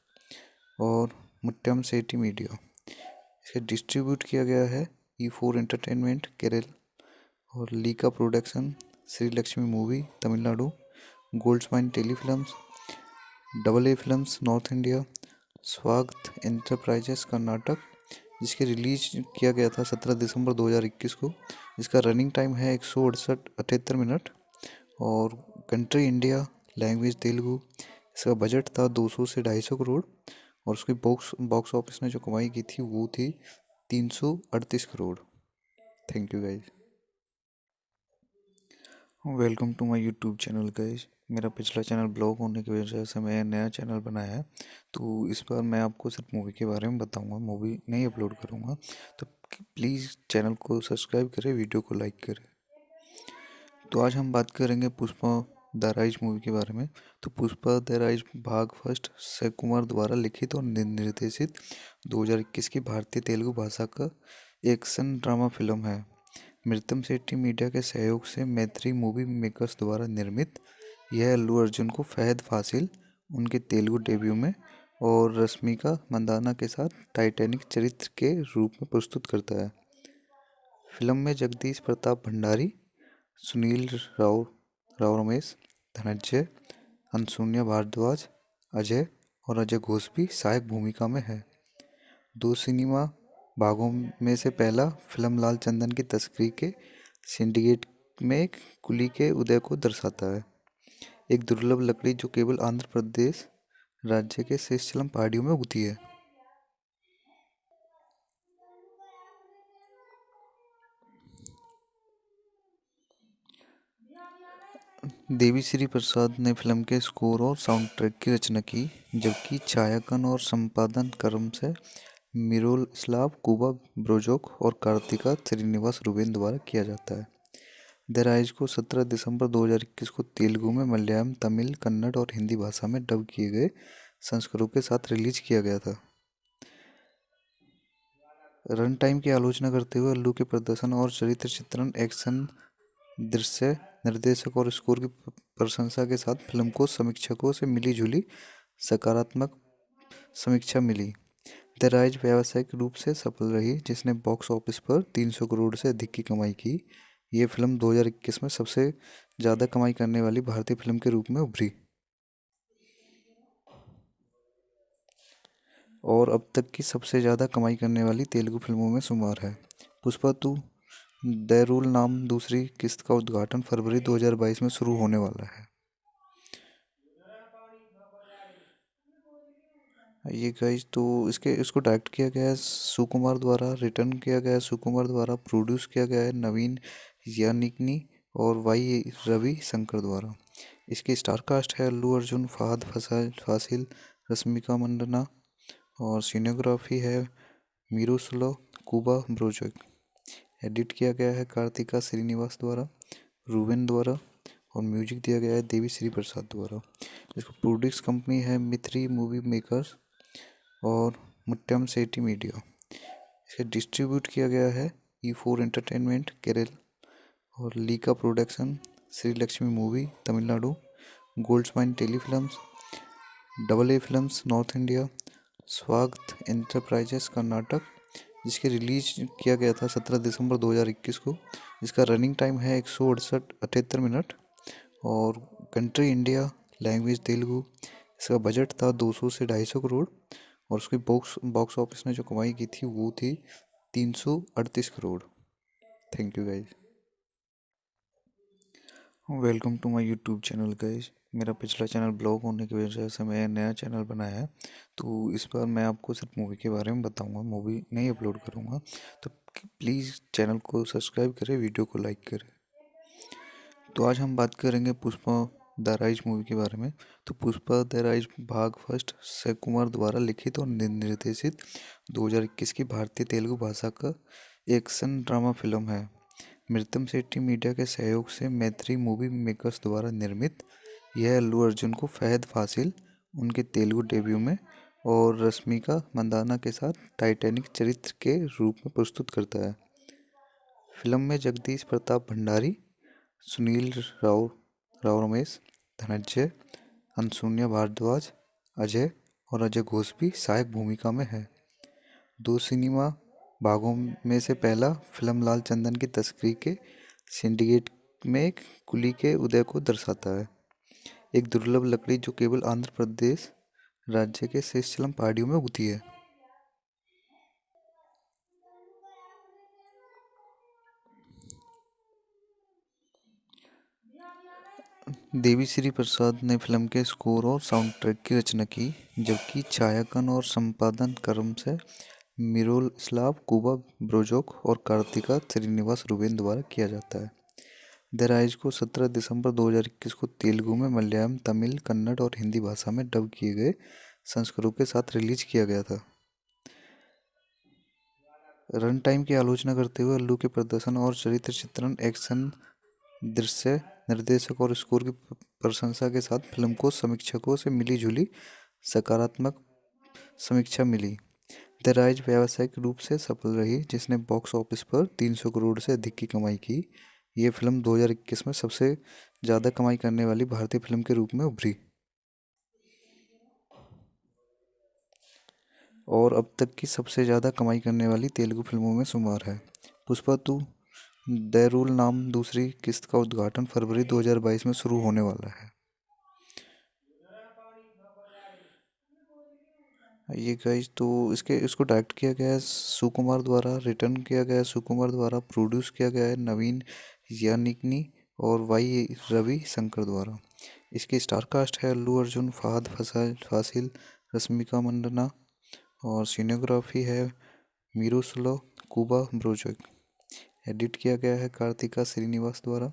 और मुट्टम सेठी मीडिया। इसे डिस्ट्रीब्यूट किया गया है E4 एंटरटेनमेंट केरल और Leica production, Shri Lakshmi movie Tamil Nadu, Goldmines Telefilms, double A films north India, स्वागत एंटरप्राइजेस कर्नाटक। जिसके रिलीज किया गया था 17 दिसंबर 2021 को। इसका रनिंग टाइम है 168 मिनट और कंट्री इंडिया, लैंग्वेज तेलुगु। इसका बजट था 200 से 250 करोड़ और उसकी बॉक्स ऑफिस ने जो कमाई की थी वो थी 338 crore. Thank you guys. Welcome to my YouTube channel guys. मेरा पिछला चैनल ब्लॉक होने की वजह से मैं नया चैनल बनाया है, तो इस बार मैं आपको सिर्फ मूवी के बारे में बताऊंगा, मूवी नहीं अपलोड करूंगा। तो प्लीज़ चैनल को सब्सक्राइब करें, वीडियो को लाइक करें। तो आज हम बात करेंगे पुष्पा द राइज मूवी के बारे में। तो पुष्पा द राइज भाग फर्स्ट अक्षय कुमार द्वारा लिखित और निर्देशित 2021 की भारतीय तेलुगु भाषा का एक्शन ड्रामा फिल्म है। मृतम सेठी मीडिया के सहयोग से मैत्री मूवी मेकर्स द्वारा निर्मित यह अल्लू अर्जुन को फहद फासिल उनके तेलुगु डेब्यू में और रश्मिका मंदाना के साथ टाइटैनिक चरित्र के रूप में प्रस्तुत करता है। फिल्म में जगदीश प्रताप भंडारी, सुनील राव रमेश, धनंजय, अनसुन्या भारद्वाज, अजय और अजय घोष भी सहायक भूमिका में है। दो सिनेमा भागों में से पहला फिल्म लाल चंदन की तस्करी के सिंडिकेट में कुली के उदय को दर्शाता है। एक दुर्लभ लकड़ी जो केवल आंध्र प्रदेश राज्य के शेषचलम पहाड़ियों में उगती है। देवी श्री प्रसाद ने फिल्म के स्कोर और साउंड ट्रैक की रचना की, जबकि छायांकन और संपादन क्रम से मिरोस्लाव कुबा ब्रोजोक और कार्तिका श्रीनिवास रुबेन द्वारा किया जाता है। द राइज को 17 दिसंबर 2021 को तेलुगु में, मलयालम, तमिल, कन्नड़ और हिंदी भाषा में डब किए गए संस्करणों के साथ रिलीज किया गया था। रन टाइम की आलोचना करते हुए अल्लू के प्रदर्शन और चरित्र चित्रण, एक्शन, दृश्य, निर्देशक और स्कोर की प्रशंसा के साथ फिल्म को समीक्षकों से मिली जुली सकारात्मक समीक्षा मिली। द राइज व्यावसायिक रूप से सफल रही, जिसने बॉक्स ऑफिस पर 300 करोड़ से अधिक की कमाई की। ये फिल्म 2021 में सबसे ज़्यादा कमाई करने वाली भारतीय फिल्म के रूप में उभरी और अब तक की सबसे ज़्यादा कमाई करने वाली तेलुगु फिल्मों में शुमार है। पुष्पा 2 द रूल नाम दूसरी किस्त का उद्घाटन फरवरी 2022 में शुरू होने वाला है। ये गाइस तो इसको डायरेक्ट किया गया है सुकुमार द्वारा, रिटर्न किया गया है सुकुमार द्वारा, प्रोड्यूस किया गया है नवीन यानिकनी और वाई रवि शंकर द्वारा। इसकी स्टार कास्ट है अल्लू अर्जुन, फहद फासिल, रश्मिका मंडना और सिनेग्राफी है मीरूसलो कुबा ब्रोजक। एडिट किया गया है कार्तिका श्रीनिवास द्वारा, रूबेन द्वारा और म्यूजिक दिया गया है देवी श्री प्रसाद द्वारा। इसको प्रोड्यूस कंपनी है मित्री मूवी मेकर्स और मुट्टम सेठी मीडिया। इसे डिस्ट्रीब्यूट किया गया है E4 एंटरटेनमेंट केरल और Leica production, Shri Lakshmi movie Tamil Nadu, Goldmines Telefilms, double A films north India, स्वागत एंटरप्राइजेस कर्नाटक। जिसके रिलीज किया गया था 17 दिसंबर 2021 को। इसका रनिंग टाइम है 168 मिनट और कंट्री इंडिया, लैंग्वेज तेलुगु। इसका बजट था 200 से 250 करोड़ और उसकी बॉक्स ऑफिस ने जो कमाई की थी वो थी 338 crore. Thank you guys. Welcome to my YouTube channel guys. मेरा पिछला चैनल ब्लॉक होने की वजह से मैं नया चैनल बनाया है, तो इस बार मैं आपको सिर्फ मूवी के बारे में बताऊंगा, मूवी नहीं अपलोड करूंगा। तो प्लीज़ चैनल को सब्सक्राइब करें, वीडियो को लाइक करें। तो आज हम बात करेंगे पुष्पा द राइज मूवी के बारे में। तो पुष्पा द राइज भाग फर्स्ट अक्षय कुमार द्वारा लिखित और निर्देशित 2021 की भारतीय तेलुगु भाषा का एक्शन ड्रामा फिल्म है। मृतम सेठी मीडिया के सहयोग से मैत्री मूवी मेकर्स द्वारा निर्मित यह अल्लू अर्जुन को फहद फासिल उनके तेलुगु डेब्यू में और रश्मिका मंदाना के साथ टाइटैनिक चरित्र के रूप में प्रस्तुत करता है। फिल्म में जगदीश प्रताप भंडारी, सुनील राव रमेश, धनंजय, अनसुनिया भारद्वाज, अजय और अजय घोष भी सहायक भूमिका में है। 2 सिनेमा भागों में से पहला फिल्म लाल चंदन की तस्करी के सिंडिकेट में एक कुली के उदय को दर्शाता है। एक दुर्लभ लकड़ी जो केवल आंध्र प्रदेश राज्य के शेषचलम पहाड़ियों में उगती है। देवी श्री प्रसाद ने फिल्म के स्कोर और साउंड ट्रैक की रचना की, जबकि छायांकन और संपादन क्रम से मिरोस्लाव कुबा ब्रोजोक और कार्तिका श्रीनिवास रूबेन द्वारा किया जाता है। द राइज को 17 दिसंबर 2021 को तेलुगु में, मलयालम, तमिल, कन्नड़ और हिंदी भाषा में डब किए गए संस्करणों के साथ रिलीज किया गया था। रन टाइम की आलोचना करते हुए अल्लू के प्रदर्शन और चरित्र चित्रण, एक्शन, दृश्य, निर्देशक और स्कोर की प्रशंसा के साथ फिल्म को समीक्षकों से मिली जुली सकारात्मक समीक्षा मिली। द राइज व्यावसायिक रूप से सफल रही, जिसने बॉक्स ऑफिस पर 300 करोड़ से अधिक की कमाई की। ये फिल्म 2021 में सबसे ज़्यादा कमाई करने वाली भारतीय फिल्म के रूप में उभरी और अब तक की सबसे ज़्यादा कमाई करने वाली तेलुगु फिल्मों में शुमार है। पुष्पा 2 द रूल नाम दूसरी किस्त का उद्घाटन फरवरी 2022 में शुरू होने वाला है। ये गाइस तो इसको डायरेक्ट किया गया है सुकुमार द्वारा, रिटर्न किया गया है सुकुमार द्वारा, प्रोड्यूस किया गया है नवीन यानिकनी और वाई रवि शंकर द्वारा। इसकी स्टार कास्ट है अल्लू अर्जुन, फहद फासिल, रश्मिका मंडना और सिनेग्राफी है मीरूसलो कुबा ब्रोजक। एडिट किया गया है कार्तिका श्रीनिवास द्वारा,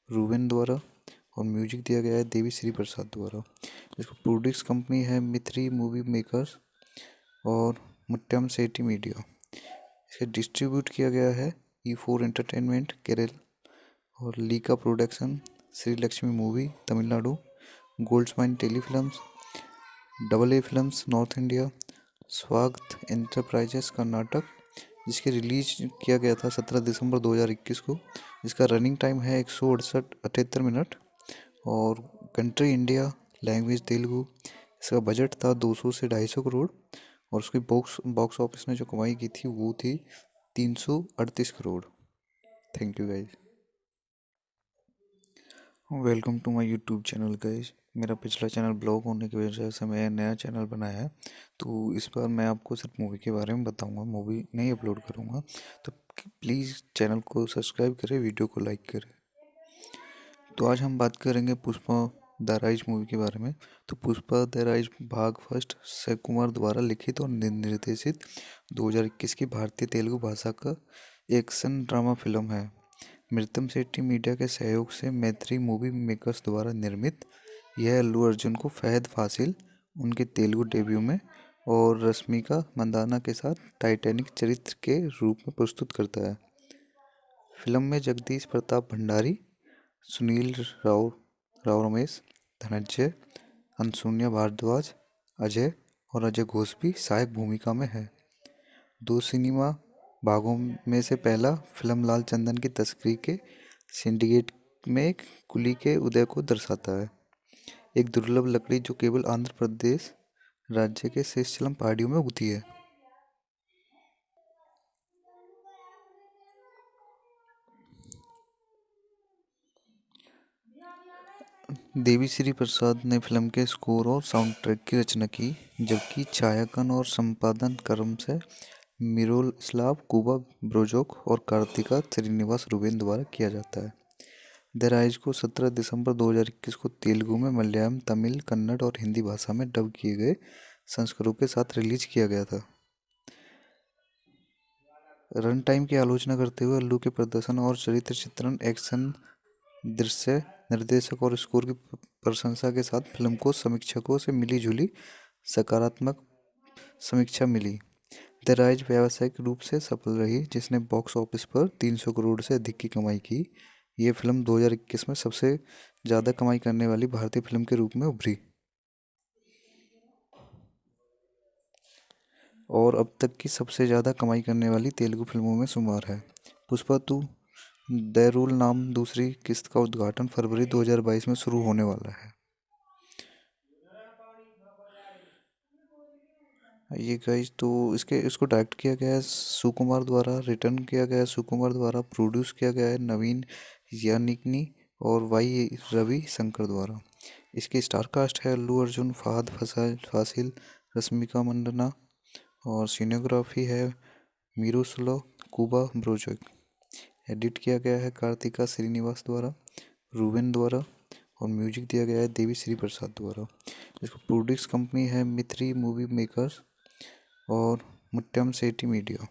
रूबेन द्वारा और म्यूजिक दिया गया है देवी श्री प्रसाद द्वारा। इसको प्रोड्यूस कंपनी है मित्री मूवी मेकर्स और मुट्टम सेठी मीडिया। इसे डिस्ट्रीब्यूट किया गया है E4 एंटरटेनमेंट केरल और Leica production, Shri Lakshmi movie Tamil Nadu, Goldmines Telefilms, double A films north India, स्वागत एंटरप्राइजेस कर्नाटक। जिसके रिलीज किया गया था 17 दिसंबर 2021 को। इसका रनिंग टाइम है 168 मिनट और कंट्री इंडिया, लैंग्वेज तेलुगु। इसका बजट था 200 से 250 करोड़ और उसकी बॉक्स ऑफिस ने जो कमाई की थी वो थी 338 crore. Thank you guys. Welcome to my YouTube channel guys. मेरा पिछला चैनल ब्लॉक होने की वजह से मैं नया चैनल बनाया है, तो इस बार मैं आपको सिर्फ मूवी के बारे में बताऊंगा, मूवी नहीं अपलोड करूंगा। तो प्लीज़ चैनल को सब्सक्राइब करें, वीडियो को लाइक करें। तो आज हम बात करेंगे पुष्पा द राइज मूवी के बारे में। तो पुष्पा द राइज भाग फर्स्ट अक्षय कुमार द्वारा लिखित और निर्देशित 2021 की भारतीय तेलुगु भाषा का एक्शन ड्रामा फिल्म है। मृतम शेट्टी मीडिया के सहयोग से मैत्री मूवी मेकर्स द्वारा निर्मित यह अल्लू अर्जुन को फहद फासिल उनके तेलुगु डेब्यू में और रश्मिका मंदाना के साथ टाइटैनिक चरित्र के रूप में प्रस्तुत करता है। फिल्म में जगदीश प्रताप भंडारी, सुनील राव राव रमेश, धनंजय, अनसुनिया भारद्वाज, अजय और अजय घोष भी सहायक भूमिका में है। दो सिनेमा भागों में से पहला फिल्म लाल चंदन की तस्करी के सिंडिकेट में कुली के उदय को दर्शाता है। एक दुर्लभ लकड़ी जो केवल आंध्र प्रदेश राज्य के शेषचलम पहाड़ियों में उगती है। देवी श्री प्रसाद ने फिल्म के स्कोर और साउंड ट्रैक की रचना की, जबकि छायांकन और संपादन क्रम से मिरोस्लाव कुबा ब्रोजोक और कार्तिका श्रीनिवास रुबेन द्वारा किया जाता है। द राइज को 17 दिसंबर 2021 को तेलुगु में, मलयालम, तमिल, कन्नड़ और हिंदी भाषा में डब किए गए संस्करणों के साथ रिलीज किया गया था। रन टाइम की आलोचना करते हुए अल्लू के प्रदर्शन और चरित्र चित्रण, एक्शन दृश्य, निर्देशक और स्कोर की प्रशंसा के साथ फिल्म को समीक्षकों से मिली जुली सकारात्मक समीक्षा मिली। द राइज व्यावसायिक रूप से सफल रही, जिसने बॉक्स ऑफिस पर 300 करोड़ से अधिक की कमाई की। ये फिल्म 2021 में सबसे ज़्यादा कमाई करने वाली भारतीय फिल्म के रूप में उभरी और अब तक की सबसे ज़्यादा कमाई करने वाली तेलुगु फिल्मों में शुमार है। पुष्पा 2 द रूल नाम दूसरी किस्त का उद्घाटन फरवरी 2022 में शुरू होने वाला है। ये गाइस, तो इसको डायरेक्ट किया गया है सुकुमार द्वारा, रिटर्न किया गया है सुकुमार द्वारा, प्रोड्यूस किया गया है नवीन यानिकनी और वाई रवि शंकर द्वारा। इसकी स्टार कास्ट है अल्लू अर्जुन, फहद फासिल, रश्मिका मंदाना और सिनेग्राफी है मिरोस्लाव कुबा ब्रोजोक। एडिट किया गया है कार्तिका श्रीनिवास द्वारा, रूबेन द्वारा और म्यूजिक दिया गया है देवी श्री प्रसाद द्वारा। इसको प्रोड्यूस कंपनी है मित्री मूवी मेकर्स और मुट्टम शेट्टी मीडिया।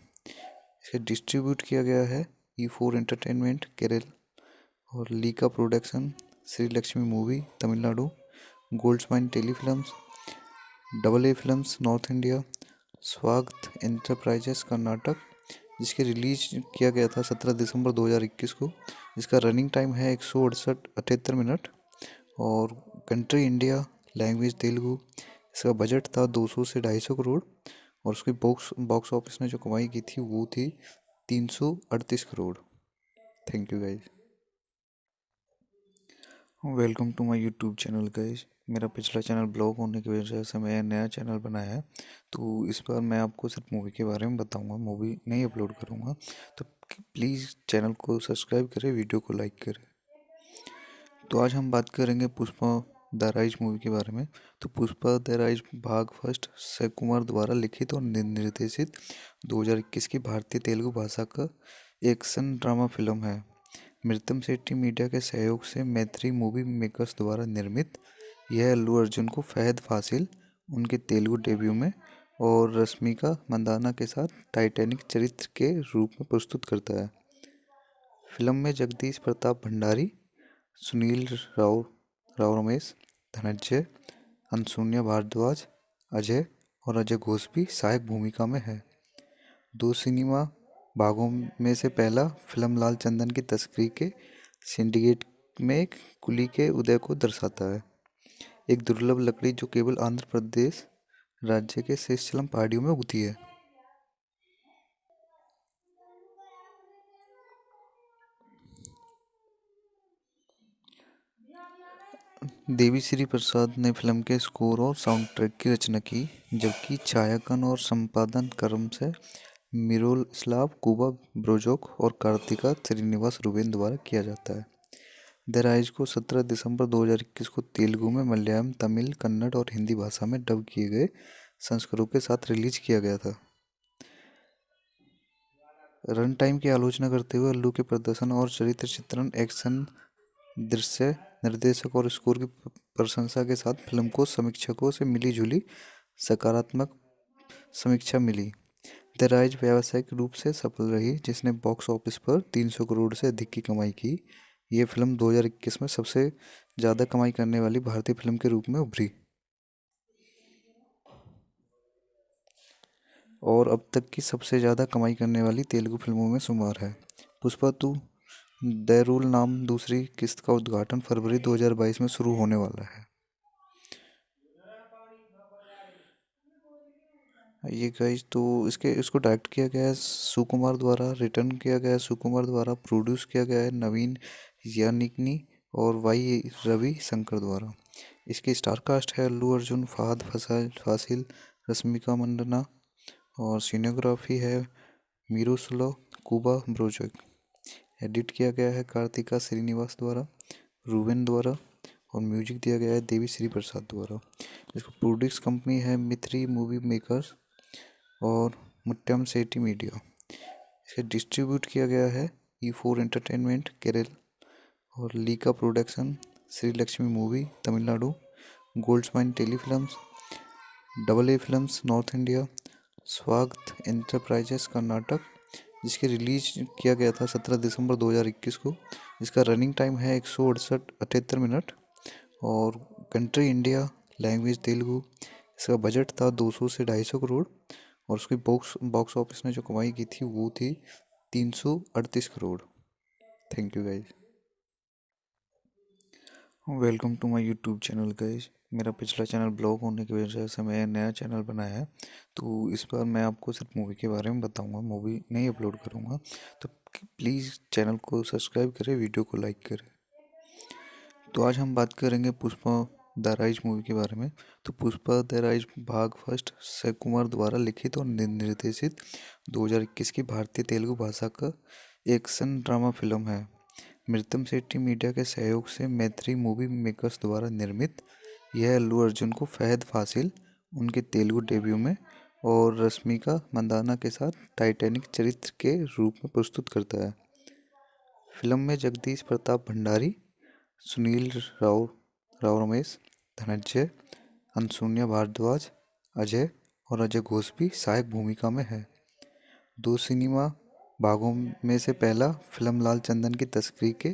इसे डिस्ट्रीब्यूट किया गया है E4 एंटरटेनमेंट केरल और Leica production, Shri Lakshmi movie Tamil Nadu, Goldmines Telefilms, AA films north India, स्वागत एंटरप्राइजेस कर्नाटक। जिसके रिलीज किया गया था 17 दिसंबर 2021 को। इसका रनिंग टाइम है 168 मिनट और कंट्री इंडिया, लैंग्वेज तेलुगु। इसका बजट था 200 से 250 करोड़ और उसकी बॉक्स ऑफिस ने जो कमाई की थी वो थी 338 crore. Thank you guys. Welcome to my YouTube channel guys. मेरा पिछला चैनल ब्लॉक होने की वजह से मैं नया चैनल बनाया है, तो इस बार मैं आपको सिर्फ मूवी के बारे में बताऊंगा, मूवी नहीं अपलोड करूंगा। तो प्लीज़ चैनल को सब्सक्राइब करें, वीडियो को लाइक करें। तो आज हम बात करेंगे पुष्पा द राइज मूवी के बारे में। तो पुष्पा द राइज भाग फर्स्ट अक्षय कुमार द्वारा लिखित और निर्देशित 2021 की भारतीय तेलुगु भाषा का एक्शन ड्रामा फिल्म है। मृतम शेट्टी मीडिया के सहयोग से मैत्री मूवी मेकर्स द्वारा निर्मित यह अल्लू अर्जुन को फहद फासिल उनके तेलुगु डेब्यू में और रश्मिका मंदाना के साथ टाइटैनिक चरित्र के रूप में प्रस्तुत करता है। फिल्म में जगदीश प्रताप भंडारी, सुनील राव रमेश, धनंजय, अनसुनिया भारद्वाज, अजय और अजय घोष भी सहायक भूमिका में है। दो सिनेमा भागों में से पहला फिल्म लाल चंदन की तस्करी के सिंडिकेट में कुली के उदय को दर्शाता है। एक दुर्लभ लकड़ी जो केवल आंध्र प्रदेश राज्य के शेषचलम पहाड़ियों में उगती है। देवी श्री प्रसाद ने फिल्म के स्कोर और साउंड ट्रैक की रचना की, जबकि छायांकन और संपादन क्रम से मिरोस्लाव कुबा ब्रोजोक और कार्तिका श्रीनिवास रुबेन द्वारा किया जाता है। द राइज को 17 दिसंबर 2021 को तेलुगु में, मलयालम, तमिल, कन्नड़ और हिंदी भाषा में डब किए गए संस्करणों के साथ रिलीज किया गया था। रन टाइम की आलोचना करते हुए अल्लू के प्रदर्शन और चरित्र चित्रण, एक्शन, दृश्य, निर्देशक और स्कोर की प्रशंसा के साथ फिल्म को समीक्षकों से मिली जुली सकारात्मक समीक्षा मिली। द राइज व्यावसायिक रूप से सफल रही, जिसने बॉक्स ऑफिस पर 300 करोड़ से अधिक की कमाई की। ये फिल्म 2021 में सबसे ज़्यादा कमाई करने वाली भारतीय फिल्म के रूप में उभरी और अब तक की सबसे ज़्यादा कमाई करने वाली तेलुगु फिल्मों में शुमार है। पुष्पा 2 द रूल नाम दूसरी किस्त का उद्घाटन फरवरी 2022 में शुरू होने वाला है। ये गाइस तो इसको डायरेक्ट किया गया है सुकुमार द्वारा, रिटर्न किया गया है सुकुमार द्वारा, प्रोड्यूस किया गया है नवीन यानिकनी और वाई रवि शंकर द्वारा। इसकी स्टार कास्ट है अल्लू अर्जुन, फहद फासिल, रश्मिका मंडना और सिनेग्राफी है मीरूसलो कुबा ब्रोजक। एडिट किया गया है कार्तिका श्रीनिवास द्वारा, रूबेन द्वारा और म्यूजिक दिया गया है देवी श्री प्रसाद द्वारा। इसको प्रोड्यूस कंपनी है मित्री मूवी मेकर्स और मुट्टम सेठी मीडिया। इसे डिस्ट्रीब्यूट किया गया है E4 एंटरटेनमेंट केरल और Leica production, Shri Lakshmi movie Tamil Nadu, Goldmines Telefilms, double A films north India, स्वागत एंटरप्राइजेस कर्नाटक। जिसकी रिलीज किया गया था 17 दिसंबर 2021 को। इसका रनिंग टाइम है 168 मिनट और कंट्री इंडिया, लैंग्वेज तेलुगु। इसका बजट था 200 से 250 करोड़ और उसकी बॉक्स ऑफिस ने जो कमाई की थी वो थी 338 crore. Thank you guys. Welcome to my YouTube channel guys. मेरा पिछला चैनल ब्लॉक होने की वजह से मैं नया चैनल बनाया है, तो इस बार मैं आपको सिर्फ मूवी के बारे में बताऊंगा, मूवी नहीं अपलोड करूंगा। तो प्लीज़ चैनल को सब्सक्राइब करें, वीडियो को लाइक करें। तो आज हम बात करेंगे पुष्पा द राइज मूवी के बारे में। तो पुष्पा द राइज भाग फर्स्ट अक्षय कुमार द्वारा लिखित और निर्देशित 2021 की भारतीय तेलुगु भाषा का एक्शन ड्रामा फिल्म है। मृतम सेठी मीडिया के सहयोग से मैत्री मूवी मेकर्स द्वारा निर्मित यह अल्लू अर्जुन को फहद फासिल उनके तेलुगु डेब्यू में और रश्मिका मंदाना के साथ टाइटैनिक चरित्र के रूप में प्रस्तुत करता है। फिल्म में जगदीश प्रताप भंडारी, सुनील राव रमेश, धनंजय, अनसुनिया भारद्वाज, अजय और अजय घोष भी सहायक भूमिका में है। 2 सिनेमा भागों में से पहला फिल्म लाल चंदन की तस्करी के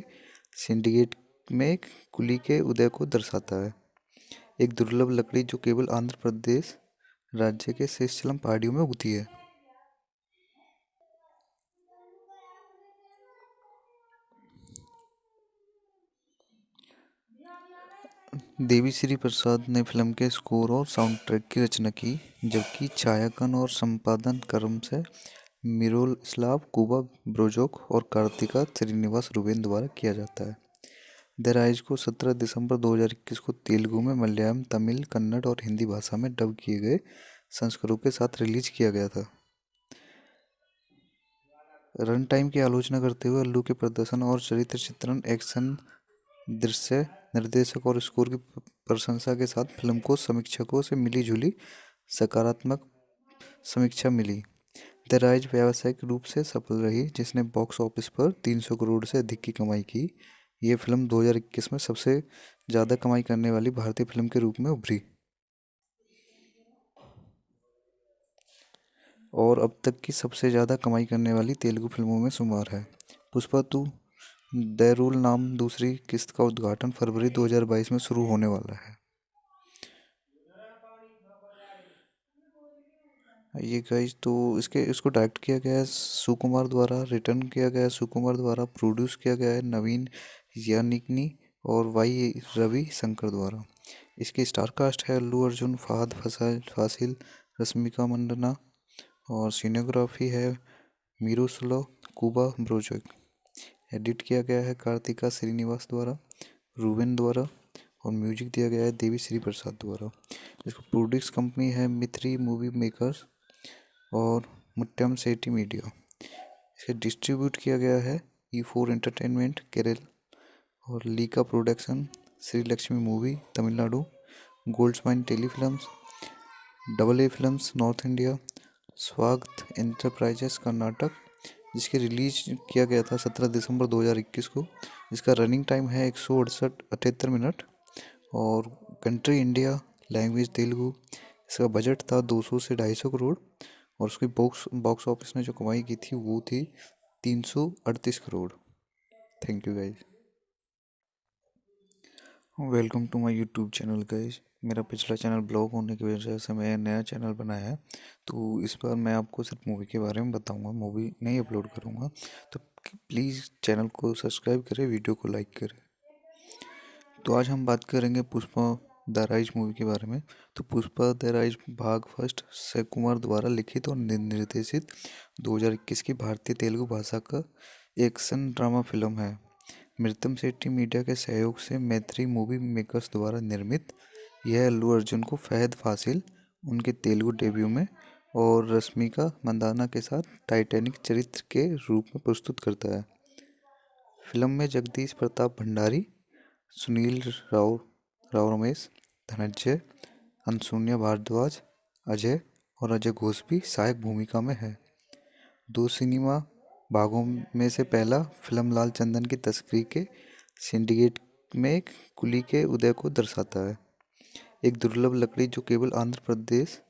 सिंडिकेट में कुली के उदय को दर्शाता है। एक दुर्लभ लकड़ी जो केवल आंध्र प्रदेश राज्य के शेषचलम पहाड़ियों में उगती है। देवी श्री प्रसाद ने फिल्म के स्कोर और साउंड ट्रैक की रचना की, जबकि छायांकन और संपादन क्रम से मिरोस्लाव कुबा ब्रोजोक और कार्तिका श्रीनिवास रूबेन द्वारा किया जाता है। द राइज को 17 दिसंबर 2021 को तेलुगु में, मलयालम, तमिल, कन्नड़ और हिंदी भाषा में डब किए गए संस्करणों के साथ रिलीज किया गया था। रन टाइम की आलोचना करते हुए अल्लू के प्रदर्शन और चरित्र चित्रण, एक्शन, दृश्य, निर्देशक और स्कोर की प्रशंसा के साथ फिल्म को समीक्षकों से मिली जुली सकारात्मक समीक्षा मिली। द राइज व्यावसायिक रूप से सफल रही, जिसने बॉक्स ऑफिस पर 300 करोड़ से अधिक की कमाई की। ये फिल्म 2021 में सबसे ज़्यादा कमाई करने वाली भारतीय फिल्म के रूप में उभरी और अब तक की सबसे ज़्यादा कमाई करने वाली तेलुगु फिल्मों में शुमार है। पुष्पा 2 द रूल नाम दूसरी किस्त का उद्घाटन फरवरी 2022 में शुरू होने वाला है। ये गाइस तो इसको डायरेक्ट किया गया है सुकुमार द्वारा, रिटर्न किया गया है सुकुमार द्वारा, प्रोड्यूस किया गया है नवीन यानिकनी और वाई रवि शंकर द्वारा। इसकी स्टार कास्ट है अल्लू अर्जुन, फहद फासिल, रश्मिका मंडना और सिनेग्राफी है मीरूसलो कुबा ब्रोजक। एडिट किया गया है कार्तिका श्रीनिवास द्वारा, रूबेन द्वारा और म्यूजिक दिया गया है देवी श्री प्रसाद द्वारा। इसको प्रोड्यूस कंपनी है मित्री मूवी मेकर्स और मुट्टम सेठी मीडिया। इसे डिस्ट्रीब्यूट किया गया है E4 एंटरटेनमेंट केरल और Leica production, Shri Lakshmi movie Tamil Nadu, Goldmines Telefilms, double A films north India, स्वागत एंटरप्राइजेस कर्नाटक। जिसके रिलीज किया गया था 17 दिसंबर 2021 को। इसका रनिंग टाइम है 168 मिनट और कंट्री इंडिया, लैंग्वेज तेलुगु। इसका बजट था 200 से 250 करोड़ और उसकी बॉक्स बॉक्स ऑफिस ने जो कमाई की थी वो थी 338 crore. Thank you guys. Welcome to my YouTube channel guys. मेरा पिछला चैनल ब्लॉक होने की वजह से मैं नया चैनल बनाया है, तो इस बार मैं आपको सिर्फ मूवी के बारे में बताऊंगा, मूवी नहीं अपलोड करूंगा। तो प्लीज़ चैनल को सब्सक्राइब करें, वीडियो को लाइक करें। तो आज हम बात करेंगे पुष्पा द राइज मूवी के बारे में। तो पुष्पा द राइज भाग फर्स्ट अक्षय कुमार द्वारा लिखित और निर्देशित 2021 की भारतीय तेलुगु भाषा का एक्शन ड्रामा फिल्म है। मृतम शेट्टी मीडिया के सहयोग से मैत्री मूवी मेकर्स द्वारा निर्मित यह अल्लू अर्जुन को फहद फासिल उनके तेलुगु डेब्यू में और रश्मिका मंदाना के साथ टाइटैनिक चरित्र के रूप में प्रस्तुत करता है। फिल्म में जगदीश प्रताप भंडारी, सुनील राव राव रमेश, धनंजय, अनसुन्या भारद्वाज, अजय और अजय घोष भी सहायक भूमिका में है। दो सिनेमा भागों में से पहला फिल्म लाल चंदन की तस्करी के सिंडिकेट में कुली के उदय को दर्शाता है, एक दुर्लभ लकड़ी जो केवल आंध्र प्रदेश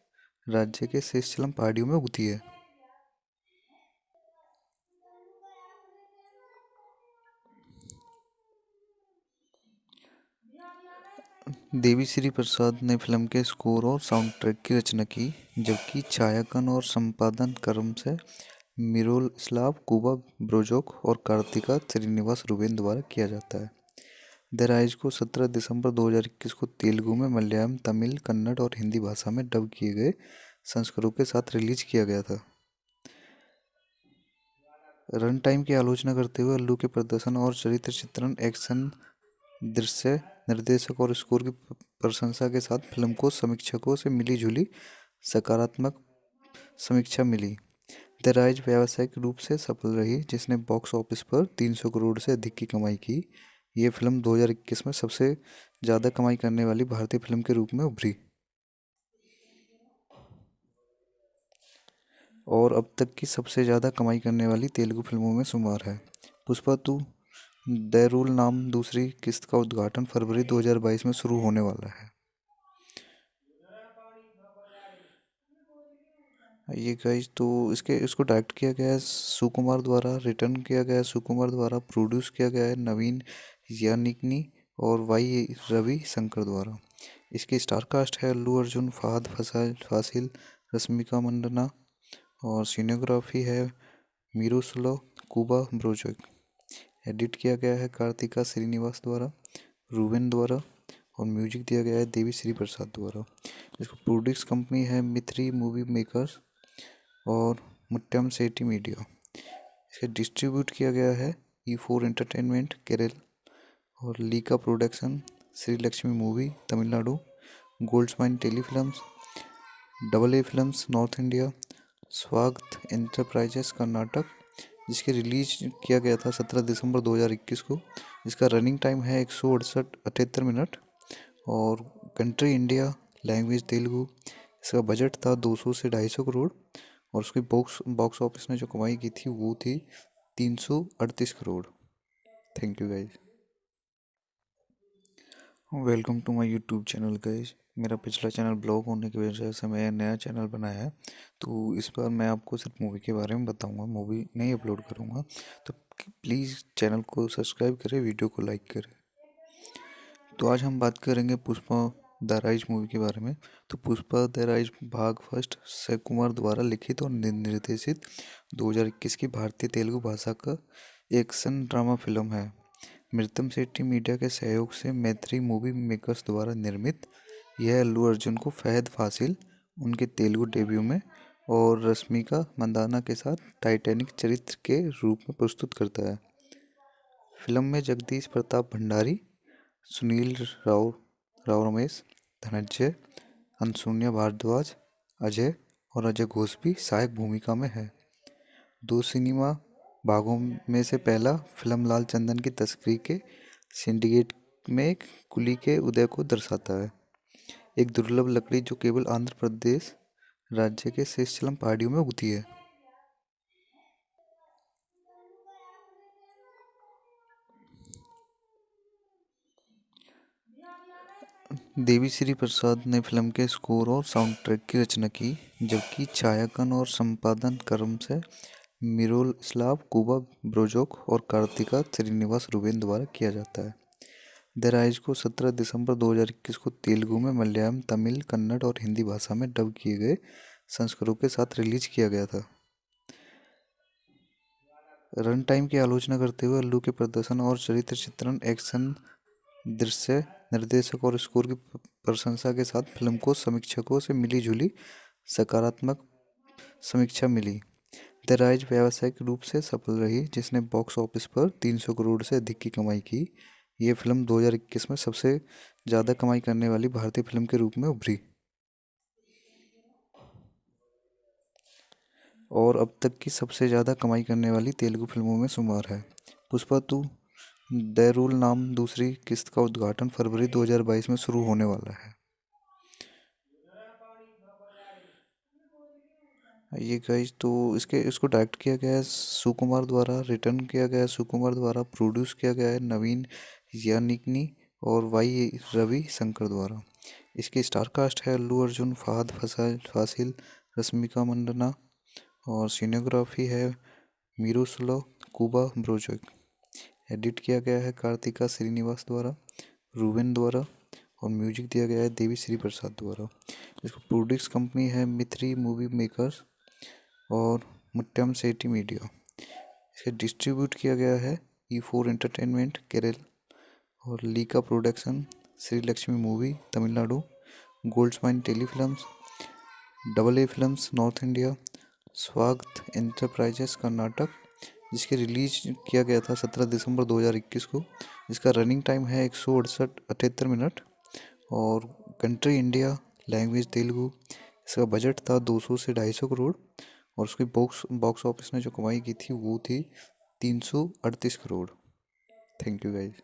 राज्य के शेषचलम पहाड़ियों में उगती है। देवी श्री प्रसाद ने फिल्म के स्कोर और साउंड ट्रैक की रचना की, जबकि छायांकन और संपादन कर्म से मिरोस्लाव कुबा ब्रोजोक और कार्तिका श्रीनिवास रुबेन द्वारा किया जाता है। द राइज को 17 दिसंबर 2021 को तेलुगु में, मलयालम, तमिल, कन्नड़ और हिंदी भाषा में डब किए गए संस्करणों के साथ रिलीज किया गया था। रन टाइम की आलोचना करते हुए अल्लू के प्रदर्शन और चरित्र चित्रण, एक्शन, दृश्य, निर्देशक और स्कोर की प्रशंसा के साथ फिल्म को समीक्षकों से मिली जुली सकारात्मक समीक्षा मिली। द राइज व्यावसायिक रूप से सफल रही, जिसने बॉक्स ऑफिस पर 300 करोड़ से अधिक की कमाई की। ये फिल्म 2021 में सबसे ज़्यादा कमाई करने वाली भारतीय फिल्म के रूप में उभरी और अब तक की सबसे ज़्यादा कमाई करने वाली तेलुगु फिल्मों में शुमार है। पुष्पा टू द रूल नाम दूसरी किस्त का उद्घाटन फरवरी 2022 में शुरू होने वाला है। ये गाइस, तो इसको डायरेक्ट किया गया है सुकुमार द्वारा, रिटर्न किया गया है सुकुमार द्वारा, प्रोड्यूस किया गया है नवीन यानिकनी और वाई रवि शंकर द्वारा। इसकी स्टार कास्ट है अल्लू अर्जुन, फहद फासिल, रश्मिका मंदाना और सिनेग्राफी है मिरोस्लाव कुबा ब्रोजोक। एडिट किया गया है कार्तिका श्रीनिवास द्वारा, रूबेन द्वारा और म्यूजिक दिया गया है देवी श्री प्रसाद द्वारा। इसको प्रोड्यूस कंपनी है मित्री मूवी मेकर्स और मुट्टम सेठी मीडिया। इसे डिस्ट्रीब्यूट किया गया है E4 एंटरटेनमेंट केरल और Leica production, Shri Lakshmi movie Tamil Nadu, Goldmines Telefilms, double A films north India, स्वागत एंटरप्राइजेस कर्नाटक। जिसके रिलीज किया गया था 17 दिसंबर 2021 को। इसका रनिंग टाइम है 168 मिनट और कंट्री इंडिया, लैंग्वेज तेलुगु। इसका बजट था 200 से 250 करोड़ और उसकी बॉक्स ऑफिस ने जो कमाई की थी वो थी 338 crore. Thank you guys. Welcome to my YouTube channel guys. मेरा पिछला चैनल ब्लॉक होने की वजह से मैं नया चैनल बनाया है, तो इस बार मैं आपको सिर्फ मूवी के बारे में बताऊंगा, मूवी नहीं अपलोड करूंगा। तो प्लीज़ चैनल को सब्सक्राइब करें, वीडियो को लाइक करें। तो आज हम बात करेंगे पुष्पा द राइज मूवी के बारे में। तो पुष्पा द राइज भाग फर्स्ट अक्षय कुमार द्वारा लिखित और निर्देशित 2021 की भारतीय तेलुगु भाषा का एक्शन ड्रामा फिल्म है। मृतम शेट्टी मीडिया के सहयोग से मैत्री मूवी मेकर्स द्वारा निर्मित यह अल्लू अर्जुन को फहद फासिल उनके तेलुगु डेब्यू में और रश्मिका मंदाना के साथ टाइटैनिक चरित्र के रूप में प्रस्तुत करता है। फिल्म में जगदीश प्रताप भंडारी, सुनील राव रमेश, धनंजय, अनसुन्या भारद्वाज, अजय और अजय घोष भी सहायक भूमिका में है। दो सिनेमा भागों में से पहला फिल्म लाल चंदन की तस्करी के सिंडिकेट में कुली के उदय को दर्शाता है, एक दुर्लभ लकड़ी जो केवल आंध्र प्रदेश राज्य के शेषचलम पहाड़ियों में उगती है। देवी श्री प्रसाद ने फिल्म के स्कोर और साउंड ट्रैक की रचना की, जबकि छायांकन और संपादन कर्म से मिरोस्लाव कुबा ब्रोजोक और कार्तिका श्रीनिवास रूबेन द्वारा किया जाता है। द राइज को 17 दिसंबर 2021 को तेलुगु में, मलयालम, तमिल, कन्नड़ और हिंदी भाषा में डब किए गए संस्करणों के साथ रिलीज किया गया था। रन टाइम की आलोचना करते हुए अल्लू के प्रदर्शन और चरित्र चित्रण, एक्शन, दृश्य, निर्देशक और स्कोर की प्रशंसा के साथ फिल्म को समीक्षकों से मिली जुली सकारात्मक समीक्षा मिली। द राइज व्यावसायिक रूप से सफल रही, जिसने बॉक्स ऑफिस पर 300 करोड़ से अधिक की कमाई की। ये फिल्म 2021 में सबसे ज़्यादा कमाई करने वाली भारतीय फिल्म के रूप में उभरी और अब तक की सबसे ज़्यादा कमाई करने वाली तेलुगु फिल्मों में शुमार है। पुष्पा 2 द रूल नाम दूसरी किस्त का उद्घाटन फरवरी 2022 में शुरू होने वाला है। ये गाइस, तो इसको डायरेक्ट किया गया है सुकुमार द्वारा, रिटर्न किया गया है सुकुमार द्वारा, प्रोड्यूस किया गया है नवीन यानिकनी और वाई रवि शंकर द्वारा। इसकी स्टार कास्ट है अल्लू अर्जुन, फहद फासिल, रश्मिका मंडना और सिनेग्राफी है मिरोस्लो कुबा ब्रोजोक। एडिट किया गया है कार्तिका श्रीनिवास द्वारा, रूबेन द्वारा और म्यूजिक दिया गया है देवी श्री प्रसाद द्वारा। इसको प्रोड्यूस कंपनी है मिथ्री मूवी मेकर्स और मुट्टम सेठी मीडिया। इसे डिस्ट्रीब्यूट किया गया है E4 एंटरटेनमेंट केरल और Leica production, Shri Lakshmi movie Tamil Nadu, Goldmines tele films, double A films north India, स्वागत एंटरप्राइजेस कर्नाटक। जिसके रिलीज किया गया था 17 दिसंबर 2021 को। इसका रनिंग टाइम है 168 मिनट और कंट्री इंडिया, लैंग्वेज तेलुगु। इसका बजट था 200 से 250 करोड़ और उसकी बॉक्स ऑफिस ने जो कमाई की थी वो थी 338 करोड़। Thank you guys.